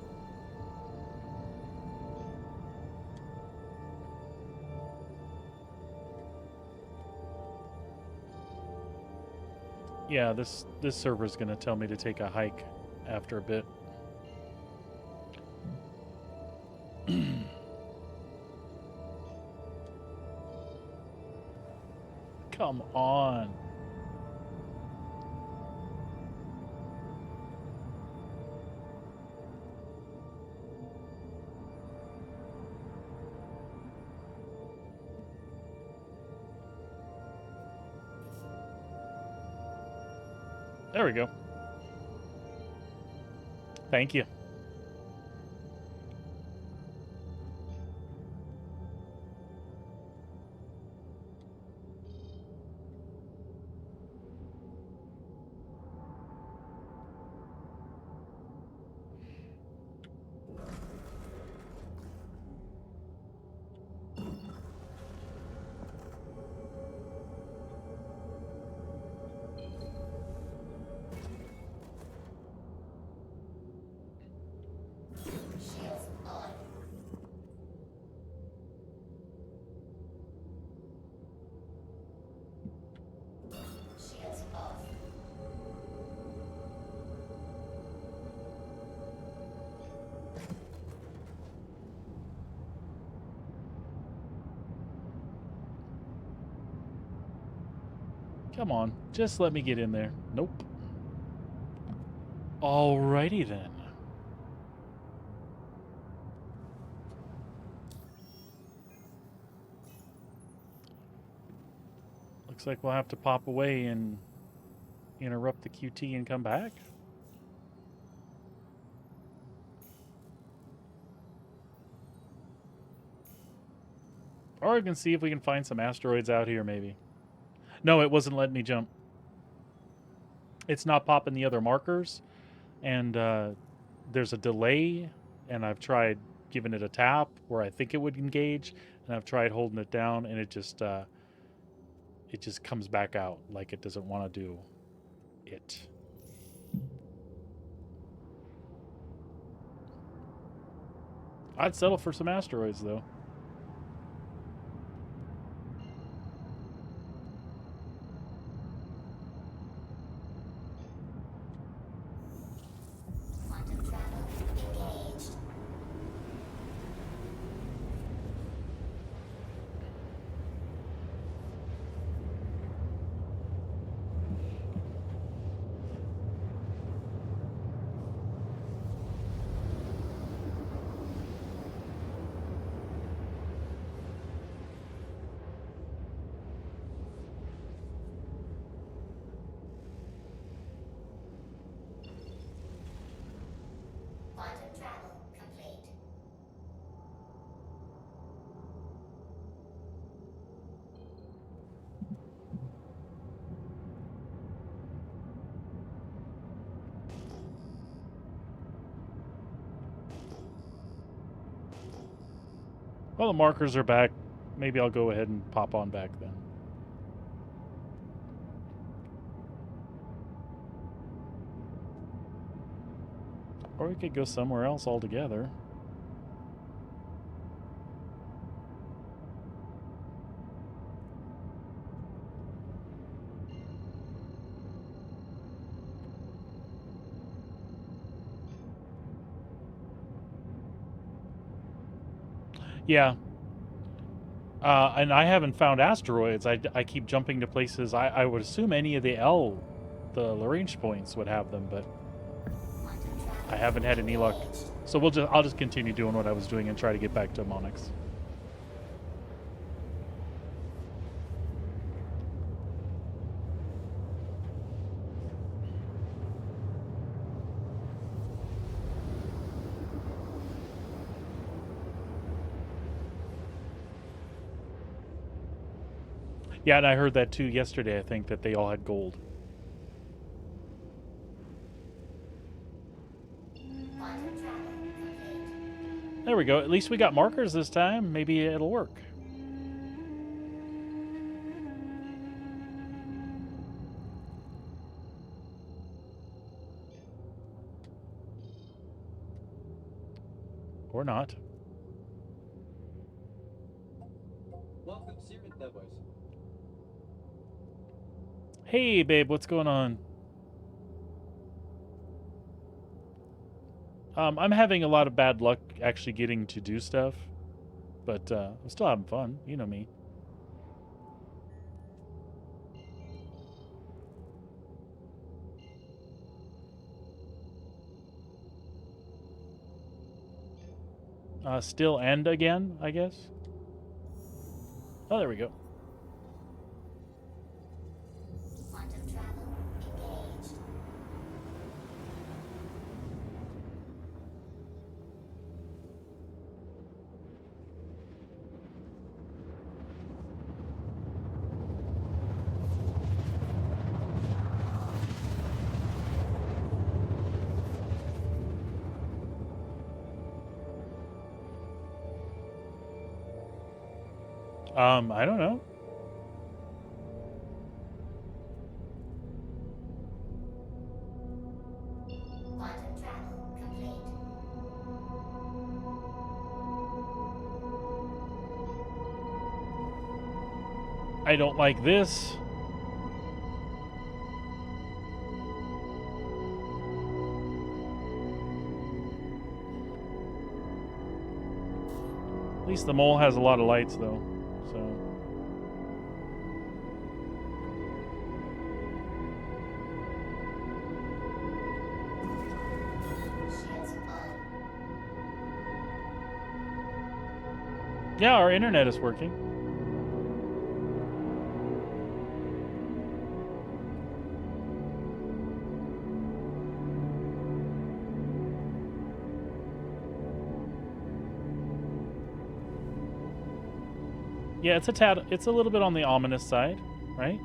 Yeah, this server is going to tell me to take a hike after a bit. Come on. There we go. Thank you. Shields on. Shields off. Come on, just let me get in there. Nope. Alrighty then. Looks like we'll have to pop away and interrupt the QT and come back. Or we can see if we can find some asteroids out here, maybe. No, it wasn't letting me jump. It's not popping the other markers, and there's a delay, and I've tried giving it a tap where I think it would engage, and I've tried holding it down, and it just comes back out like it doesn't want to do it. I'd settle for some asteroids, though. Quantum travel engaged. Quantum travel complete. Well, the markers are back. Maybe I'll go ahead and pop on back then. Or we could go somewhere else altogether. Yeah. And I haven't found asteroids. I keep jumping to places. I would assume any of the Lagrange points would have them, but I haven't had any luck. So I'll just continue doing what I was doing and try to get back to Monix. Yeah, and I heard that too yesterday. I think that they all had gold. There we go. At least we got markers this time. Maybe it'll work. Or not. Welcome, Sirit Devos. Hey, babe, what's going on? I'm having a lot of bad luck actually getting to do stuff, but I'm still having fun. You know me. Still and again, I guess. Oh, there we go. Quantum travel engaged. I don't know. Quantum travel complete. I don't like this. At least the mole has a lot of lights, though. So. Shields on. Yeah, our internet is working. Yeah, it's a little bit on the ominous side, right?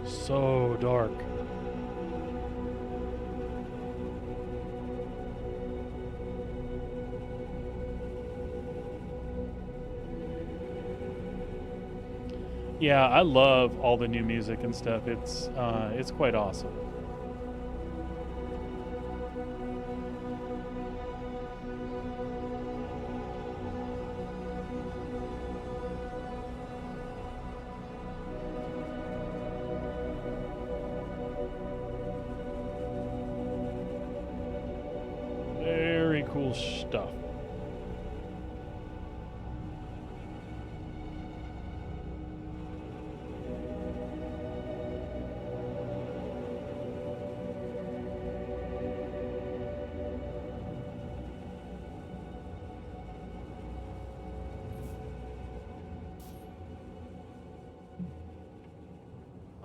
So dark. Yeah, I love all the new music and stuff. It's quite awesome. Very cool stuff.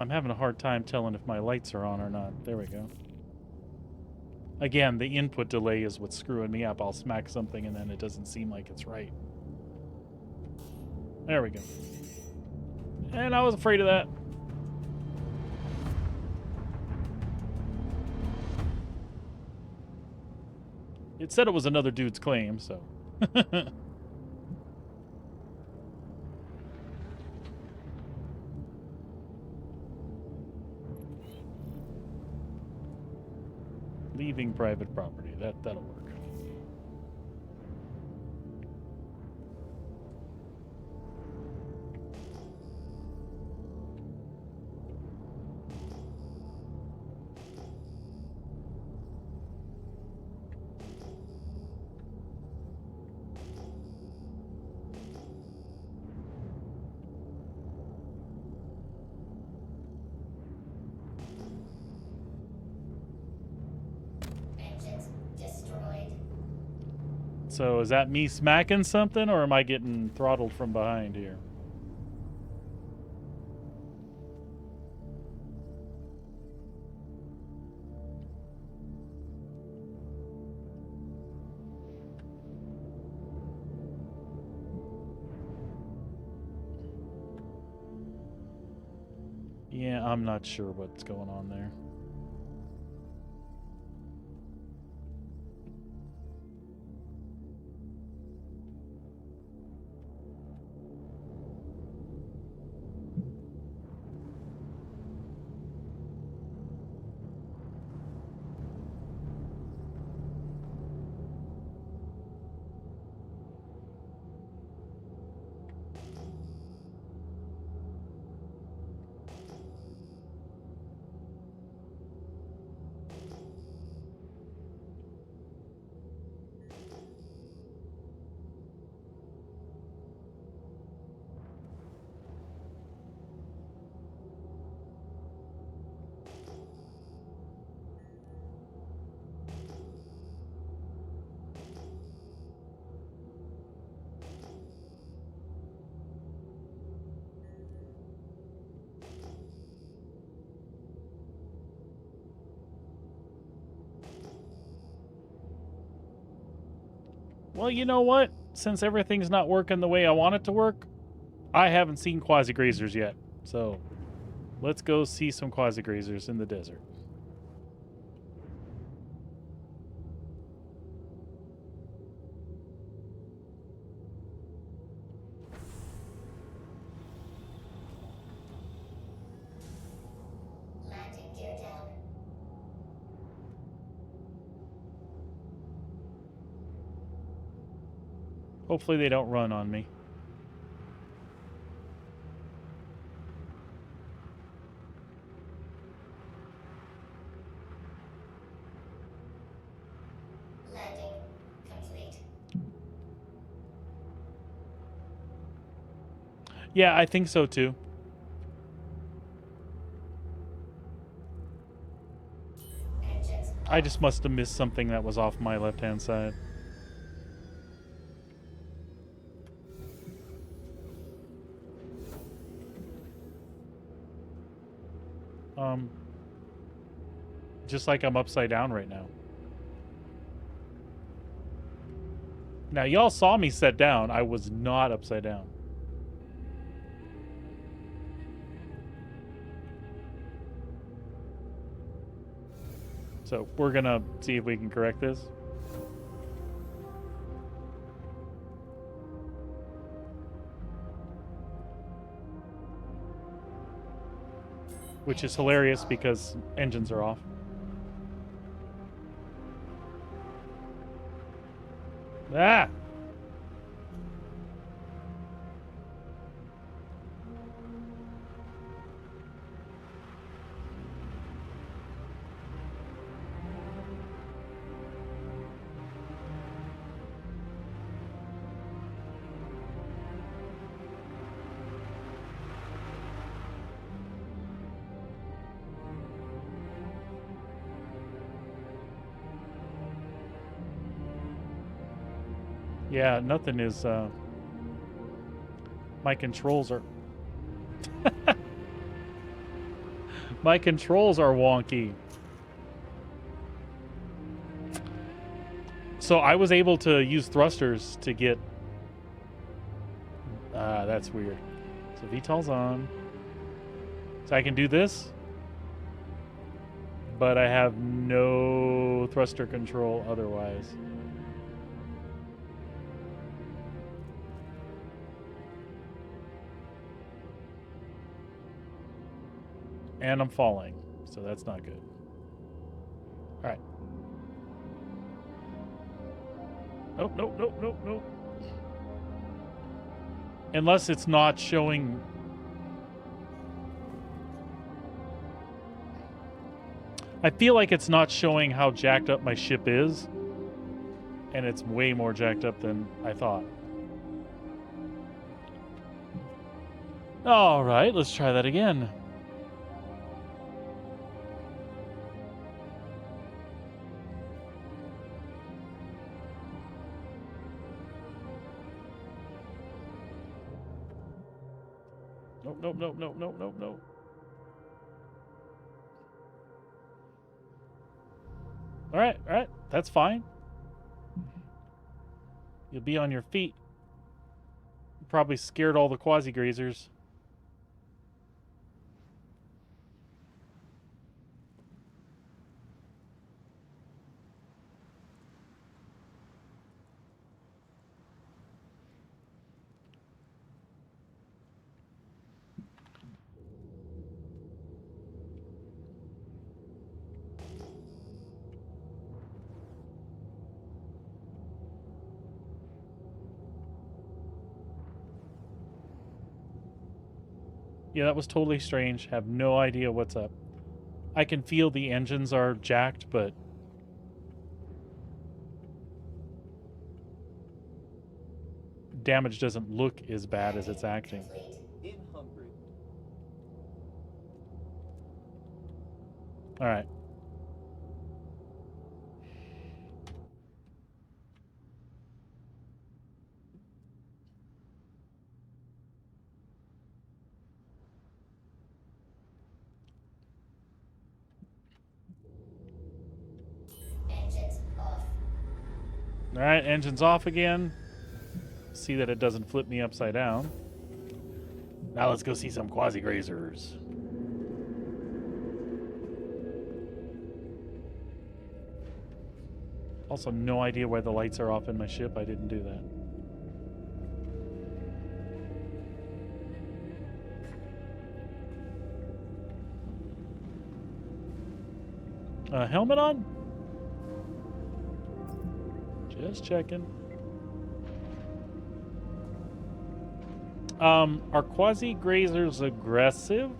I'm having a hard time telling if my lights are on or not. There we go. Again, the input delay is what's screwing me up. I'll smack something and then it doesn't seem like it's right. There we go. And I was afraid of that. It said it was another dude's claim, so. Leaving private property. That'll work. Engines destroyed. So is that me smacking something, or am I getting throttled from behind here? Yeah, I'm not sure what's going on there. Well, you know what? Since everything's not working the way I want it to work, I haven't seen quasi-grazers yet. So, let's go see some quasi-grazers in the desert. Landing gear down. Hopefully they don't run on me. Landing complete. Yeah, I think so too. Engines I just must have missed something that was off my left-hand side. Just like I'm upside down right now. Now, y'all saw me set down. I was not upside down. So, we're gonna see if we can correct this. Which is hilarious because engines are off. Ah! Yeah, nothing is, my controls are... My controls are wonky. So I was able to use thrusters to get... that's weird. So VTOL's on. So I can do this. But I have no thruster control otherwise. And I'm falling, so that's not good. All right. Nope, nope, nope, nope, nope. Unless it's not showing... I feel like it's not showing how jacked up my ship is. And it's way more jacked up than I thought. Alright, let's try that again. Nope, nope, nope, nope, nope, nope, nope. Alright, alright, that's fine. You'll be on your feet. Probably scared all the quasi-grazers. Yeah, that was totally strange. Have no idea what's up. I can feel the engines are jacked, but... damage doesn't look as bad as it's acting. In Hungary. Alright. Engines off. Alright, engine's off again. See that it doesn't flip me upside down. Now let's go see some quasi-grazers. Also, no idea why the lights are off in my ship. I didn't do that. Helmet on? Just checking. Are quasi-grazers aggressive?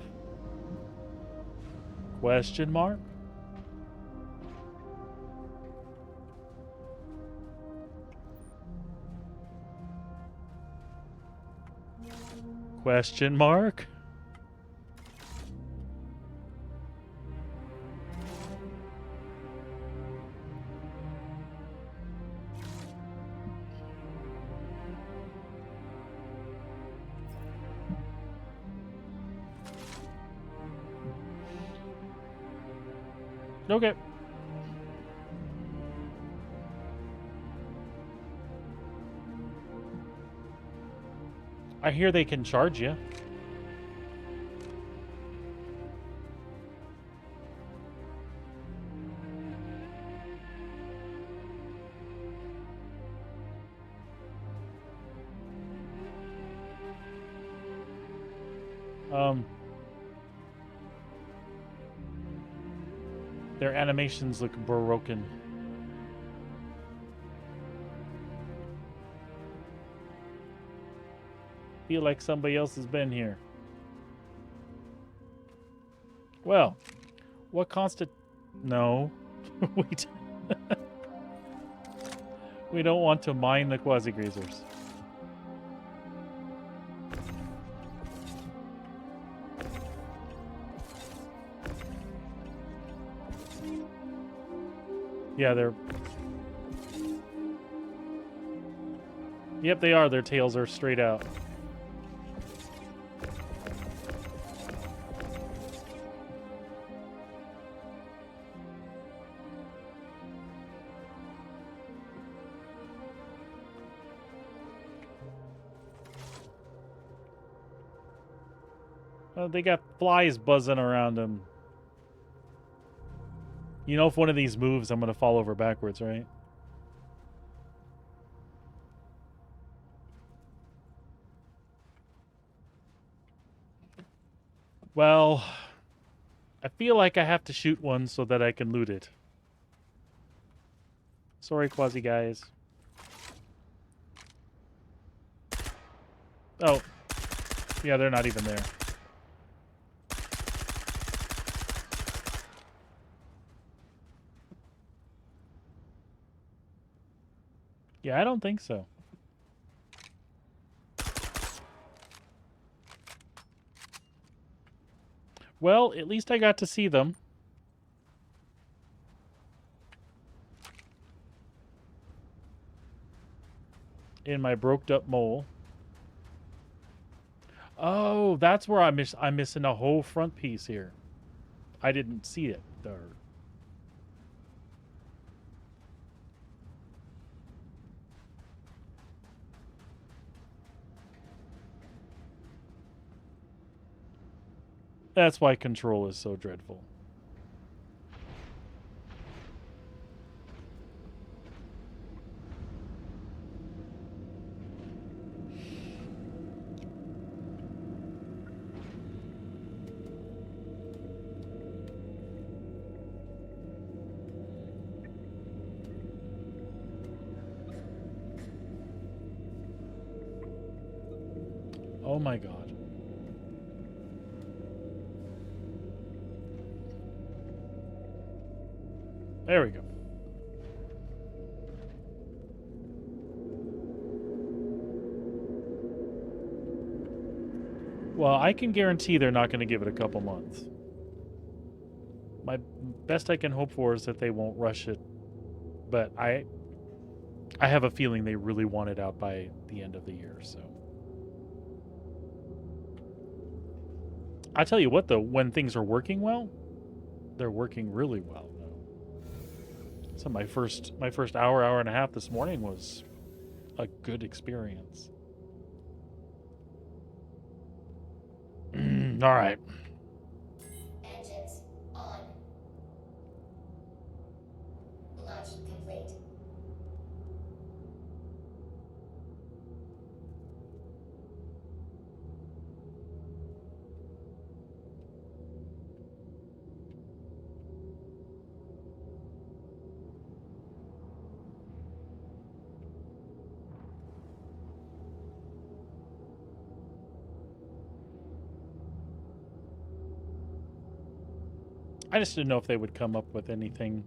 Question mark? Question mark? Okay. I hear they can charge you. Their animations look broken. Feel like somebody else has been here. Well, what No. Wait. We don't want to mine the quasi-grazers. Yeah, they're... Yep, they are. Their tails are straight out. They got flies buzzing around them. You know, if one of these moves, I'm going to fall over backwards, right? Well, I feel like I have to shoot one so that I can loot it. Sorry, quasi guys. Oh. Yeah, they're not even there. Yeah, I don't think so. Well, at least I got to see them. In my broked up mole. Oh, that's where I'm missing a whole front piece here. I didn't see it. That's why control is so dreadful. Oh my god. There we go. Well, I can guarantee they're not going to give it a couple months. My best I can hope for is that they won't rush it, but I have a feeling they really want it out by the end of the year, so. I tell you what though, when things are working well, they're working really well. So my first hour and a half this morning was a good experience. All right. Engines on. Launch complete. I just didn't know if they would come up with anything.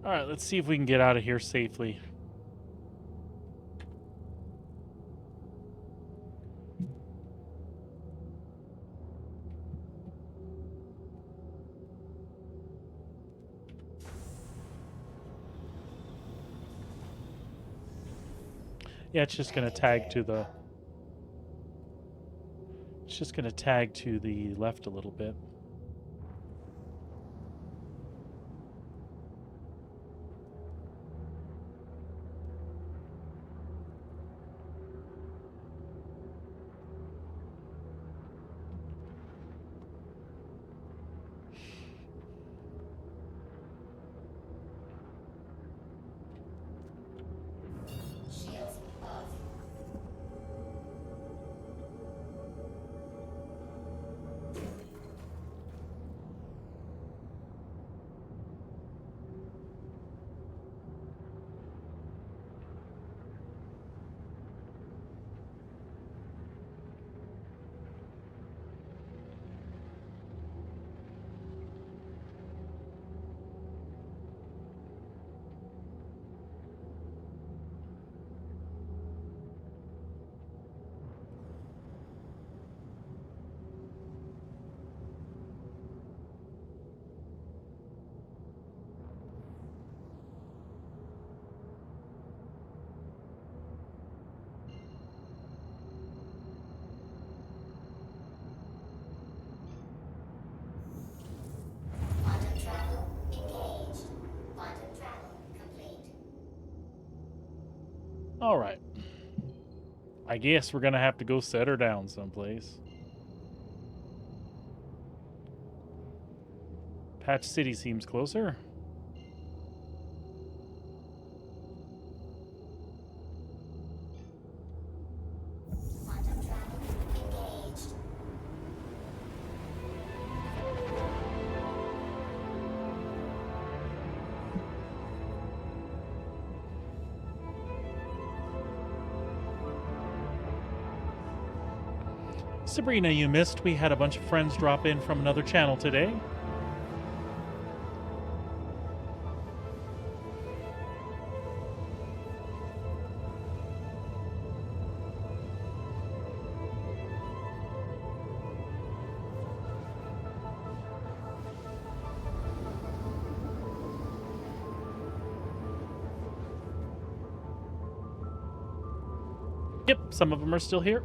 All right, let's see if we can get out of here safely. Yeah, it's just going to tag to the... It's just going to tag to the left a little bit. Shields off. Quantum travel engaged. Quantum travel complete. All right. I guess we're going to have to go set her down someplace. Patch City seems closer. Quantum travel engaged. Sabrina, you missed. We had a bunch of friends drop in from another channel today. Yep, some of them are still here.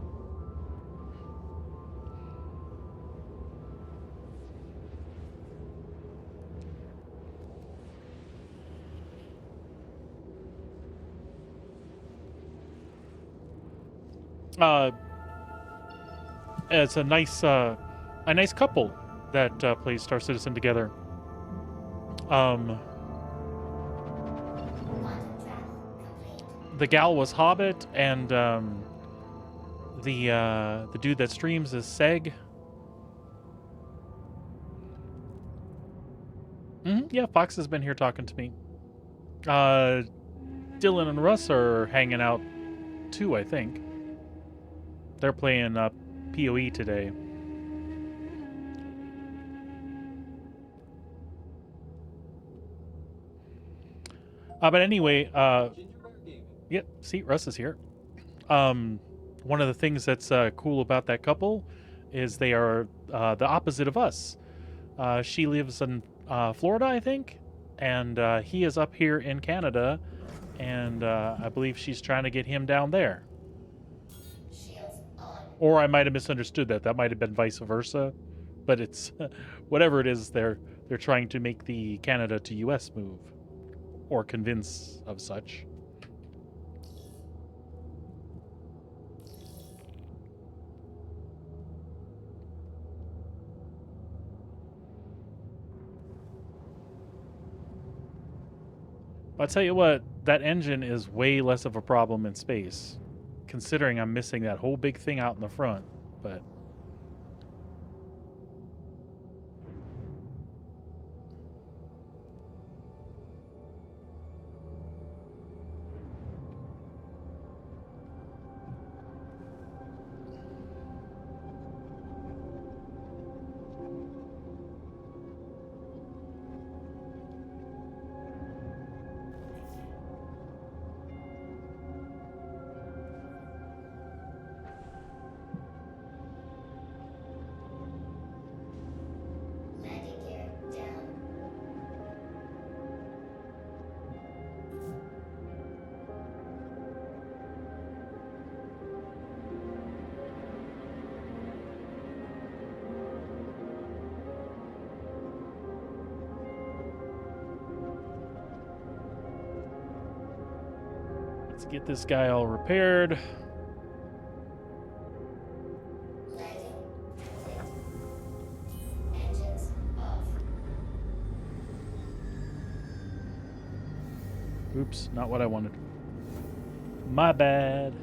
It's a nice couple that plays Star Citizen together. The gal was Hobbit, and the dude that streams is Seg. Yeah, Fox has been here talking to me. Dylan and Russ are hanging out too, I think. They're playing PoE today. But anyway, yep, see, Russ is here. One of the things that's cool about that couple is they are the opposite of us. She lives in Florida, I think, and he is up here in Canada, and I believe she's trying to get him down there. Or I might have misunderstood that. That might have been vice versa, but it's whatever it is. They're trying to make the Canada to U.S. move, or convince of such. I'll tell you what, that engine is way less of a problem in space, considering I'm missing that whole big thing out in the front, but... Let's get this guy all repaired. Oops, not what I wanted. My bad.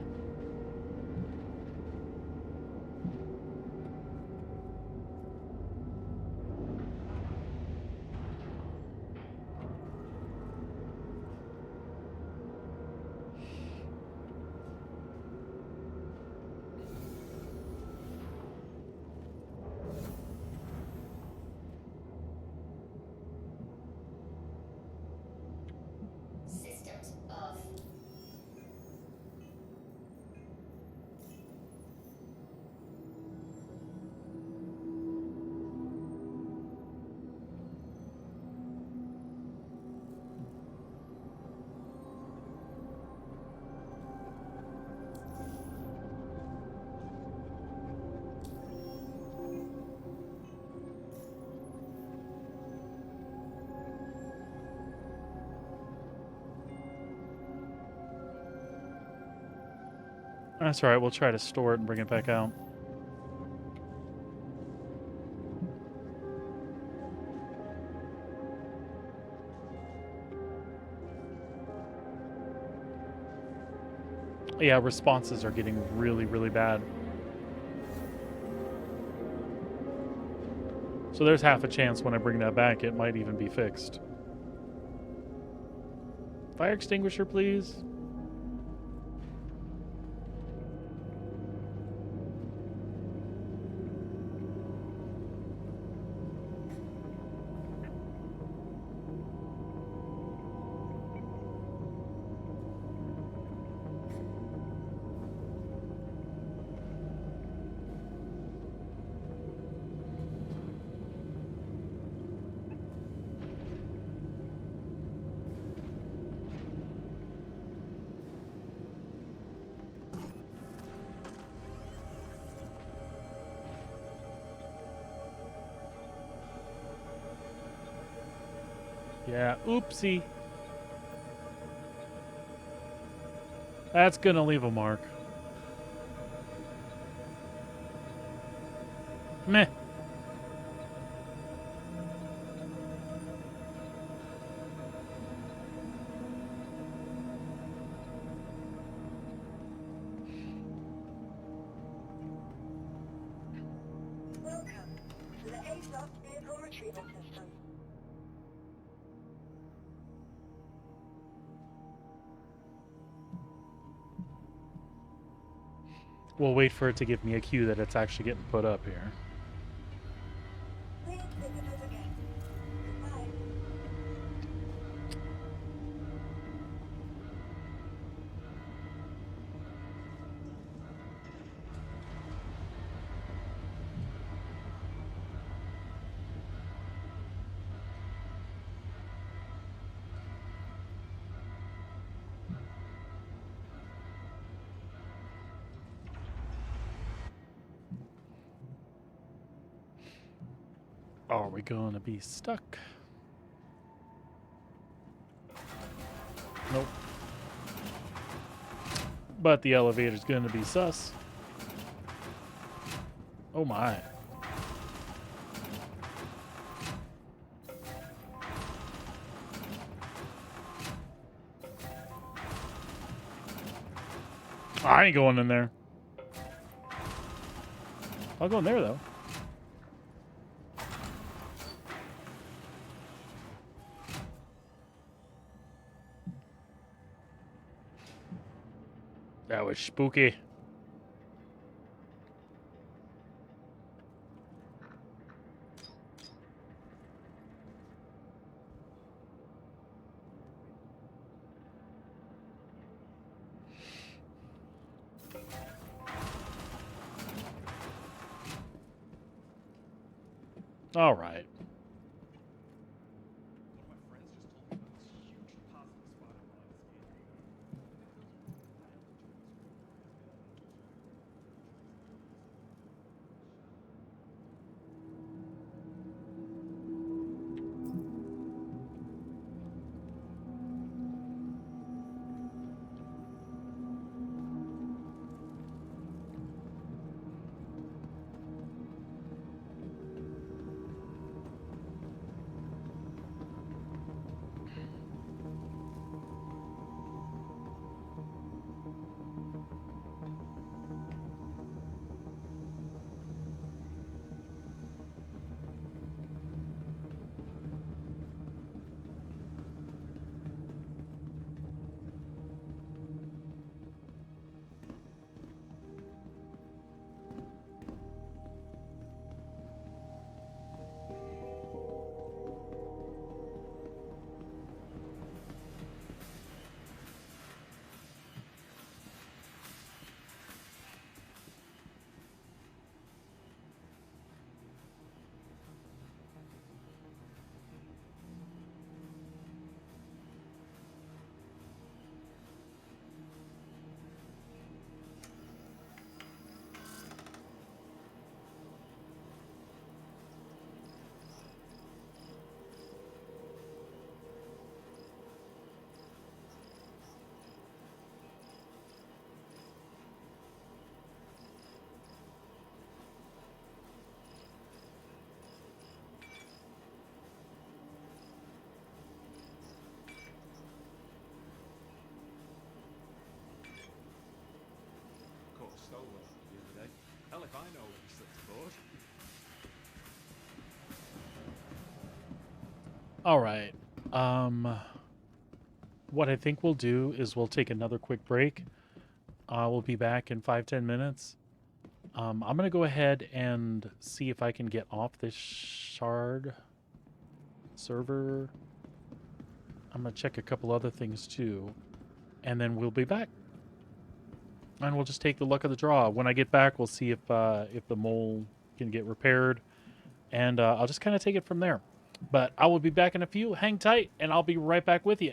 That's all right. We'll try to store it and bring it back out. Yeah, responses are getting really, really bad. So there's half a chance when I bring that back, it might even be fixed. Fire extinguisher, please. Yeah, oopsie. That's gonna leave a mark. Meh. Welcome to the ASOS vehicle retrieval system. We'll wait for it to give me a cue that it's actually getting put up here. Please visit us again. Goodbye. Are we gonna be stuck? Nope. But the elevator's gonna be sus. Oh my. I ain't going in there. I'll go in there though. That was spooky. All right. Stole one the other day. Hell if I know when he slipped aboard. All right. What I think we'll do is we'll take another quick break. We'll be back in 5-10 minutes. I'm going to go ahead and see if I can get off this shard server. I'm going to check a couple other things too. And then we'll be back. And we'll just take the luck of the draw. When I get back, we'll see if the mole can get repaired. And I'll just kind of take it from there. But I will be back in a few. Hang tight, and I'll be right back with you.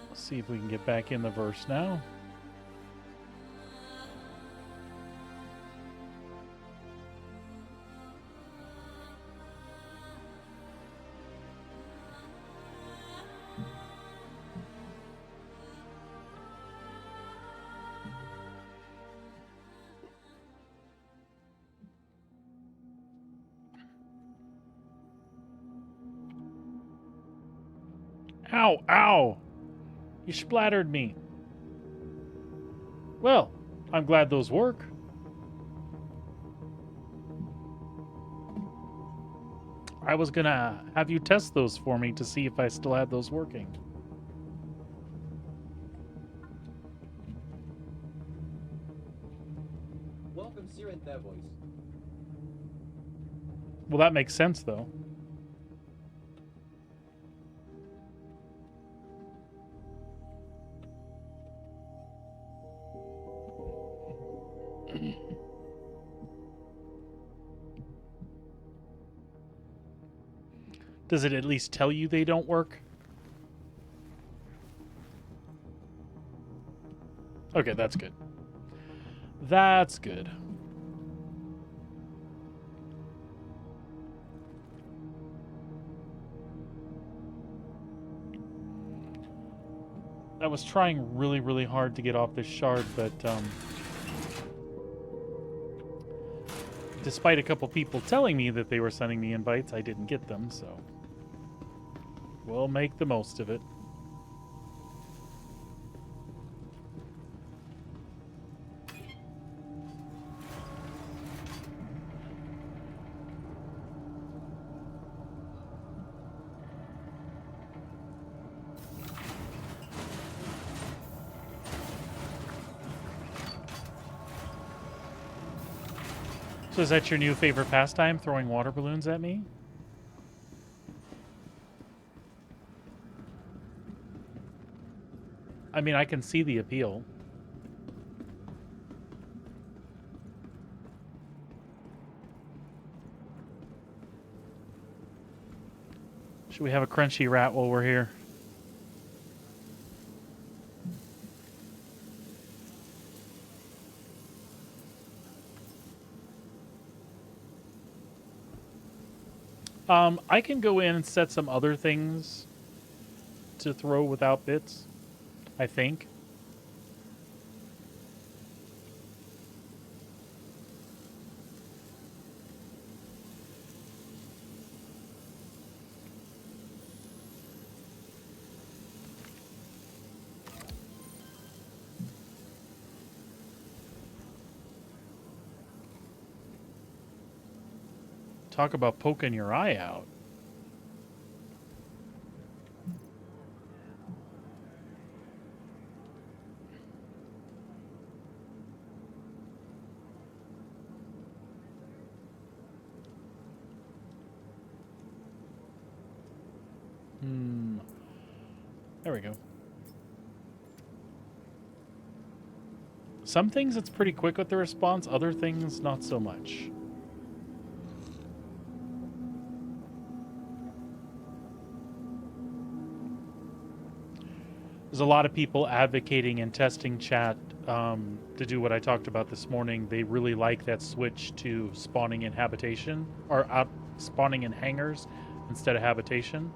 Let's see if we can get back in the verse now. Ow, ow! You splattered me. Well, I'm glad those work. I was gonna have you test those for me to see if I still had those working. Welcome, Siren Voice. Well, that makes sense, though. Does it at least tell you they don't work? Okay, that's good. That's good. I was trying really, really hard to get off this shard, but despite a couple people telling me that they were sending me invites, I didn't get them, so we'll make the most of it. So is that your new favorite pastime, throwing water balloons at me? I mean, I can see the appeal. Should we have a crunchy rat while we're here? I can go in and set some other things to throw without bits, I think. Talk about poking your eye out. There we go. Some things it's pretty quick with the response, other things not so much. There's a lot of people advocating in testing chat to do what I talked about this morning. They really like that switch to spawning in habitation, or spawning in hangars instead of habitation.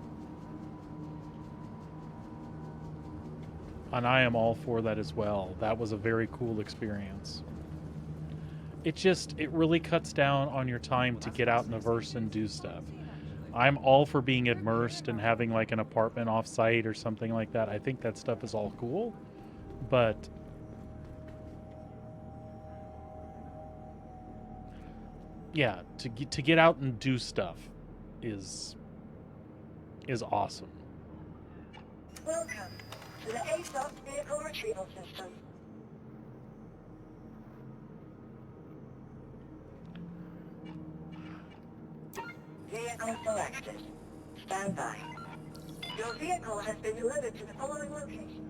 And I am all for that as well. That was a very cool experience. It really cuts down on your time to get out in the verse and do stuff. I'm all for being immersed and having like an apartment off site or something like that. I think that stuff is all cool, but yeah, to get out and do stuff is awesome. Welcome to the ASOP vehicle retrieval system. Vehicle selected. Stand by. Your vehicle has been delivered to the following location.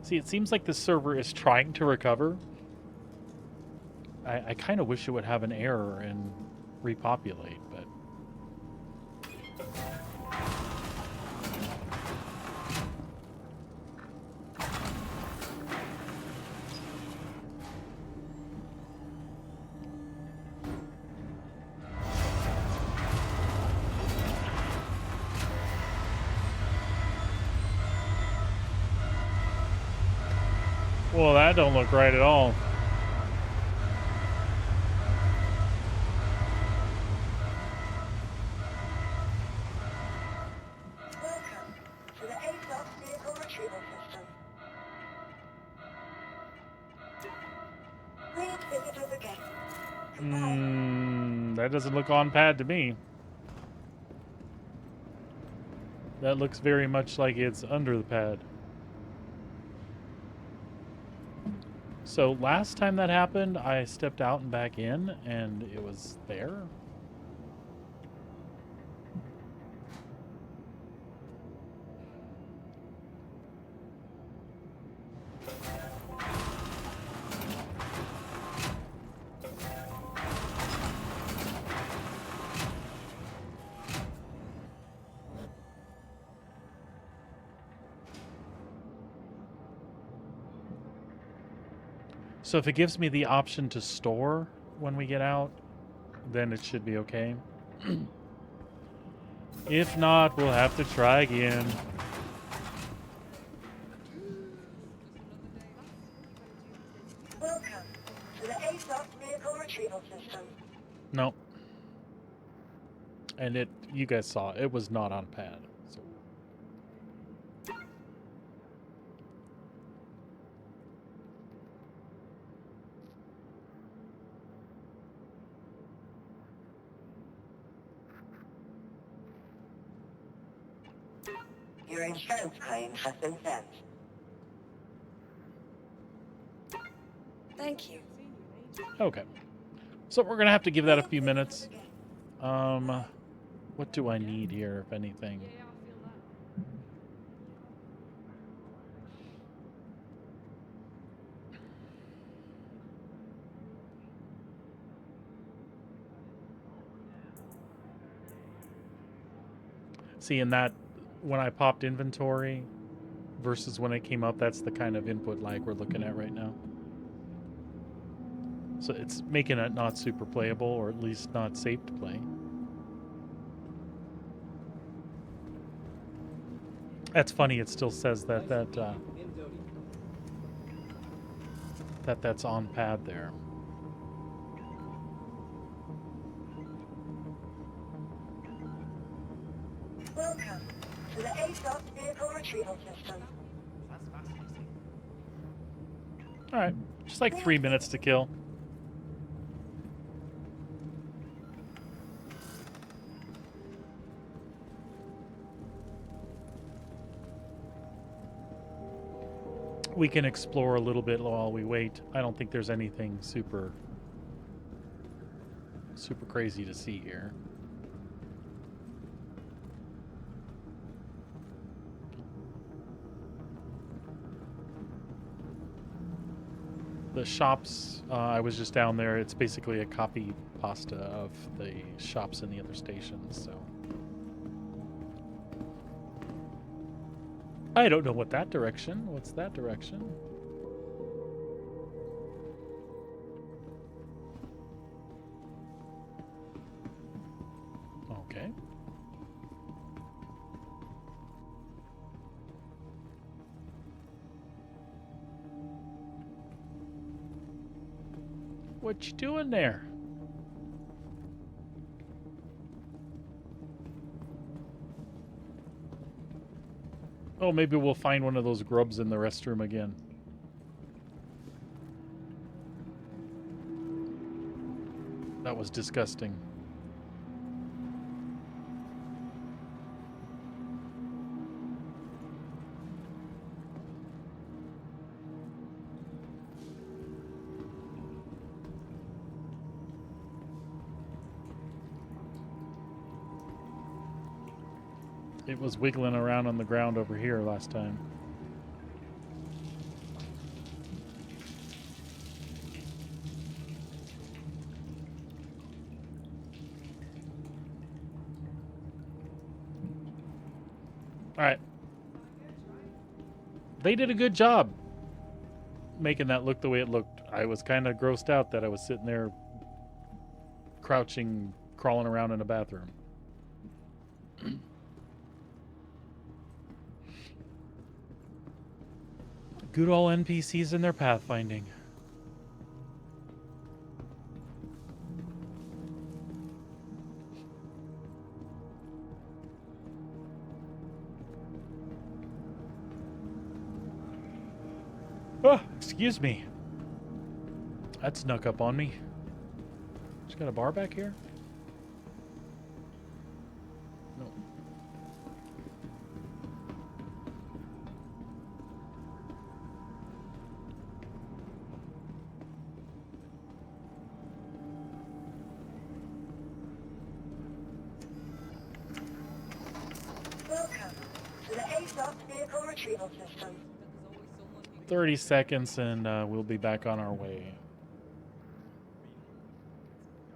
See, it seems like the server is trying to recover. I kind of wish it would have an error and repopulate, but well, that don't look right at all. Welcome to the ASOS vehicle retrieval system. Please visit us again. Goodbye. That doesn't look on pad to me. That looks very much like it's under the pad. So last time that happened, I stepped out and back in, and it was there. So if it gives me the option to store when we get out, then it should be okay. If not, we'll have to try again. Welcome to the ASOS vehicle retrieval system. Nope. And it, you guys saw, it was not on pad. So. Your insurance claim has been sent. Thank you. Okay. So we're gonna have to give that a few minutes. What do I need here, if anything? See, in that, when I popped inventory versus when it came up, that's the kind of input lag we're looking at right now. So it's making it not super playable, or at least not safe to play. That's funny. It still says that that's on pad there. Welcome to the ASOS vehicle retrieval system. All right, just like 3 minutes to kill. We can explore a little bit while we wait. I don't think there's anything super crazy to see here. The shops, I was just down there. It's basically a copy pasta of the shops in the other stations, so. I don't know what that direction. What's that direction? Okay. What you doing there? Oh, maybe we'll find one of those grubs in the restroom again. That was disgusting. It was wiggling around on the ground over here last time. All right. They did a good job making that look the way it looked. I was kind of grossed out that I was sitting there crouching, crawling around in a bathroom. Good old NPCs and their pathfinding. Oh, excuse me. That snuck up on me. Just got a bar back here? No. Welcome to the ASOP vehicle retrieval system. 30 seconds and we'll be back on our way.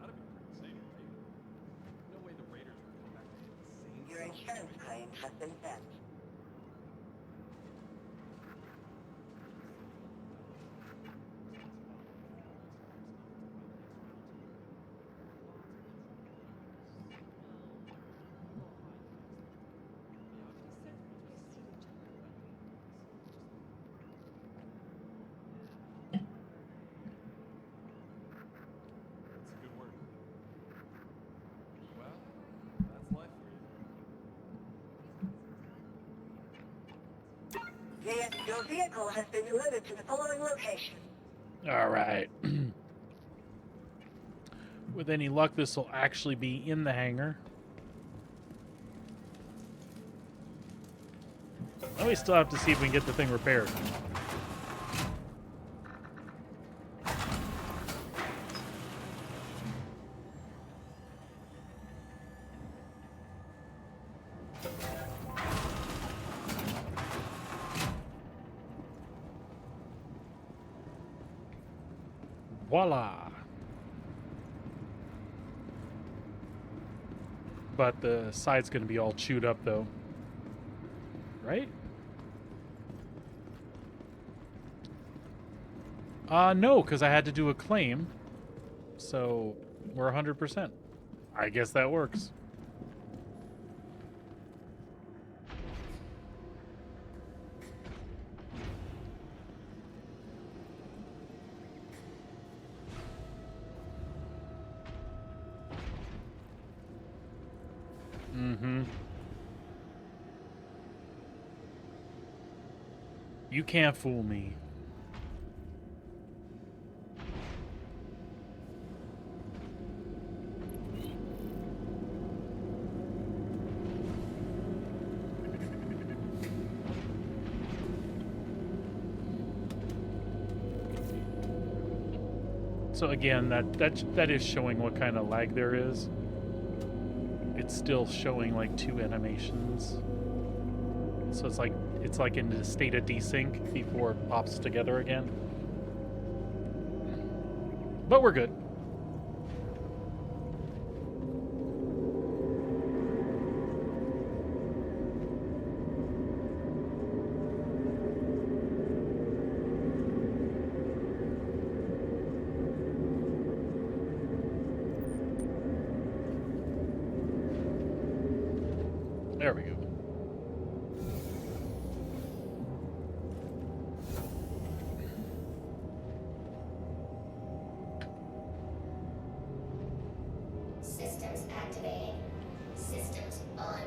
Gotta be pretty safe, right? No way the raiders would come back to hit the same Your insurance claim has been sent. That's a good word. Well, that's life for you. Yes, your vehicle has been delivered to the following location. All right. With any luck, this will actually be in the hangar. Now we still have to see if we can get the thing repaired. Voila! But the side's going to be all chewed up, though. Right? No, because I had to do a claim. So, we're 100%. I guess that works. Mm-hmm. You can't fool me. So again, that is showing what kind of lag there is. It's still showing like 2 animations. So it's like in a state of desync before it pops together again. But we're good. There we go. Systems activating. Systems on.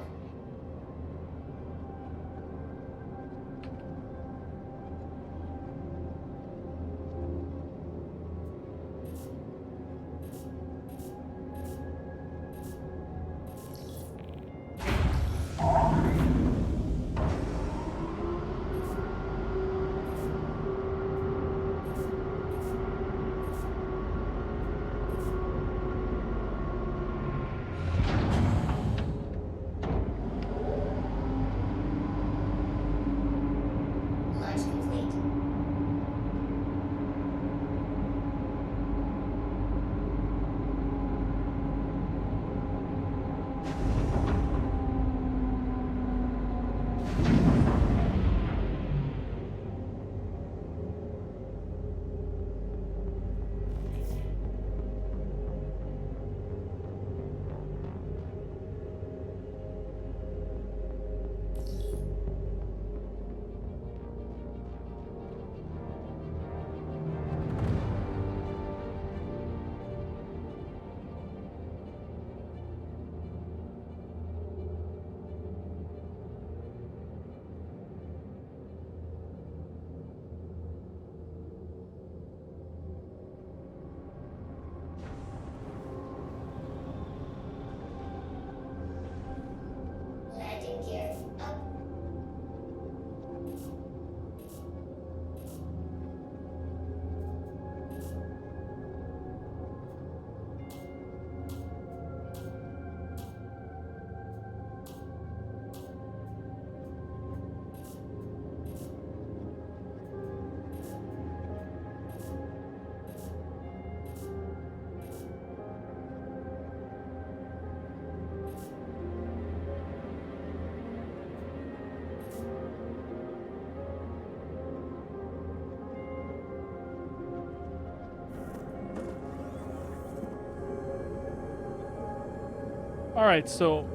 All right, so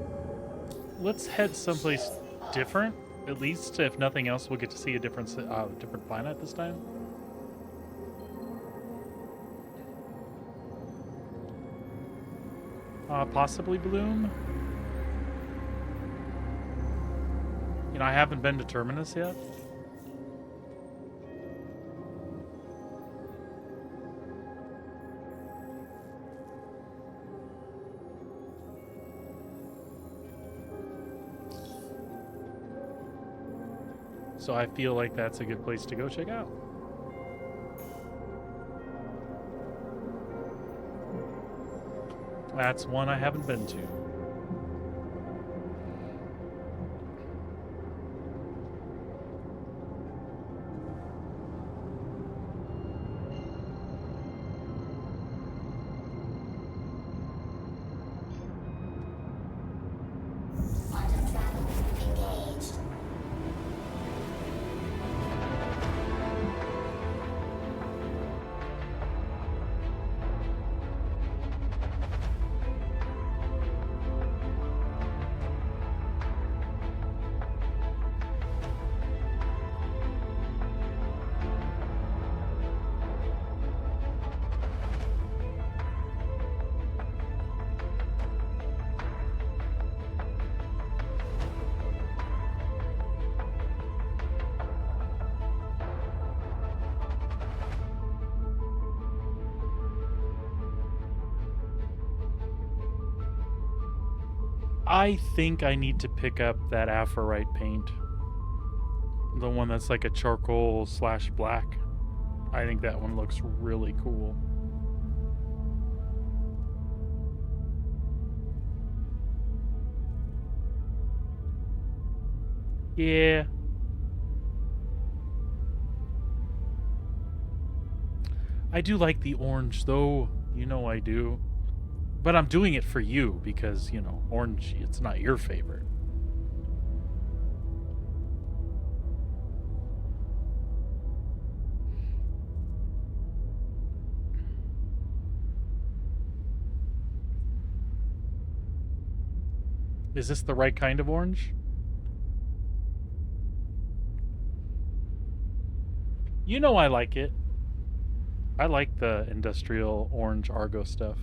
let's head someplace different. At least, if nothing else, we'll get to see a different planet this time. Possibly Bloom. You know, I haven't been to Terminus yet. So I feel like that's a good place to go check out. That's one I haven't been to. I think I need to pick up that Aphorite paint. The one that's like a charcoal / black. I think that one looks really cool. Yeah. I do like the orange though. You know I do. But I'm doing it for you because, you know, orange, it's not your favorite. Is this the right kind of orange? You know I like it. I like the industrial orange Argo stuff.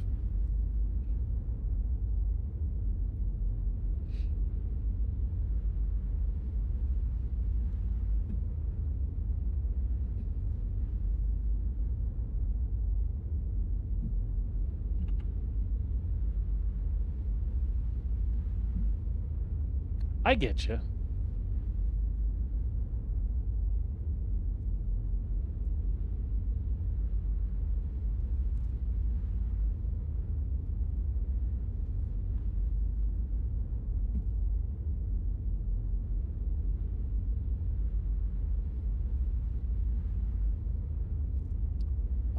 I get you.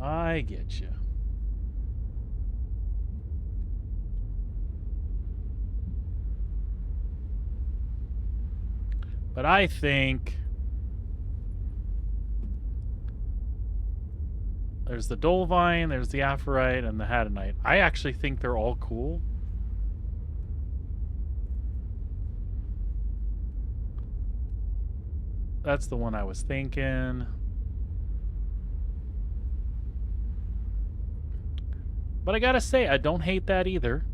I get you. But I think there's the Dolvine, there's the Aphorite, and the Hadanite. I actually think they're all cool. That's the one I was thinking. But I gotta say, I don't hate that either.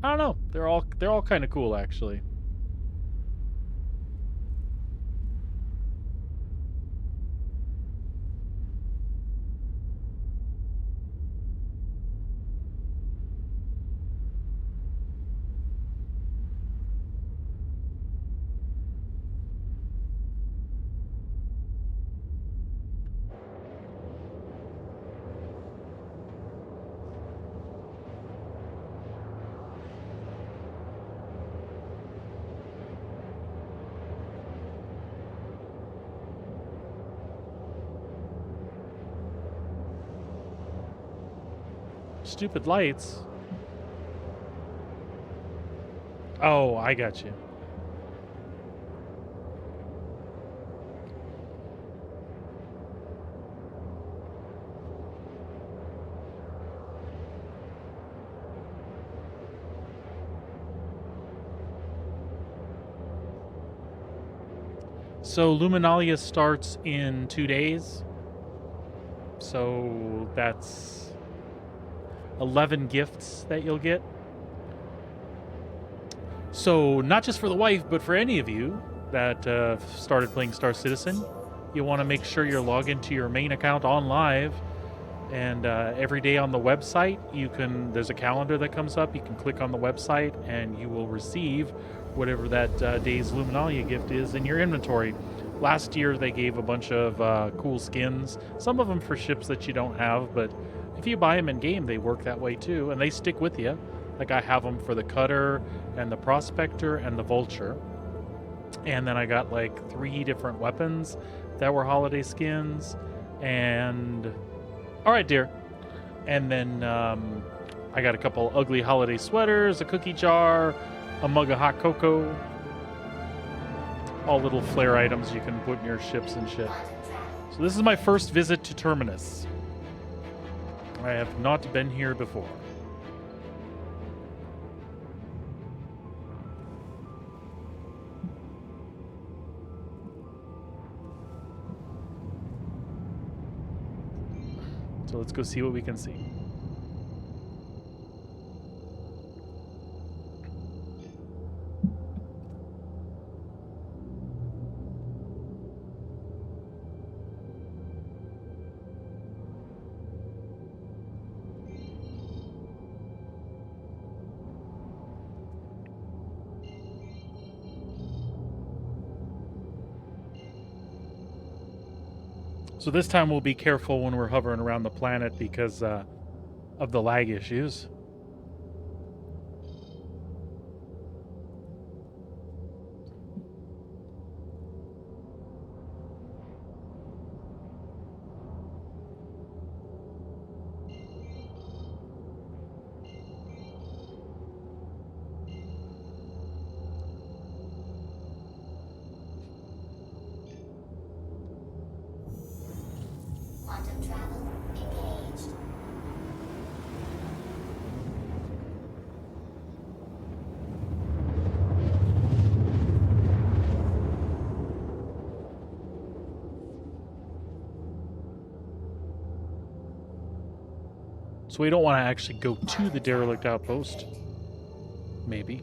I don't know. They're all kind of cool actually. Stupid lights. Oh, I got you. So Luminalia starts in 2 days. So that's 11 gifts that you'll get. So not just for the wife, but for any of you that started playing Star Citizen, you want to make sure you're logged into your main account on live. And every day on the website, there's a calendar that comes up. You can click on the website and you will receive whatever that day's Luminalia gift is in your inventory. Last year, they gave a bunch of cool skins, some of them for ships that you don't have, but if you buy them in game, they work that way too, and they stick with you. Like I have them for the Cutter and the Prospector and the Vulture. And then I got like 3 different weapons that were holiday skins. And all right, dear. And then I got a couple ugly holiday sweaters, a cookie jar, a mug of hot cocoa. All little flair items you can put in your ships and shit. So this is my first visit to Terminus. I have not been here before. So let's go see what we can see. So this time we'll be careful when we're hovering around the planet because of the lag issues. Quantum travel engaged. So we don't want to actually go to the derelict outpost. Maybe.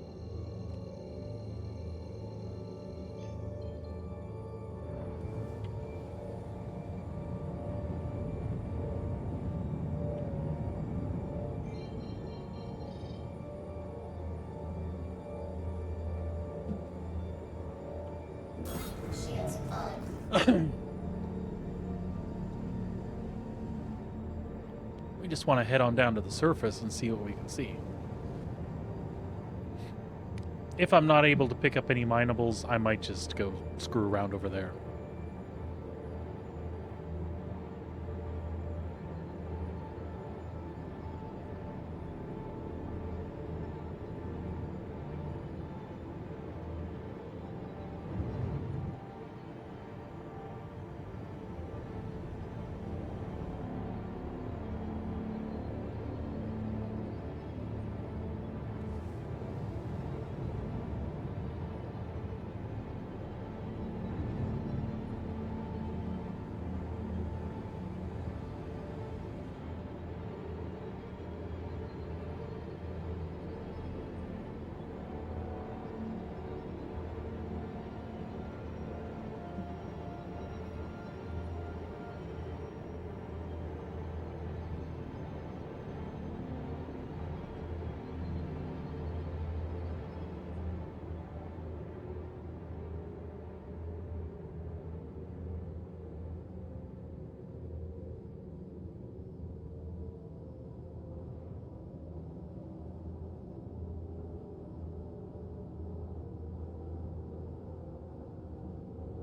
Shields on. We just want to head on down to the surface and see what we can see. If I'm not able to pick up any minables, I might just go screw around over there.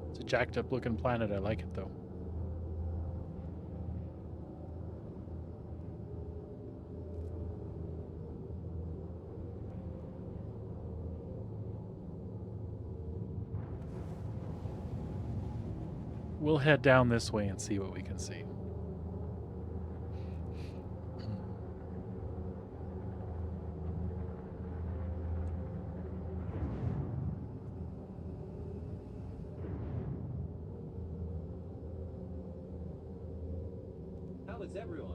It's a jacked up looking planet. I like it though. We'll head down this way and see what we can see. Now it's everyone.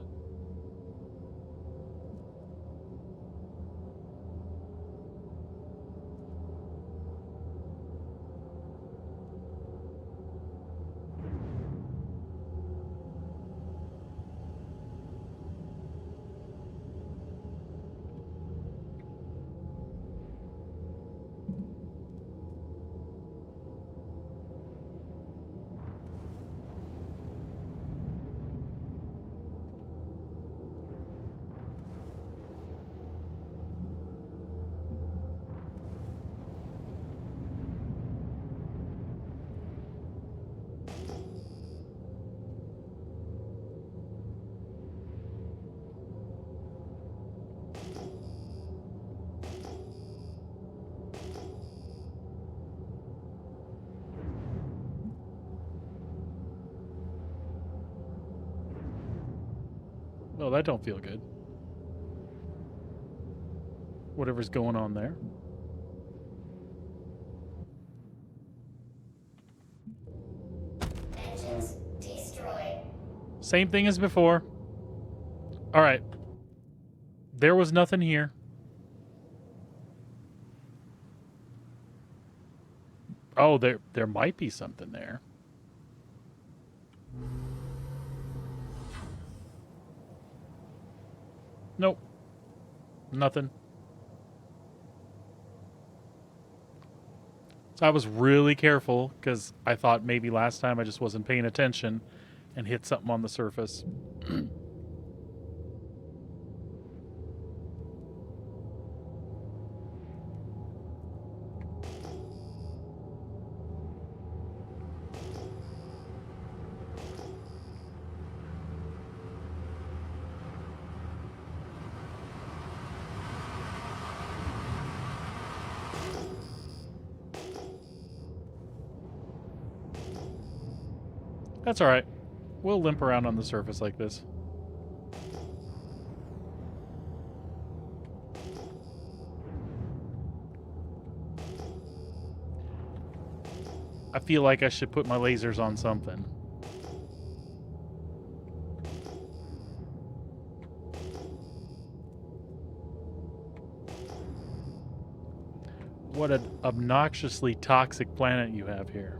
Oh, that don't feel good. Whatever's going on there. Engines destroyed. Same thing as before. All right. There was nothing here. Oh, there might be something there. Nope. Nothing. So I was really careful because I thought maybe last time I just wasn't paying attention and hit something on the surface. That's all right. We'll limp around on the surface like this. I feel like I should put my lasers on something. What an obnoxiously toxic planet you have here.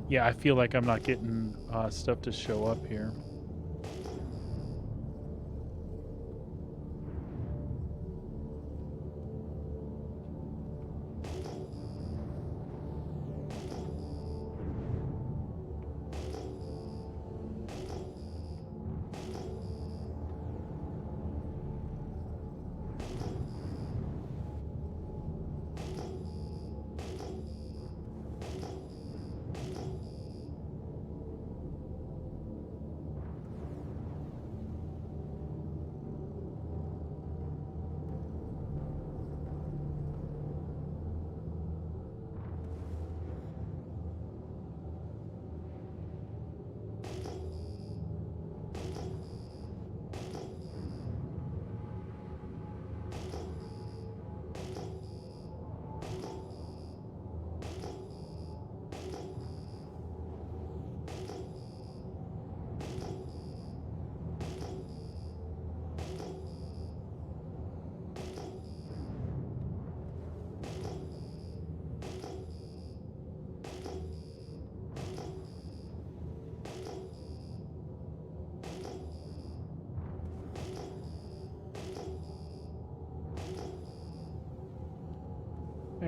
Yeah, I feel like I'm not getting stuff to show up here.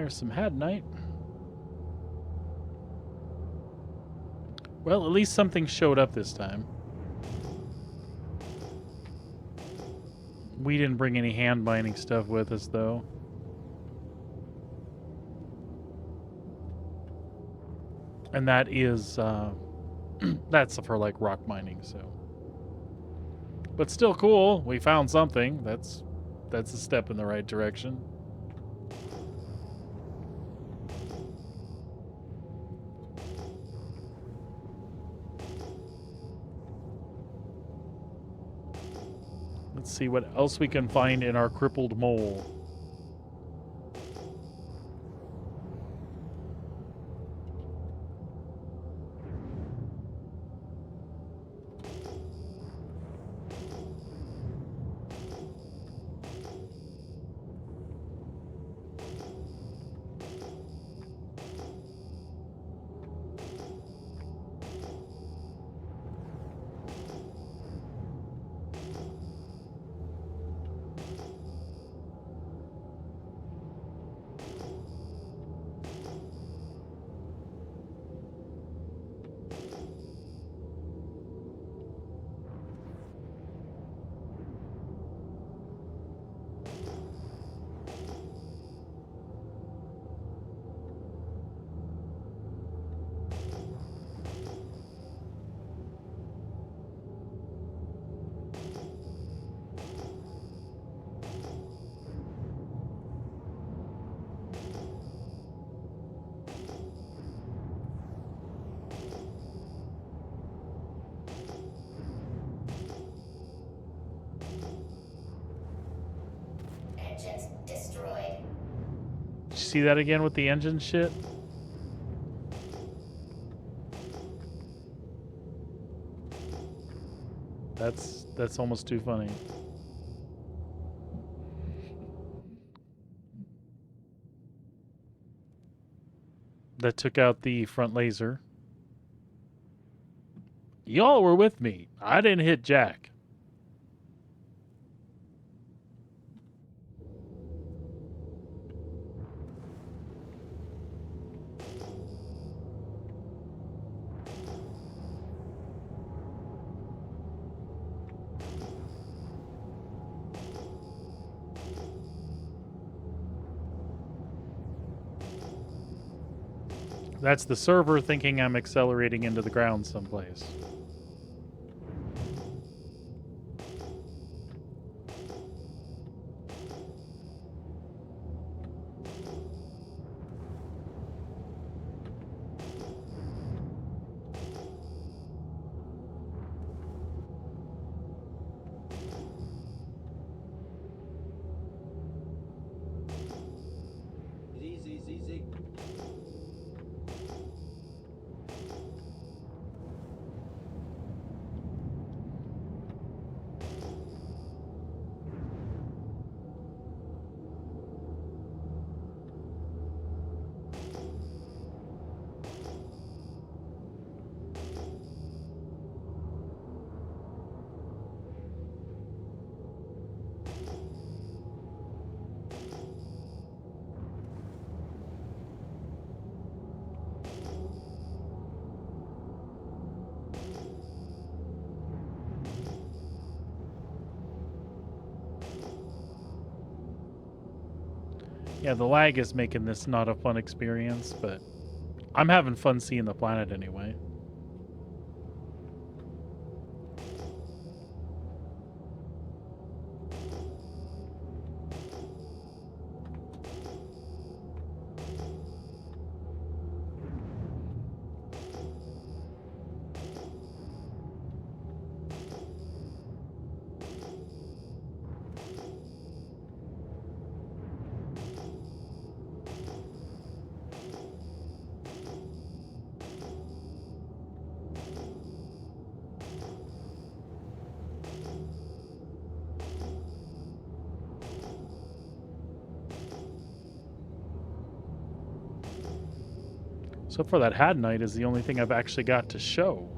There's some Hadnite. Well, at least something showed up this time. We didn't bring any hand binding stuff with us, though. And that is, that's for like rock mining, so. But still cool. We found something. That's a step in the right direction. Let's see what else we can find in our crippled mole. Engines destroyed. Did you see that again with the engine shit? That's almost too funny. That took out the front laser. Y'all were with me. I didn't hit Jack. That's the server thinking I'm accelerating into the ground someplace. Easy, easy. Yeah, the lag is making this not a fun experience, but I'm having fun seeing the planet anyway. So far, that Hadnite is the only thing I've actually got to show.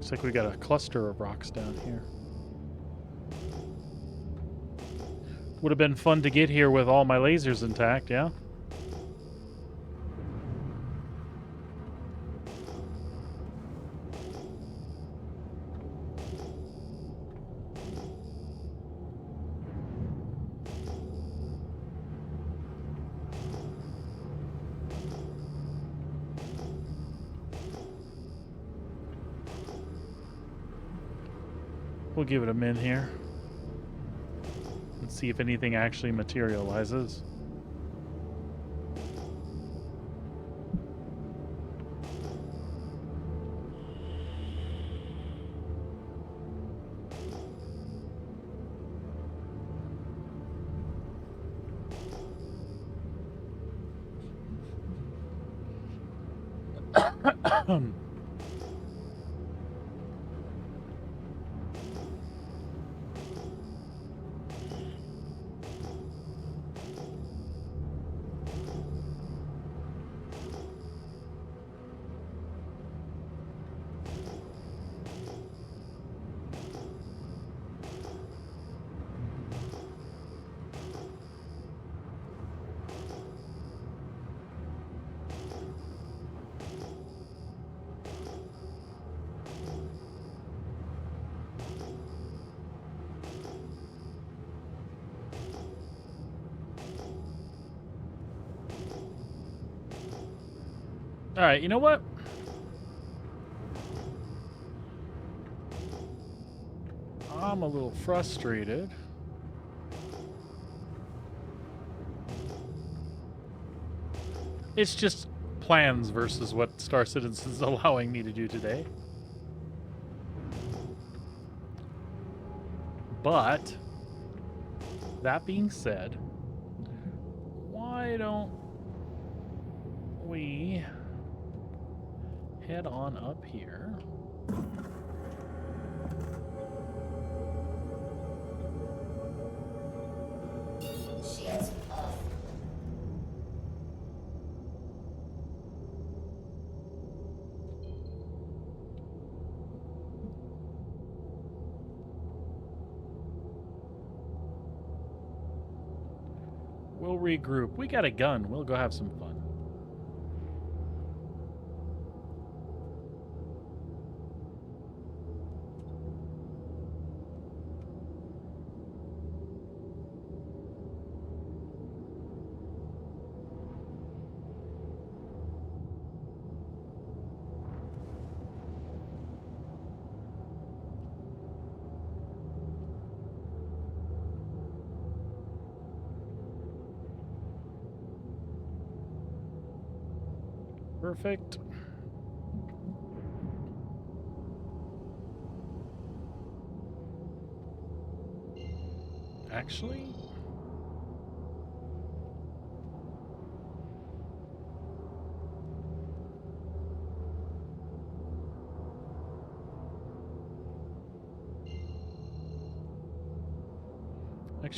Looks like we got a cluster of rocks down here. Would have been fun to get here with all my lasers intact, yeah? We'll give it a min here. And see if anything actually materializes. All right, you know what? I'm a little frustrated. It's just plans versus what Star Citizen's allowing me to do today. But, that being said, why don't we head on up here? Shields off. We'll regroup. We got a gun. We'll go have some fun. Perfect. Actually,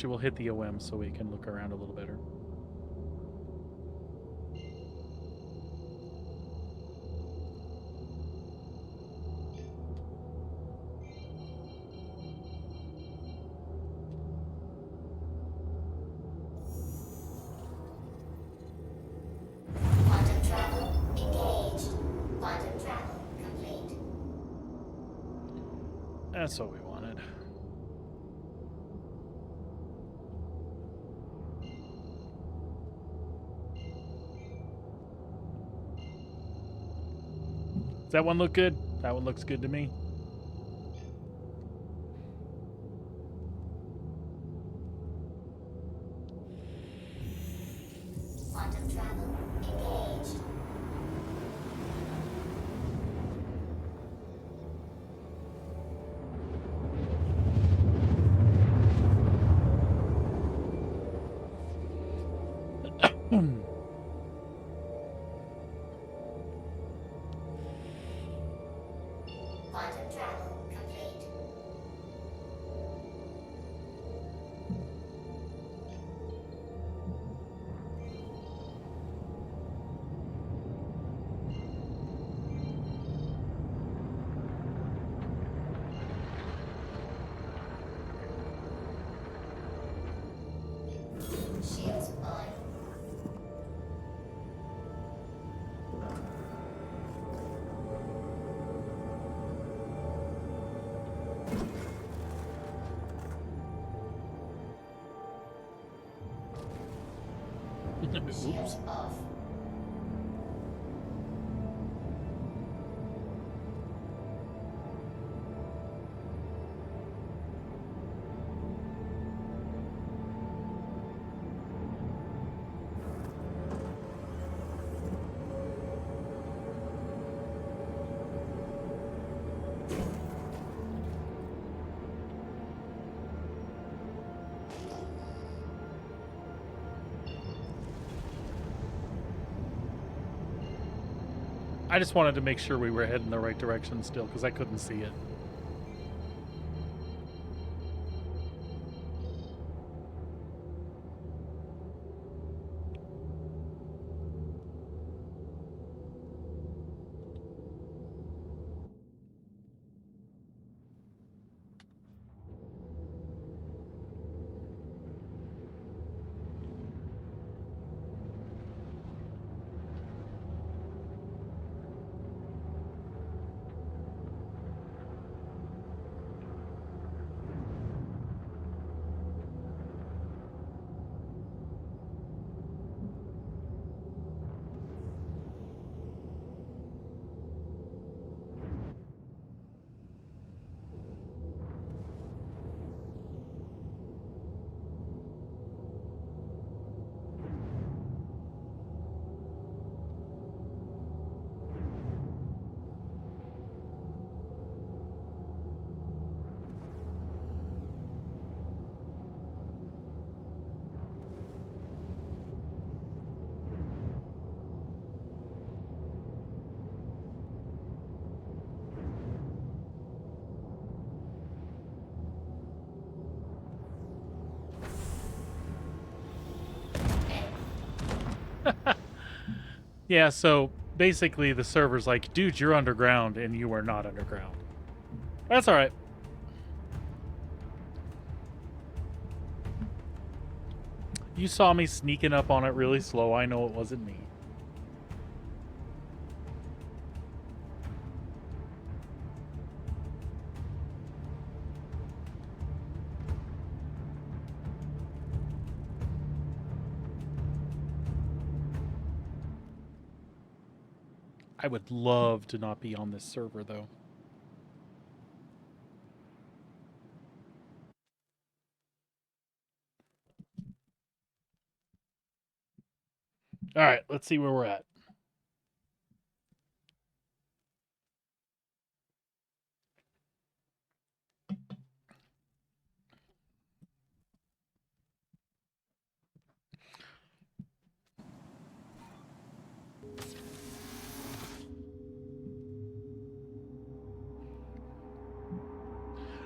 we'll hit the OM so we can look around a little better. Quantum travel engaged. Quantum travel complete. That's what we wanted. Does that one look good? That one looks good to me. Quantum travel engaged. Quantum travel complete. Shields off. I just wanted to make sure we were heading the right direction still, because I couldn't see it. Yeah, so basically the server's like, dude, you're underground, and you are not underground. That's all right. You saw me sneaking up on it really slow. I know it wasn't me. I would love to not be on this server, though. All right, let's see where we're at.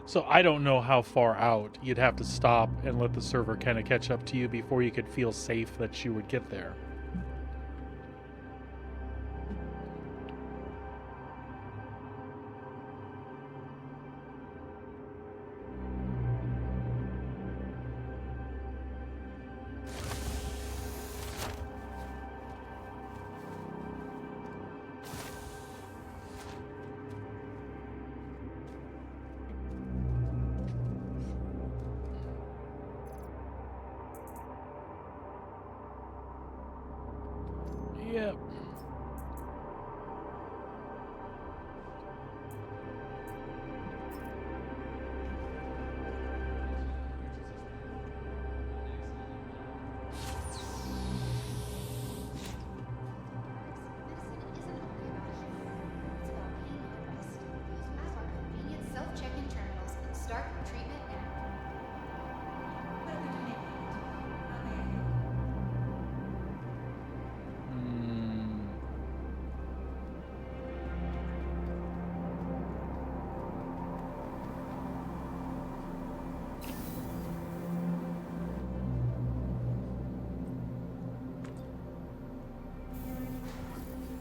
So I don't know how far out. You'd have to stop and let the server kind of catch up to you before you could feel safe that you would get there. Yep. Self-check-in terminals and start treatment now.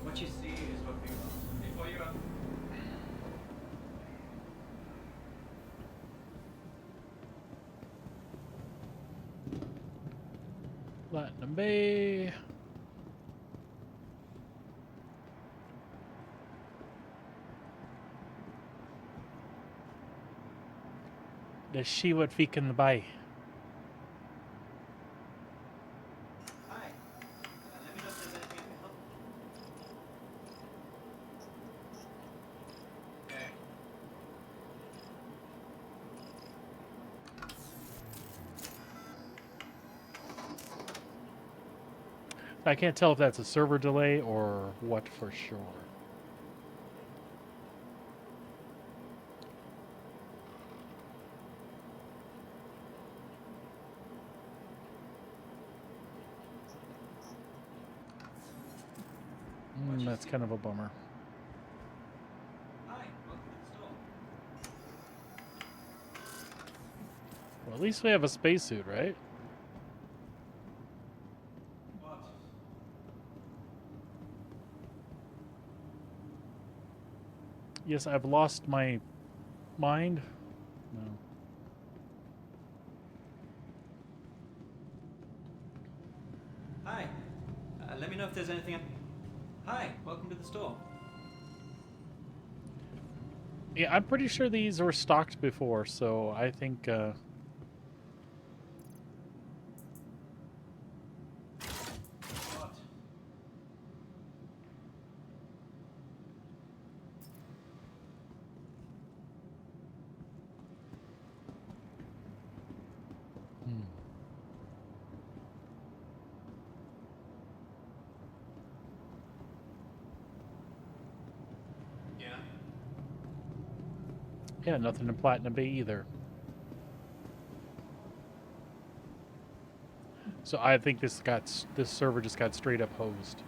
What you see is what we want. Before you Platinum Bay. Let's see what we can buy. Hi. I can't tell if that's a server delay or what for sure. That's kind of a bummer. Hi, welcome to the store. Well, at least we have a spacesuit, right? What? Yes, I've lost my mind. No. Hi. Let me know if there's anything. Hi, welcome to the store. Yeah, I'm pretty sure these were stocked before, so I think What? Yeah. yeah, nothing in Platinum Bay either. So I think this server just got straight up hosed.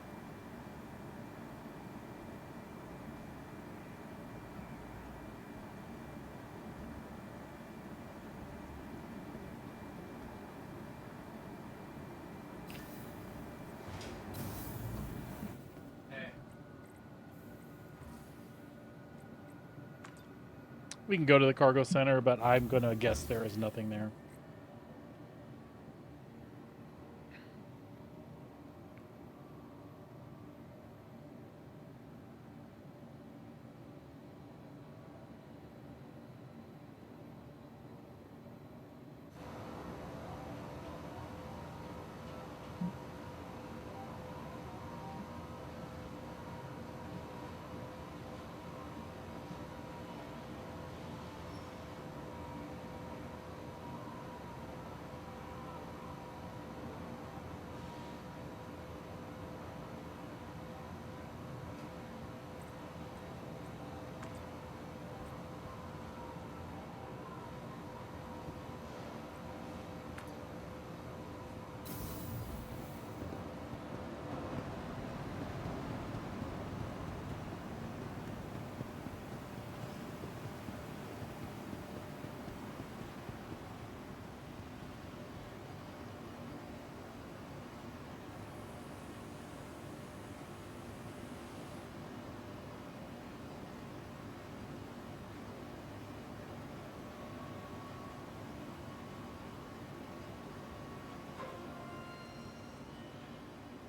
Hey. We can go to the cargo center, but I'm gonna guess there is nothing there.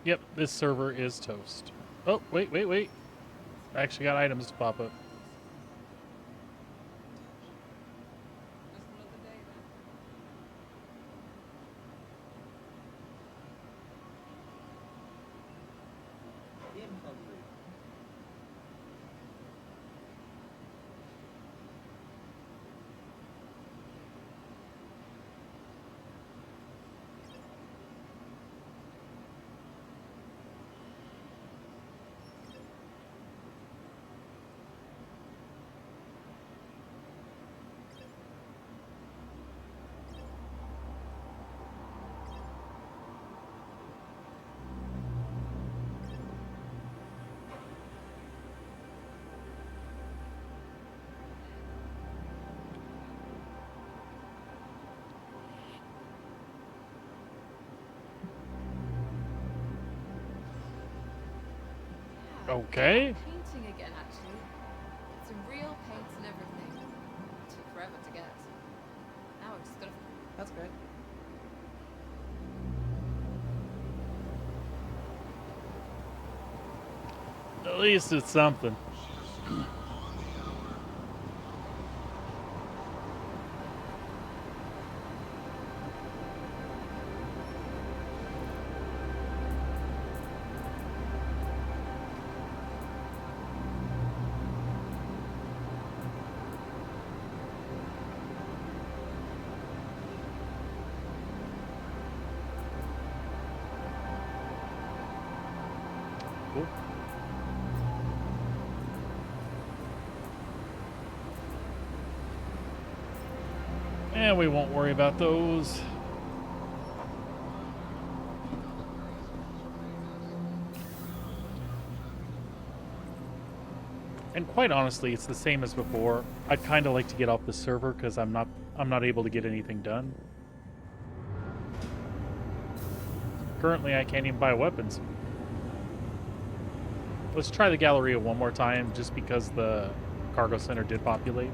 Yep, this server is toast. Oh, wait. I actually got items to pop up. Just another day then. I'm hungry. Okay. Painting again, actually. Some real paints and everything. Took forever to get. Now I've just got to. That's great. At least it's something. And we won't worry about those. And quite honestly, it's the same as before. I'd kind of like to get off the server because I'm not able to get anything done. Currently, I can't even buy weapons. Let's try the Galleria one more time, just because the cargo center did populate.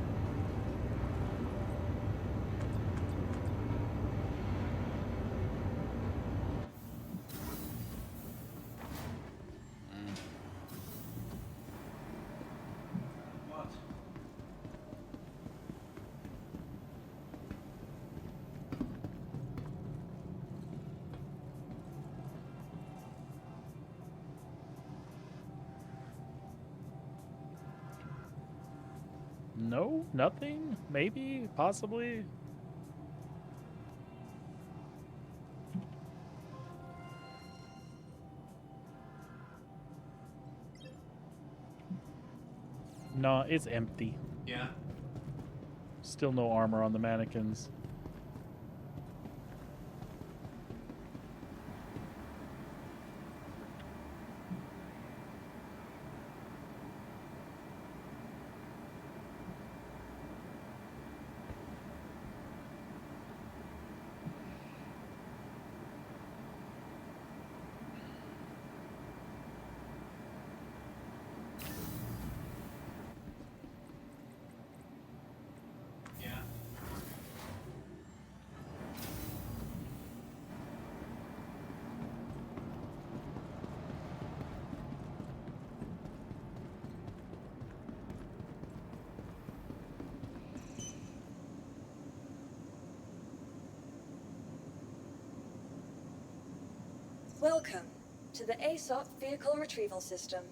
What? No? Nothing? Maybe? Possibly? No, it's empty. Yeah. Still no armor on the mannequins. Yeah. Welcome to the ASOP Vehicle Retrieval System.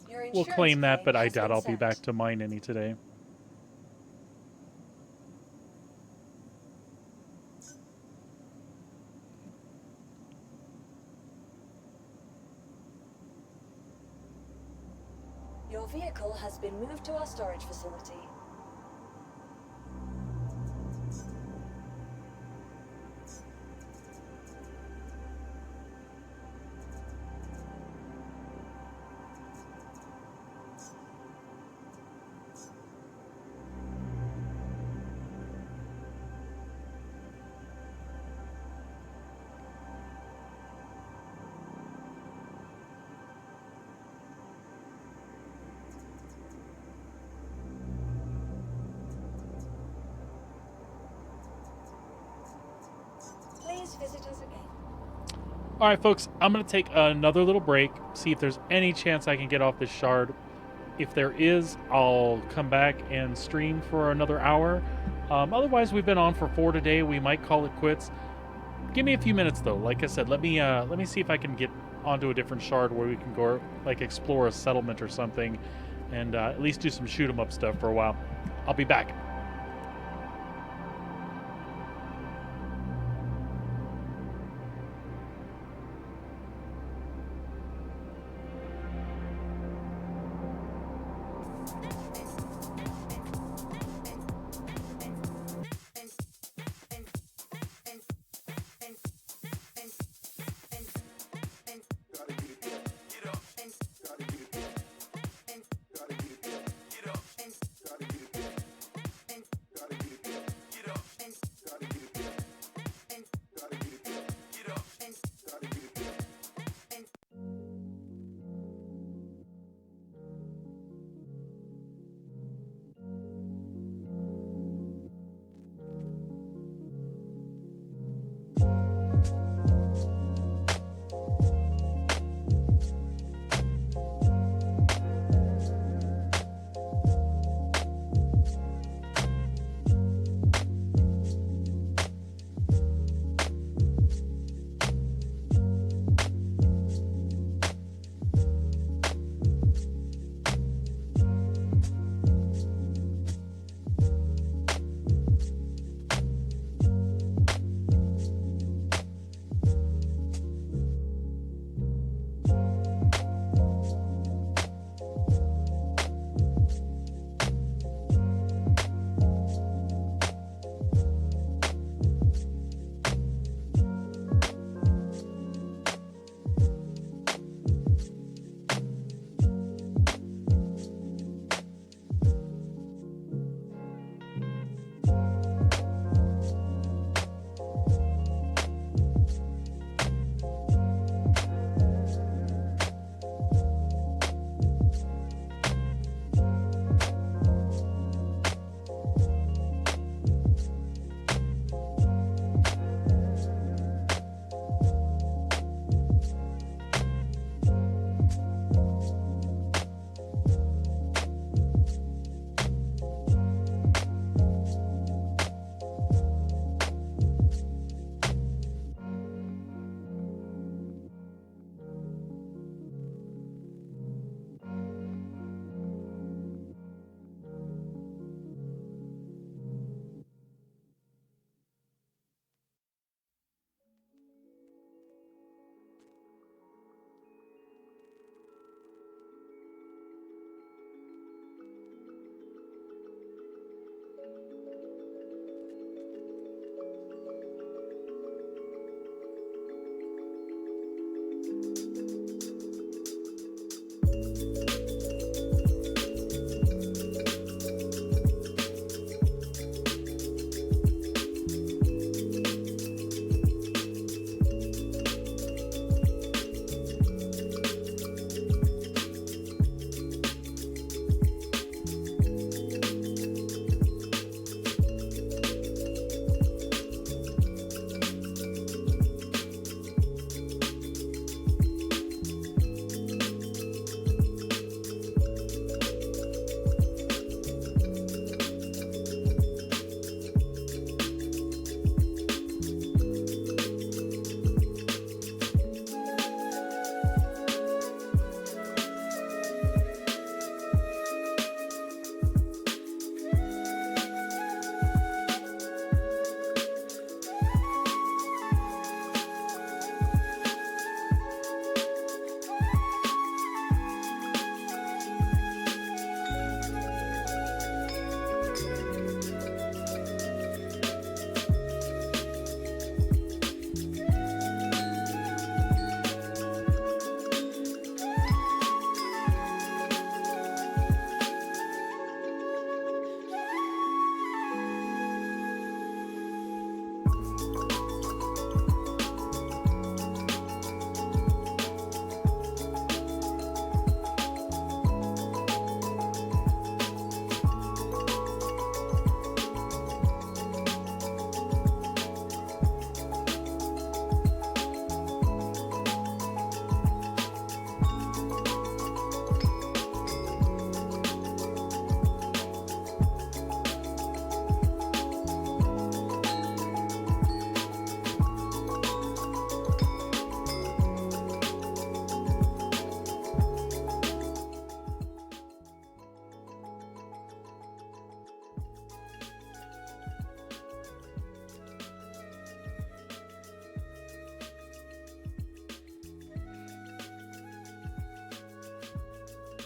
Your We'll insurance claim that, claim but I has doubt been I'll be sent. back to mine any today. Your vehicle has been moved to our storage facility. Please visit us again. All right, folks, I'm going to take another little break, see if there's any chance I can get off this shard. If there is, I'll come back and stream for another hour. Otherwise, we've been on for 4 today. We might call it quits. Give me a few minutes, though. Like I said, let me see if I can get onto a different shard where we can go, like, explore a settlement or something, and at least do some shoot 'em up stuff for a while. I'll be back.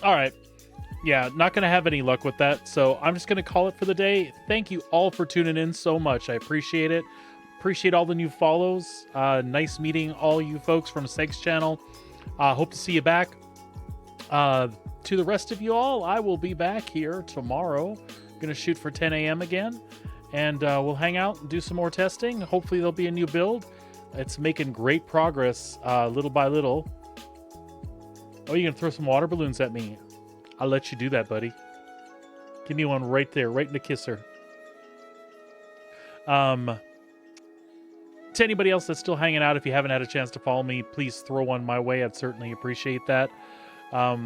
All right. Yeah, not going to have any luck with that. So I'm just going to call it for the day. Thank you all for tuning in so much. I appreciate it. Appreciate all the new follows. Nice meeting all you folks from Seg's channel. Hope to see you back. To the rest of you all, I will be back here tomorrow. Going to shoot for 10 a.m. again. And we'll hang out and do some more testing. Hopefully there'll be a new build. It's making great progress little by little. Oh, you're going to throw some water balloons at me. I'll let you do that, buddy. Give me one right there, right in the kisser. To anybody else that's still hanging out, if you haven't had a chance to follow me, please throw one my way. I'd certainly appreciate that.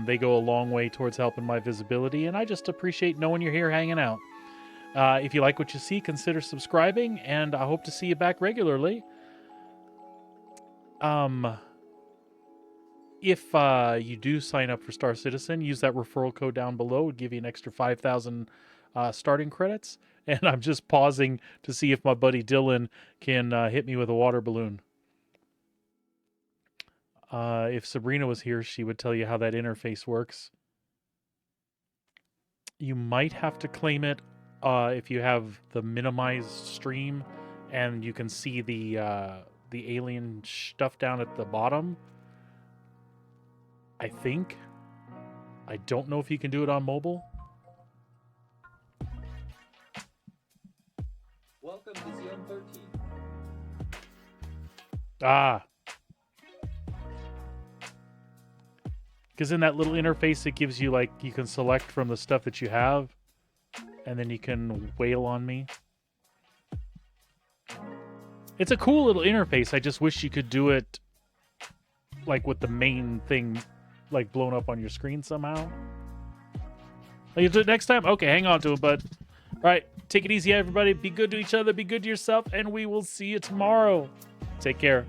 They go a long way towards helping my visibility, and I just appreciate knowing you're here hanging out. If you like what you see, consider subscribing, and I hope to see you back regularly. If you do sign up for Star Citizen, use that referral code down below. It would give you an extra 5,000 starting credits. And I'm just pausing to see if my buddy Dylan can hit me with a water balloon. If Sabrina was here, she would tell you how that interface works. You might have to claim it if you have the minimized stream and you can see the alien stuff down at the bottom. I think. I don't know if you can do it on mobile. Welcome to CM13. Ah. Because in that little interface, it gives you, like, you can select from the stuff that you have, and then you can wail on me. It's a cool little interface. I just wish you could do it, like, with the main thing, like, blown up on your screen somehow. You do it next time? Okay, hang on to it, bud. All right, take it easy, everybody. Be good to each other. Be good to yourself, and we will see you tomorrow. Take care.